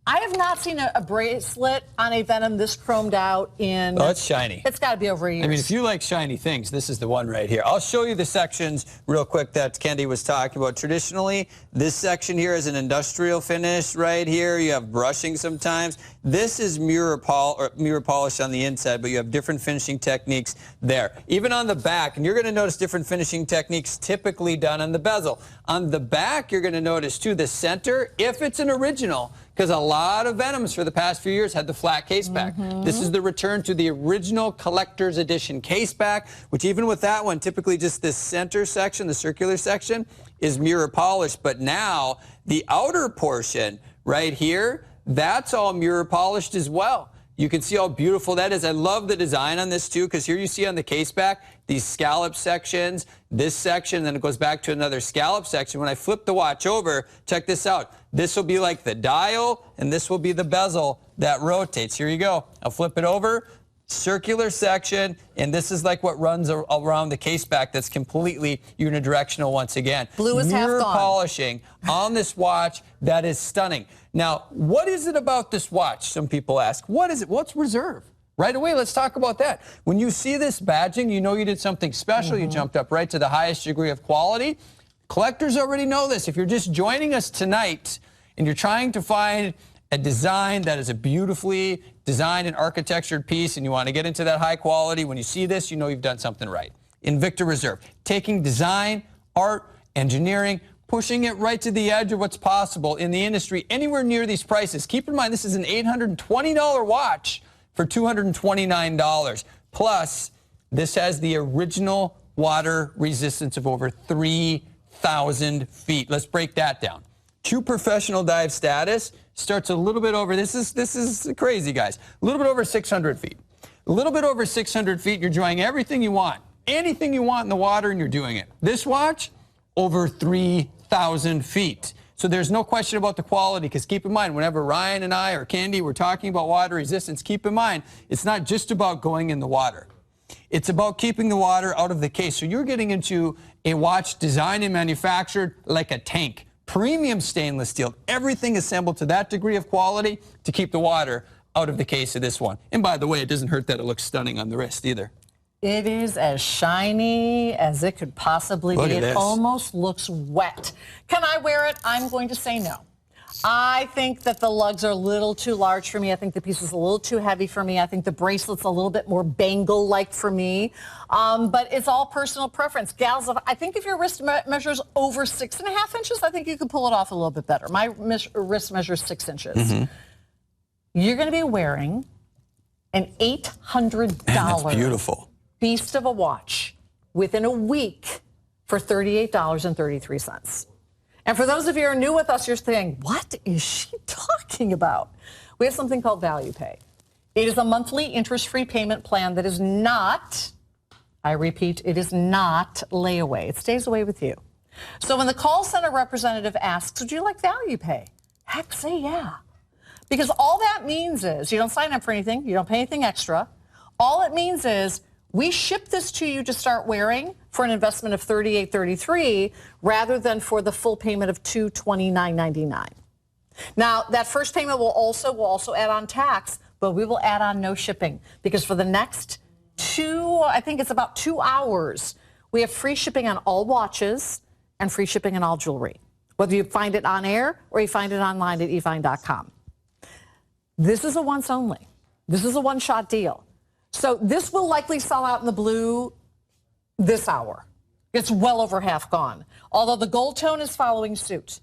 [SPEAKER 3] I have not seen a bracelet on a Venom this chromed out in...
[SPEAKER 4] Oh, it's shiny.
[SPEAKER 3] It's got to be over a year.
[SPEAKER 4] I mean, if you like shiny things, this is the one right here. I'll show you the sections real quick that Kendi was talking about. Traditionally, this section here is an industrial finish right here. You have brushing sometimes. This is mirror polish on the inside, but you have different finishing techniques there. Even on the back, and you're going to notice different finishing techniques typically done on the bezel. On the back, you're going to notice, too, the center, if it's an original, because a lot of Venoms for the past few years had the flat case back. This is the return to the original collector's edition case back, which even with that one, typically just this center section, the circular section, is mirror polished. But now the outer portion right here, that's all mirror polished as well. You can see how beautiful that is. I love the design on this, too, because here you see on the case back these scallop sections, this section, then it goes back to another scallop section. When I flip the watch over, check this out. This will be like the dial, and this will be the bezel that rotates. Here you go. I'll flip it over. Circular section, and this is like what runs around the case back that's completely unidirectional once again.
[SPEAKER 3] Blue is half
[SPEAKER 4] Mirror
[SPEAKER 3] gone.
[SPEAKER 4] polishing on this watch, that is stunning. Now, what is it about this watch, some people ask? What is it? What's reserve? Right away, let's talk about that. When you see this badging, you know you did something special. You jumped up right to the highest degree of quality. Collectors already know this. If you're just joining us tonight and you're trying to find a design that is a beautifully designed and architectured piece and you want to get into that high quality, when you see this, you know you've done something right. Invicta Reserve, taking design, art, engineering, pushing it right to the edge of what's possible in the industry anywhere near these prices. Keep in mind, this is an $820 watch for $229. Plus, this has the original water resistance of over 3,000 feet. Let's break that down. True professional dive status starts a little bit over, this is crazy, guys, a little bit over 600 feet. A little bit over 600 feet, you're drawing everything you want, anything you want in the water, and you're doing it. This watch, over 3,000 feet. So there's no question about the quality, because keep in mind, whenever Ryan and I or Candy were talking about water resistance, keep in mind, it's not just about going in the water. It's about keeping the water out of the case. So you're getting into a watch designed and manufactured like a tank. Premium stainless steel, everything assembled to that degree of quality to keep the water out of the case of this one. And by the way, it doesn't hurt that it looks stunning on the wrist either.
[SPEAKER 3] It is as shiny as it could possibly be. It almost looks wet. Can I wear it? I'm going to say no. I think that the lugs are a little too large for me. I think the piece is a little too heavy for me. I think the bracelet's a little bit more bangle-like for me. But it's all personal preference. Gals, I think if your wrist measures over 6.5 inches, I think you can pull it off a little bit better. My wrist measures 6 inches.
[SPEAKER 4] Mm-hmm.
[SPEAKER 3] You're going to be wearing an $800
[SPEAKER 4] that's beautiful.
[SPEAKER 3] beast of a watch within a week for $38.33. And for those of you who are new with us, you're saying, what is she talking about? We have something called Value Pay. It is a monthly interest-free payment plan that is not, I repeat, it is not layaway. It stays away with you. So when the call center representative asks, would you like Value Pay? Heck, say yeah. Because all that means is you don't sign up for anything. You don't pay anything extra. All it means is we ship this to you to start wearing for an investment of $38.33 rather than for the full payment of $229.99. Now, that first payment will also add on tax, but we will add on no shipping because for the next I think it's about 2 hours, we have free shipping on all watches and free shipping on all jewelry, whether you find it on air or you find it online at evine.com. This is a once only. This is a one-shot deal. So this will likely sell out in the blue this hour. It's well over half gone, although the gold tone is following suit.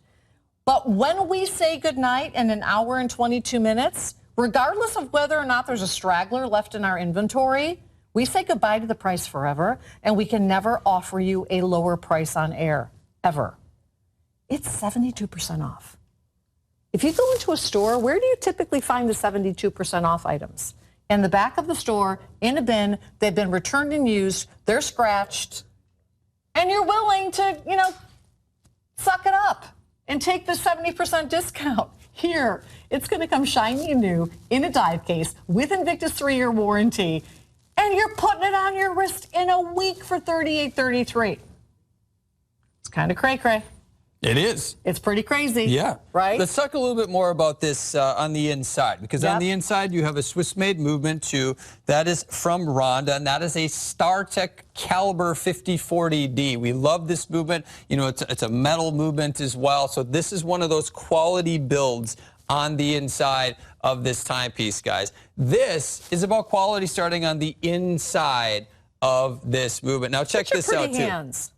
[SPEAKER 3] But when we say goodnight in an hour and 22 minutes, regardless of whether or not there's a straggler left in our inventory, we say goodbye to the price forever, and we can never offer you a lower price on air, ever. It's 72% off. If you go into a store, where do you typically find the 72% off items? In the back of the store, in a bin, they've been returned and used, they're scratched, and you're willing to, suck it up and take the 70% discount. Here, it's going to come shiny and new in a dive case with Invicta's 3-year warranty, and you're putting it on your wrist in a week for $38.33. It's kind of cray-cray.
[SPEAKER 4] It is.
[SPEAKER 3] It's pretty crazy.
[SPEAKER 4] Yeah.
[SPEAKER 3] Right?
[SPEAKER 4] Let's talk a little bit more about this on the inside, because on the inside you have a Swiss-made movement too. That is from Rhonda, and that is a StarTech Caliber 5040D. We love this movement. It's a metal movement as well. So this is one of those quality builds on the inside of this timepiece, guys. This is about quality starting on the inside of this movement. Now check this out too.
[SPEAKER 3] Hands.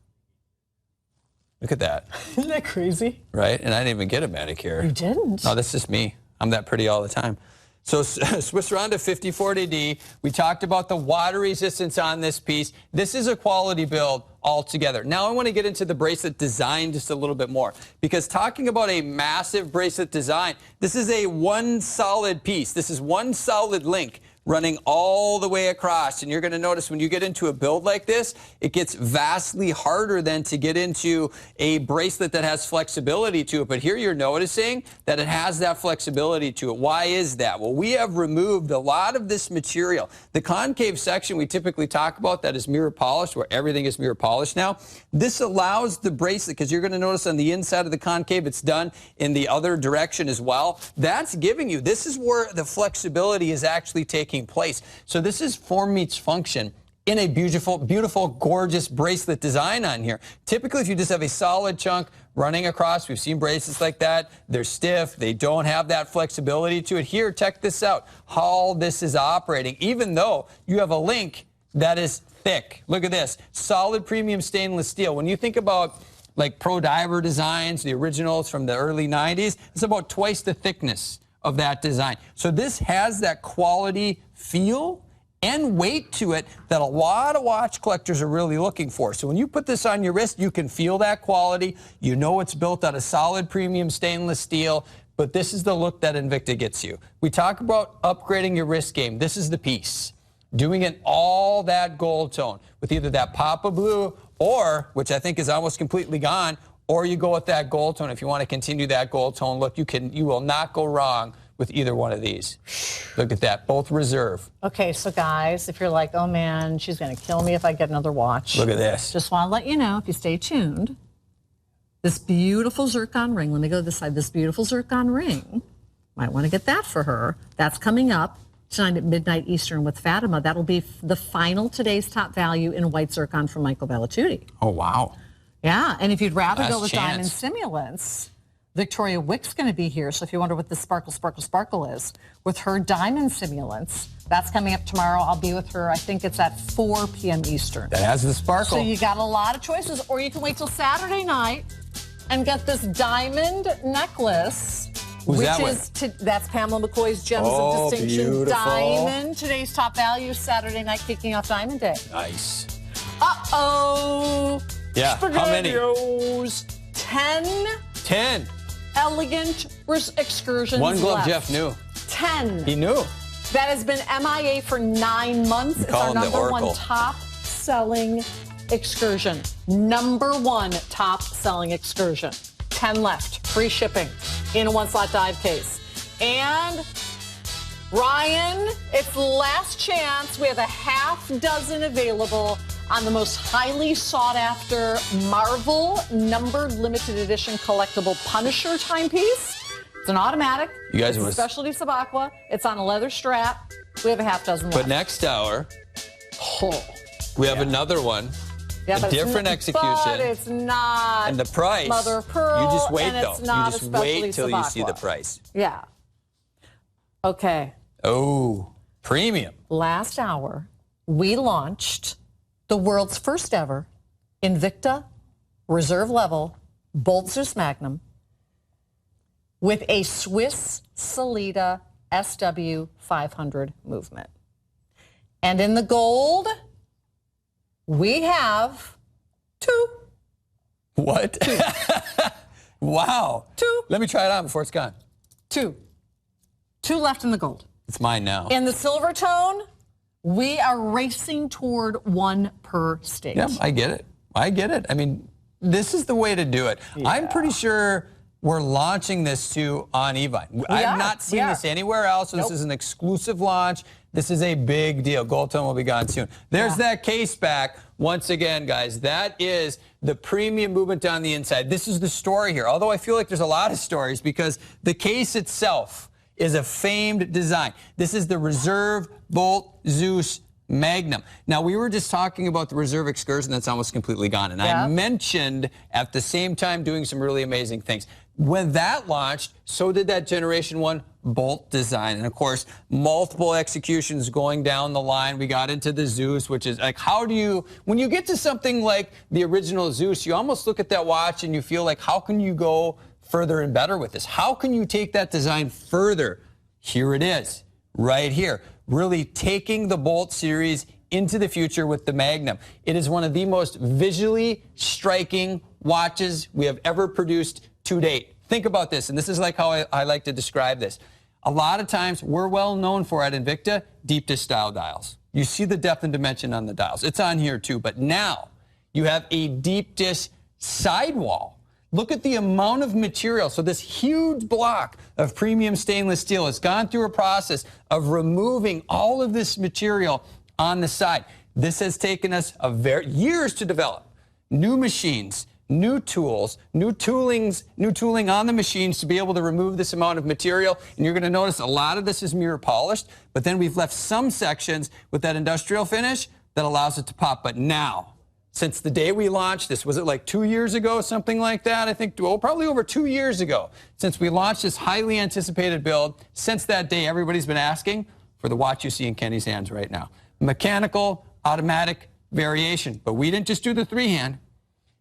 [SPEAKER 4] Look at that.
[SPEAKER 3] Isn't that crazy?
[SPEAKER 4] Right? And I didn't even get a manicure.
[SPEAKER 3] You didn't?
[SPEAKER 4] No, that's just me. I'm that pretty all the time. So Swiss Ronda 5040D, we talked about the water resistance on this piece. This is a quality build altogether. Now I want to get into the bracelet design just a little bit more, because talking about a massive bracelet design, this is a one solid piece. This is one solid link running all the way across. And you're going to notice when you get into a build like this, it gets vastly harder than to get into a bracelet that has flexibility to it. But here you're noticing that it has that flexibility to it. Why is that? Well, we have removed a lot of this material. The concave section we typically talk about, that is mirror polished, where everything is mirror polished now. This allows the bracelet, because you're going to notice on the inside of the concave, it's done in the other direction as well. That's giving you, this is where the flexibility is actually taking place. So this is form meets function in a beautiful, beautiful, gorgeous bracelet design on here. Typically, if you just have a solid chunk running across, we've seen bracelets like that, they're stiff, they don't have that flexibility to it. Here, check this out, how this is operating, even though you have a link that is thick. Look at this, solid premium stainless steel. When you think about like Pro Diver designs, the originals from the early 90s, it's about twice the thickness of that design. So this has that quality feel and weight to it that a lot of watch collectors are really looking for. So when you put this on your wrist, you can feel that quality. You know it's built out of solid premium stainless steel, but this is the look that Invicta gets you. We talk about upgrading your wrist game. This is the piece. Doing it all that gold tone with either that pop of blue or, which I think is almost completely gone, or you go with that gold tone. If you want to continue that gold tone look, you will not go wrong with either one of these. Look at that, both reserve.
[SPEAKER 3] Okay, so guys, if you're like, oh man, she's going to kill me if I get another watch.
[SPEAKER 4] Look at this.
[SPEAKER 3] Just want to let you know, if you stay tuned, this beautiful zircon ring, let me go to this side, this beautiful zircon ring, might want to get that for her. That's coming up tonight at midnight Eastern with Fatima. That'll be the final today's top value in white zircon from Michael Bellucciuti.
[SPEAKER 4] Oh, wow.
[SPEAKER 3] Yeah, and if you'd rather
[SPEAKER 4] Last
[SPEAKER 3] go with
[SPEAKER 4] chance.
[SPEAKER 3] diamond simulants, Victoria Wick's going to be here, so if you wonder what the Sparkle, Sparkle, Sparkle is, with her diamond simulants, that's coming up tomorrow. I'll be with her, I think it's at 4 p.m. Eastern.
[SPEAKER 4] That has the sparkle.
[SPEAKER 3] So you got a lot of choices, or you can wait till Saturday night and get this diamond necklace.
[SPEAKER 4] Who's
[SPEAKER 3] which
[SPEAKER 4] that
[SPEAKER 3] is that's Pamela McCoy's Gems of Distinction
[SPEAKER 4] beautiful.
[SPEAKER 3] Diamond. Today's top value, Saturday night, kicking off Diamond Day.
[SPEAKER 4] Nice.
[SPEAKER 3] Uh-oh.
[SPEAKER 4] Yeah, how many?
[SPEAKER 3] SpaghettiOs. 10 elegant excursions
[SPEAKER 4] One glove
[SPEAKER 3] left.
[SPEAKER 4] Jeff knew.
[SPEAKER 3] 10.
[SPEAKER 4] He knew.
[SPEAKER 3] That has been MIA for 9 months. It's our number one top-selling excursion. Number one top-selling excursion. 10 left. Free shipping in a one-slot dive case. And Ryan, it's last chance. We have a half dozen available on the most highly sought-after Marvel numbered limited edition collectible Punisher timepiece. It's an automatic.
[SPEAKER 4] You guys
[SPEAKER 3] it's a specialty Sabacqua. It's on a leather strap. We have a half dozen left.
[SPEAKER 4] But next hour, we have another one.
[SPEAKER 3] Yeah,
[SPEAKER 4] a different execution.
[SPEAKER 3] But it's not.
[SPEAKER 4] And the price.
[SPEAKER 3] Mother of Pearl.
[SPEAKER 4] You just wait,
[SPEAKER 3] and
[SPEAKER 4] though.
[SPEAKER 3] It's not
[SPEAKER 4] You just
[SPEAKER 3] a
[SPEAKER 4] wait till you
[SPEAKER 3] Sabacqua.
[SPEAKER 4] see the price.
[SPEAKER 3] Yeah. Okay.
[SPEAKER 4] Oh, premium.
[SPEAKER 3] Last hour, we launched the world's first ever Invicta reserve level Bolt Zeus Magnum with a Swiss Salida SW500 movement. And in the gold, we have 2.
[SPEAKER 4] What? 2. Wow.
[SPEAKER 3] 2.
[SPEAKER 4] Let me try it on before it's gone.
[SPEAKER 3] 2. 2 left in the gold.
[SPEAKER 4] It's mine now.
[SPEAKER 3] In the silver tone, we are racing toward 1 per state.
[SPEAKER 4] Yeah, I get it. I get it. I mean, this is the way to do it. Yeah. I'm pretty sure we're launching this too on Evine. I have not seen this anywhere else. So This is an exclusive launch. This is a big deal. Gold tone will be gone soon. There's that case back. Once again, guys, that is the premium movement on the inside. This is the story here. Although I feel like there's a lot of stories because the case itself is a famed design. This is the Reserve Bolt Zeus Magnum. Now, we were just talking about the Reserve Excursion that's almost completely gone. And I mentioned at the same time doing some really amazing things. When that launched, so did that Generation 1 Bolt design. And, of course, multiple executions going down the line. We got into the Zeus, which is like, how do you, when you get to something like the original Zeus, you almost look at that watch and you feel like, how can you go further and better with this? How can you take that design further? Here it is, right here. Really taking the Bolt series into the future with the Magnum. It is one of the most visually striking watches we have ever produced to date. Think about this, and this is like how I like to describe this. A lot of times, we're well known for at Invicta, deep dish style dials. You see the depth and dimension on the dials. It's on here too, but now you have a deep dish sidewall. Look at the amount of material. So this huge block of premium stainless steel has gone through a process of removing all of this material on the side. This has taken us years to develop. New machines, new tools, new tooling on the machines to be able to remove this amount of material. And you're going to notice a lot of this is mirror polished, but then we've left some sections with that industrial finish that allows it to pop. But now, since the day we launched this, was it like 2 years ago, something like that? I think, well, probably over 2 years ago, since we launched this highly anticipated build. Since that day, everybody's been asking for the watch you see in Kenny's hands right now. Mechanical, automatic variation. But we didn't just do the 3-hand.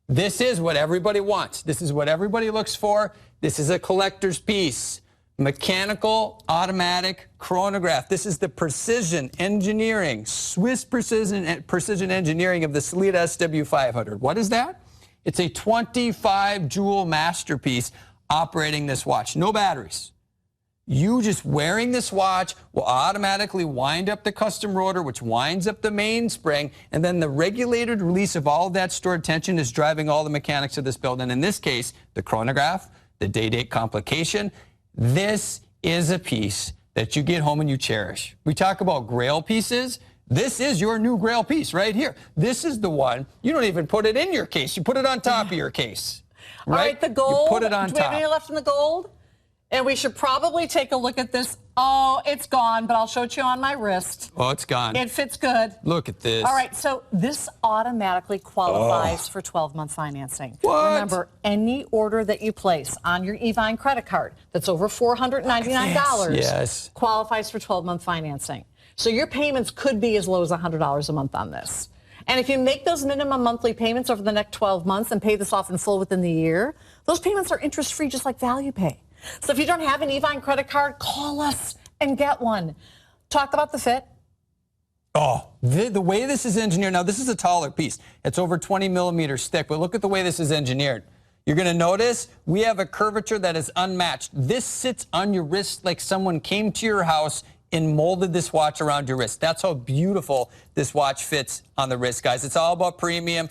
[SPEAKER 4] This is what everybody wants. This is what everybody looks for. This is a collector's piece. Mechanical, automatic, chronograph. This is the precision engineering, Swiss precision engineering of the Salida SW500. What is that? It's a 25 jewel masterpiece operating this watch. No batteries. You just wearing this watch will automatically wind up the custom rotor, which winds up the mainspring, and then the regulated release of all of that stored tension is driving all the mechanics of this build. And in this case, the chronograph, the day-date complication. This is a piece that you get home and you cherish. We talk about grail pieces. This is your new grail piece right here. This is the one, you don't even put it in your case. You put it on top of your case. Right?
[SPEAKER 3] All right, the gold.
[SPEAKER 4] You put it on
[SPEAKER 3] top. Do we have
[SPEAKER 4] top.
[SPEAKER 3] any left in the gold? And we should probably take a look at this Oh, it's gone, but I'll show it to you on my wrist.
[SPEAKER 4] Oh, it's gone.
[SPEAKER 3] It fits good.
[SPEAKER 4] Look at this.
[SPEAKER 3] All right, so this automatically qualifies for 12-month financing.
[SPEAKER 4] What?
[SPEAKER 3] Remember, any order that you place on your Evine credit card that's over $499
[SPEAKER 4] Yes.
[SPEAKER 3] qualifies for 12-month financing. So your payments could be as low as $100 a month on this. And if you make those minimum monthly payments over the next 12 months and pay this off in full within the year, those payments are interest-free just like Value Pay. So if you don't have an Evine credit card, call us and get one. Talk about the fit.
[SPEAKER 4] Oh, the way this is engineered, now this is a taller piece. It's over 20 millimeters thick, but look at the way this is engineered. You're going to notice we have a curvature that is unmatched. This sits on your wrist like someone came to your house and molded this watch around your wrist. That's how beautiful this watch fits on the wrist, guys. It's all about premium.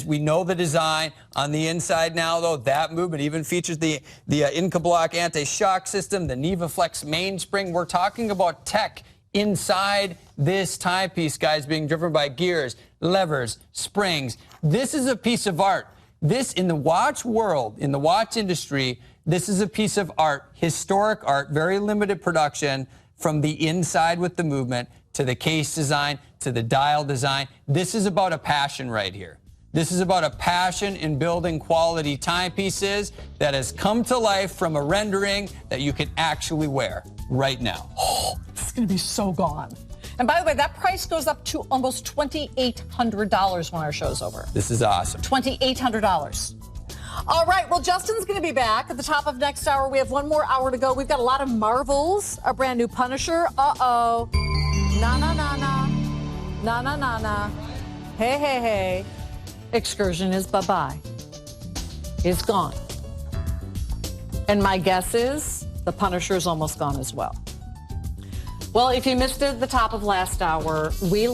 [SPEAKER 4] We know the design. On the inside now, though, that movement even features the Inca Block anti-shock system, the NevaFlex mainspring. We're talking about tech inside this timepiece, guys, being driven by gears, levers, springs. This is a piece of art. This, in the watch world, in the watch industry, this is a piece of art, historic art, very limited production, from the inside with the movement to the case design to the dial design. This is about a passion right here. This is about a passion in building quality timepieces that has come to life from a rendering that you can actually wear right now.
[SPEAKER 3] Oh, this is going to be so gone. And by the way, that price goes up to almost $2,800 when our show's over.
[SPEAKER 4] This is awesome.
[SPEAKER 3] $2,800. All right, well, Justin's going to be back at the top of next hour. We have one more hour to go. We've got a lot of marvels, a brand new Punisher. Uh-oh. Na-na-na-na. Na-na-na-na. Hey, hey, hey. Excursion is bye-bye. It's gone. And my guess is the Punisher is almost gone as well. Well, if you missed it at the top of last hour, we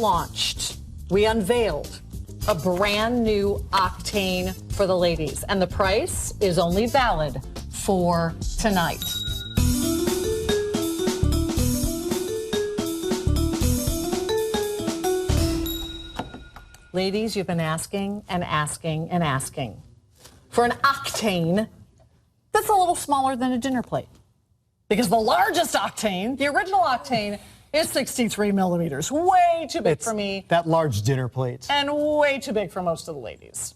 [SPEAKER 3] unveiled a brand new Octane for the ladies. And the price is only valid for tonight. Ladies, you've been asking and asking and asking for an Octane that's a little smaller than a dinner plate. Because the largest Octane, the original Octane, is 63 millimeters. Way too big for me.
[SPEAKER 5] That large dinner plate.
[SPEAKER 3] And way too big for most of the ladies.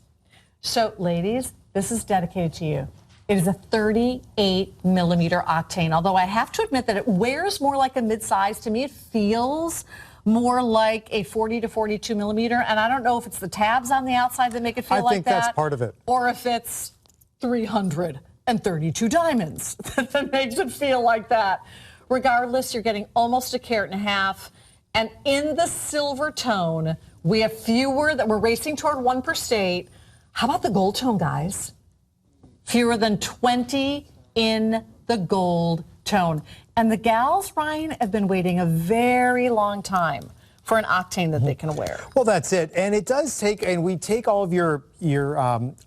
[SPEAKER 3] So, ladies, this is dedicated to you. It is a 38 millimeter Octane, although I have to admit that it wears more like a mid-size. To me, it feels more like a 40 to 42 millimeter, and I don't know if it's the tabs on the outside that make it feel like that.
[SPEAKER 5] I think that's part of it.
[SPEAKER 3] Or if it's 332 diamonds that makes it feel like that. Regardless, you're getting almost 1.5 carats. And in the silver tone, we have fewer that we're racing toward 1 per state. How about the gold tone, guys? Fewer than 20 in the gold tone. And the gals, Ryan, have been waiting a very long time for an Octane that they can wear.
[SPEAKER 5] Well, that's it. And it does take, and we take all of your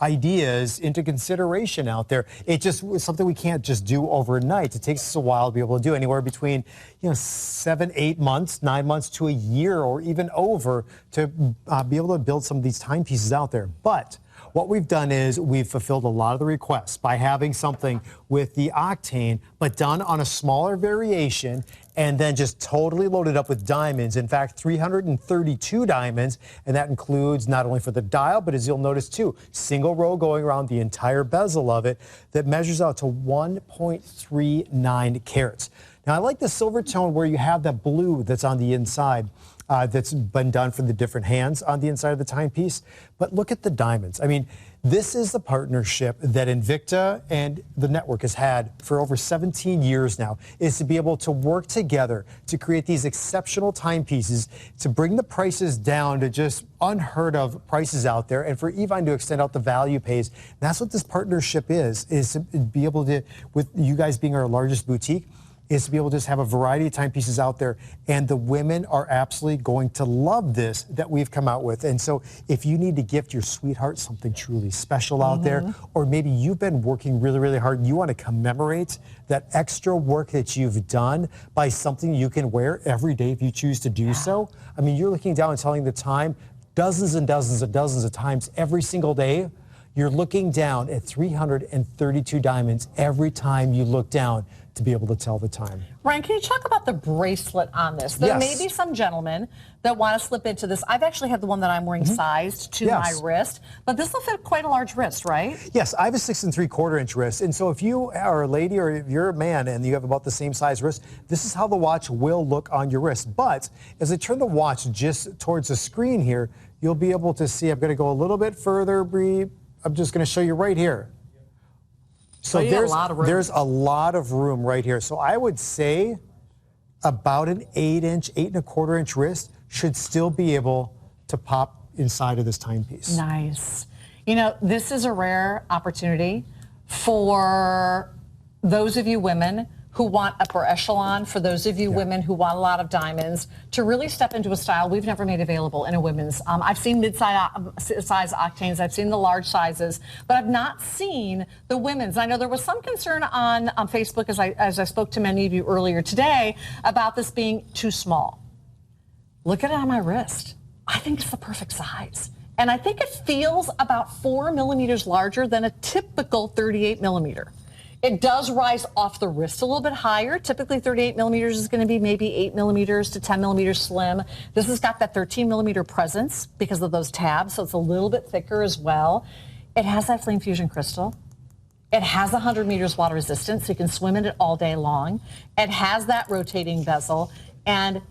[SPEAKER 5] ideas into consideration out there. It just was something we can't just do overnight. It takes us a while to be able to do, anywhere between 7, 8 months, 9 months to a year, or even over, to be able to build some of these timepieces out there. But what we've done is we've fulfilled a lot of the requests by having something with the Octane, but done on a smaller variation, and then just totally loaded up with diamonds. In fact, 332 diamonds, and that includes not only for the dial, but as you'll notice too, single row going around the entire bezel of it that measures out to 1.39 carats. Now, I like the silver tone where you have that blue that's on the inside. That's been done for the different hands on the inside of the timepiece. But look at the diamonds. I mean, this is the partnership that Invicta and the network has had for over 17 years now, is to be able to work together to create these exceptional timepieces, to bring the prices down to just unheard of prices out there, and for Evine to extend out the value pays. And that's what this partnership is to be able to, with you guys being our largest boutique, is to be able to just have a variety of timepieces out there, and the women are absolutely going to love this that we've come out with. And so if you need to gift your sweetheart something truly special out there, or maybe you've been working really, really hard and you want to commemorate that extra work that you've done by something you can wear every day if you choose to do so. I mean, you're looking down and telling the time dozens and dozens and dozens of times every single day. You're looking down at 332 diamonds every time you look down to be able to tell the time.
[SPEAKER 3] Ryan, can you talk about the bracelet on this? There may be some gentlemen that want to slip into this. I've actually had the one that I'm wearing sized to my wrist, but this will fit quite a large wrist, right?
[SPEAKER 5] Yes, I have a 6 3/4 inch wrist, and so if you are a lady or if you're a man and you have about the same size wrist, this is how the watch will look on your wrist. But as I turn the watch just towards the screen here, you'll be able to see, I'm going to go a little bit further, Bree. I'm just going to show you right here. So there's a lot of room right here. So I would say about an 8 1/4 inch wrist should still be able to pop inside of this timepiece.
[SPEAKER 3] Nice. You know, this is a rare opportunity for those of you women who want upper echelon, for those of you women who want a lot of diamonds, to really step into a style we've never made available in a women's. I've seen mid-size octanes, I've seen the large sizes, but I've not seen the women's. I know there was some concern on Facebook as I spoke to many of you earlier today about this being too small. Look at it on my wrist. I think it's the perfect size. And I think it feels about 4 millimeters larger than a typical 38 millimeter. It does rise off the wrist a little bit higher. Typically 38 millimeters is going to be maybe 8 millimeters to 10 millimeters slim. This has got that 13 millimeter presence because of those tabs, so it's a little bit thicker as well. It has that flame fusion crystal. It has 100 meters water resistance, so you can swim in it all day long. It has that rotating bezel, and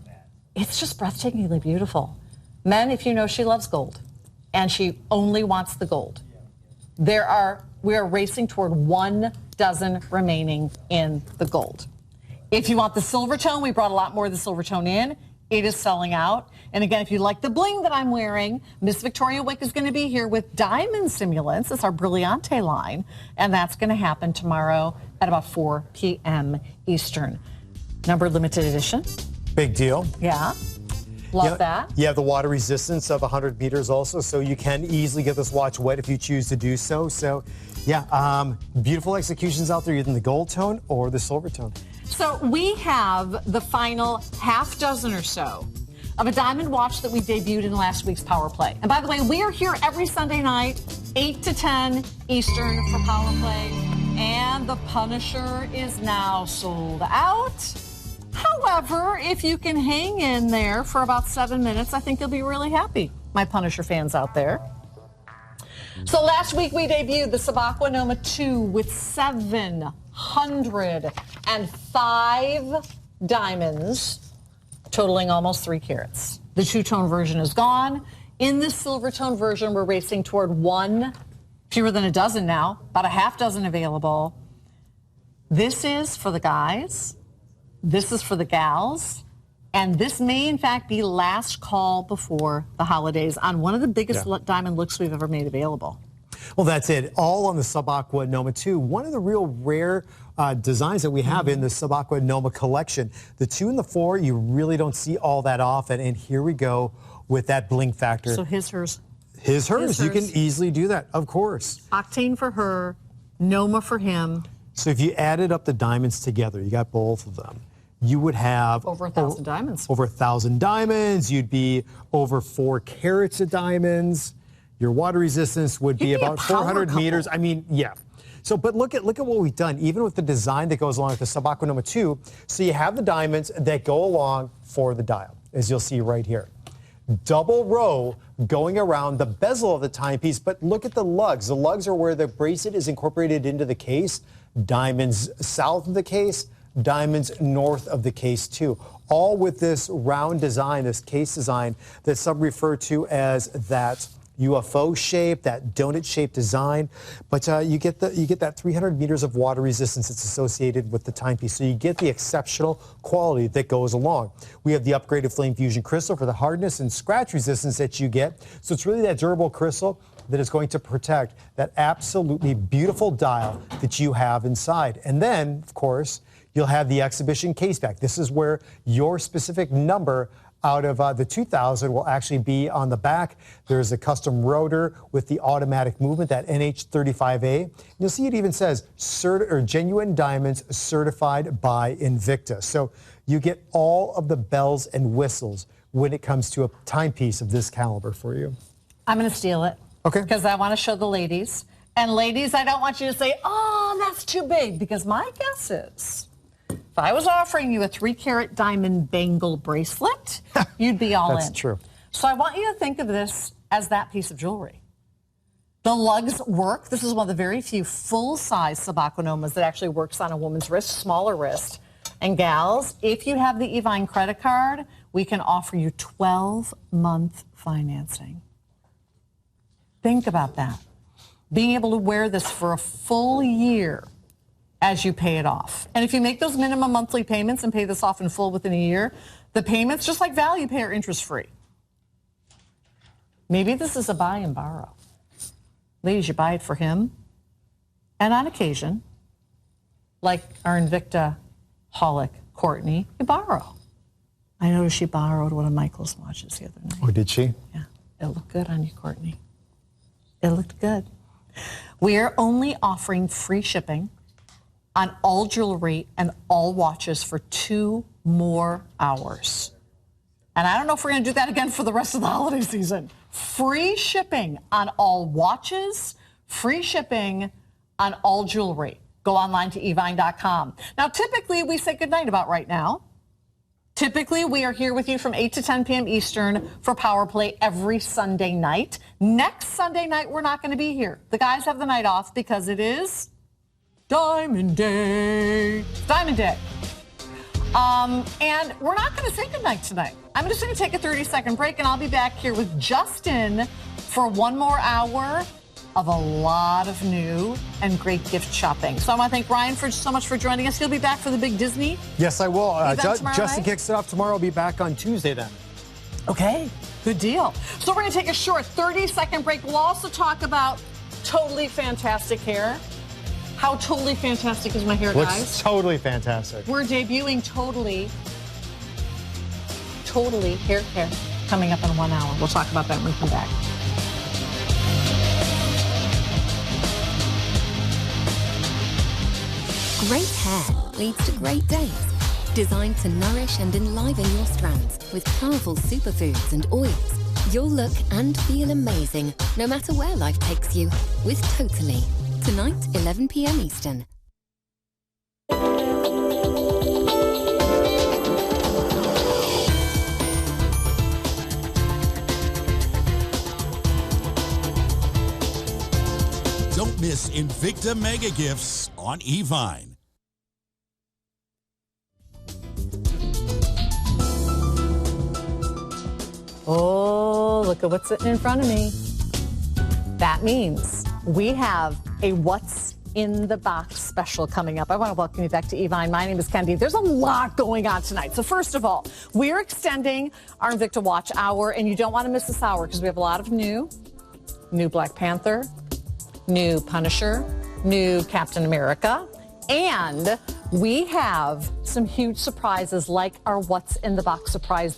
[SPEAKER 3] it's just breathtakingly beautiful. Men, if you know, she loves gold, and she only wants the gold. We are racing toward 1 dozen remaining in the gold. If you want the silver tone, we brought a lot more of the silver tone in. It is selling out. And again, if you like the bling that I'm wearing, Miss Victoria Wick is going to be here with diamond simulants. It's our Brilliante line. And that's going to happen tomorrow at about 4 p.m. Eastern. Number limited edition.
[SPEAKER 5] Big deal.
[SPEAKER 3] Yeah. Love that.
[SPEAKER 5] You have the water resistance of 100 meters also, so you can easily get this watch wet if you choose to do so. So, yeah, beautiful executions out there, either in the gold tone or the silver tone.
[SPEAKER 3] So we have the final half dozen or so of a diamond watch that we debuted in last week's Power Play. And by the way, we are here every Sunday night, 8 to 10 Eastern for Power Play. And the Punisher is now sold out. However, if you can hang in there for about 7 minutes, I think you'll be really happy, my Punisher fans out there. So last week we debuted the Sabacqua Noma 2 with 705 diamonds, totaling almost 3 carats. The two-tone version is gone. In the silver tone version, we're racing toward 1, fewer than a dozen now, about a half dozen available. This is for the guys. This is for the gals, and this may, in fact, be last call before the holidays on one of the biggest diamond looks we've ever made available.
[SPEAKER 5] Well, that's it. All on the Sabacqua Noma 2. One of the real rare designs that we have in the Sabacqua Noma collection. The 2 and the 4, you really don't see all that often, and here we go with that bling factor.
[SPEAKER 3] So hers.
[SPEAKER 5] Hers. You can easily do that, of course.
[SPEAKER 3] Octane for her, Noma for him.
[SPEAKER 5] So if you added up the diamonds together, you got both of them. You would have
[SPEAKER 3] over 1,000 diamonds.
[SPEAKER 5] Over 1,000 diamonds. You'd be over 4 carats of diamonds. Your water resistance would be about 400 meters. I mean, yeah. So, but look at what we've done, even with the design that goes along with the Sabacqua Noma 2. So you have the diamonds that go along for the dial, as you'll see right here. Double row going around the bezel of the timepiece, but look at the lugs. The lugs are where the bracelet is incorporated into the case. Diamonds south of the case, diamonds north of the case too. All with this round design, this case design that some refer to as that UFO shape, that donut shaped design. But you get that 300 meters of water resistance that's associated with the timepiece. So you get the exceptional quality that goes along. We have the upgraded flame fusion crystal for the hardness and scratch resistance that you get. So it's really that durable crystal that is going to protect that absolutely beautiful dial that you have inside. And then, of course, you'll have the exhibition case back. This is where your specific number out of the 2,000 will actually be on the back. There's a custom rotor with the automatic movement, that NH35A. You'll see it even says genuine diamonds certified by Invicta. So you get all of the bells and whistles when it comes to a timepiece of this caliber for you.
[SPEAKER 3] I'm going to steal it.
[SPEAKER 5] Okay.
[SPEAKER 3] Because I want to show the ladies. And ladies, I don't want you to say, oh, that's too big, because my guess is If I was offering you a 3-carat diamond bangle bracelet, you'd be all in.
[SPEAKER 5] That's true.
[SPEAKER 3] So I want you to think of this as that piece of jewelry. The lugs work. This is one of the very few full-size subaquinomas that actually works on a woman's wrist, smaller wrist. And gals, if you have the Evine credit card, we can offer you 12-month financing. Think about that. Being able to wear this for a full year as you pay it off. And if you make those minimum monthly payments and pay this off in full within a year, the payments, just like Value Pay, are interest-free. Maybe this is a buy and borrow. Ladies, you buy it for him. And on occasion, like our Invicta holic, Courtney, you borrow. I noticed she borrowed one of Michael's watches the other night.
[SPEAKER 5] Oh, did she?
[SPEAKER 3] Yeah, it looked good on you, Courtney. It looked good. We're only offering free shipping on all jewelry and all watches for 2 more hours. And I don't know if we're going to do that again for the rest of the holiday season. Free shipping on all watches, free shipping on all jewelry. Go online to evine.com. Now, typically, we say goodnight about right now. Typically, we are here with you from 8 to 10 p.m. Eastern for Power Play every Sunday night. Next Sunday night, we're not going to be here. The guys have the night off because it is Diamond Day. Diamond Day. And we're not going to say goodnight tonight. I'm just going to take a 30-second break, and I'll be back here with Justin for 1 more hour of a lot of new and great gift shopping. So I want to thank Ryan so much for joining us. He'll be back for the big Disney.
[SPEAKER 5] Yes, I will.
[SPEAKER 3] Tomorrow
[SPEAKER 5] Justin
[SPEAKER 3] night?
[SPEAKER 5] kicks it off tomorrow. I'll be back on Tuesday then.
[SPEAKER 3] Okay, good deal. So we're going to take a short 30-second break. We'll also talk about totally fantastic hair. How totally fantastic is my hair,
[SPEAKER 5] Looks
[SPEAKER 3] guys?
[SPEAKER 5] totally fantastic.
[SPEAKER 3] We're debuting totally hair care coming up in 1 hour. We'll talk about that when we come back.
[SPEAKER 6] Great hair leads to great days. Designed to nourish and enliven your strands with powerful superfoods and oils. You'll look and feel amazing no matter where life takes you with Totally. Tonight, 11 p.m. Eastern.
[SPEAKER 7] Don't miss Invicta Mega Gifts on Evine.
[SPEAKER 3] Oh, look at what's sitting in front of me. That means we have a What's in the Box special coming up. I want to welcome you back to Evine. My name is Kendi. There's a lot going on tonight. So first of all, we're extending our Invicta Watch Hour, and you don't want to miss this hour because we have a lot of new Black Panther, new Punisher, new Captain America, and we have some huge surprises like our What's in the Box surprise.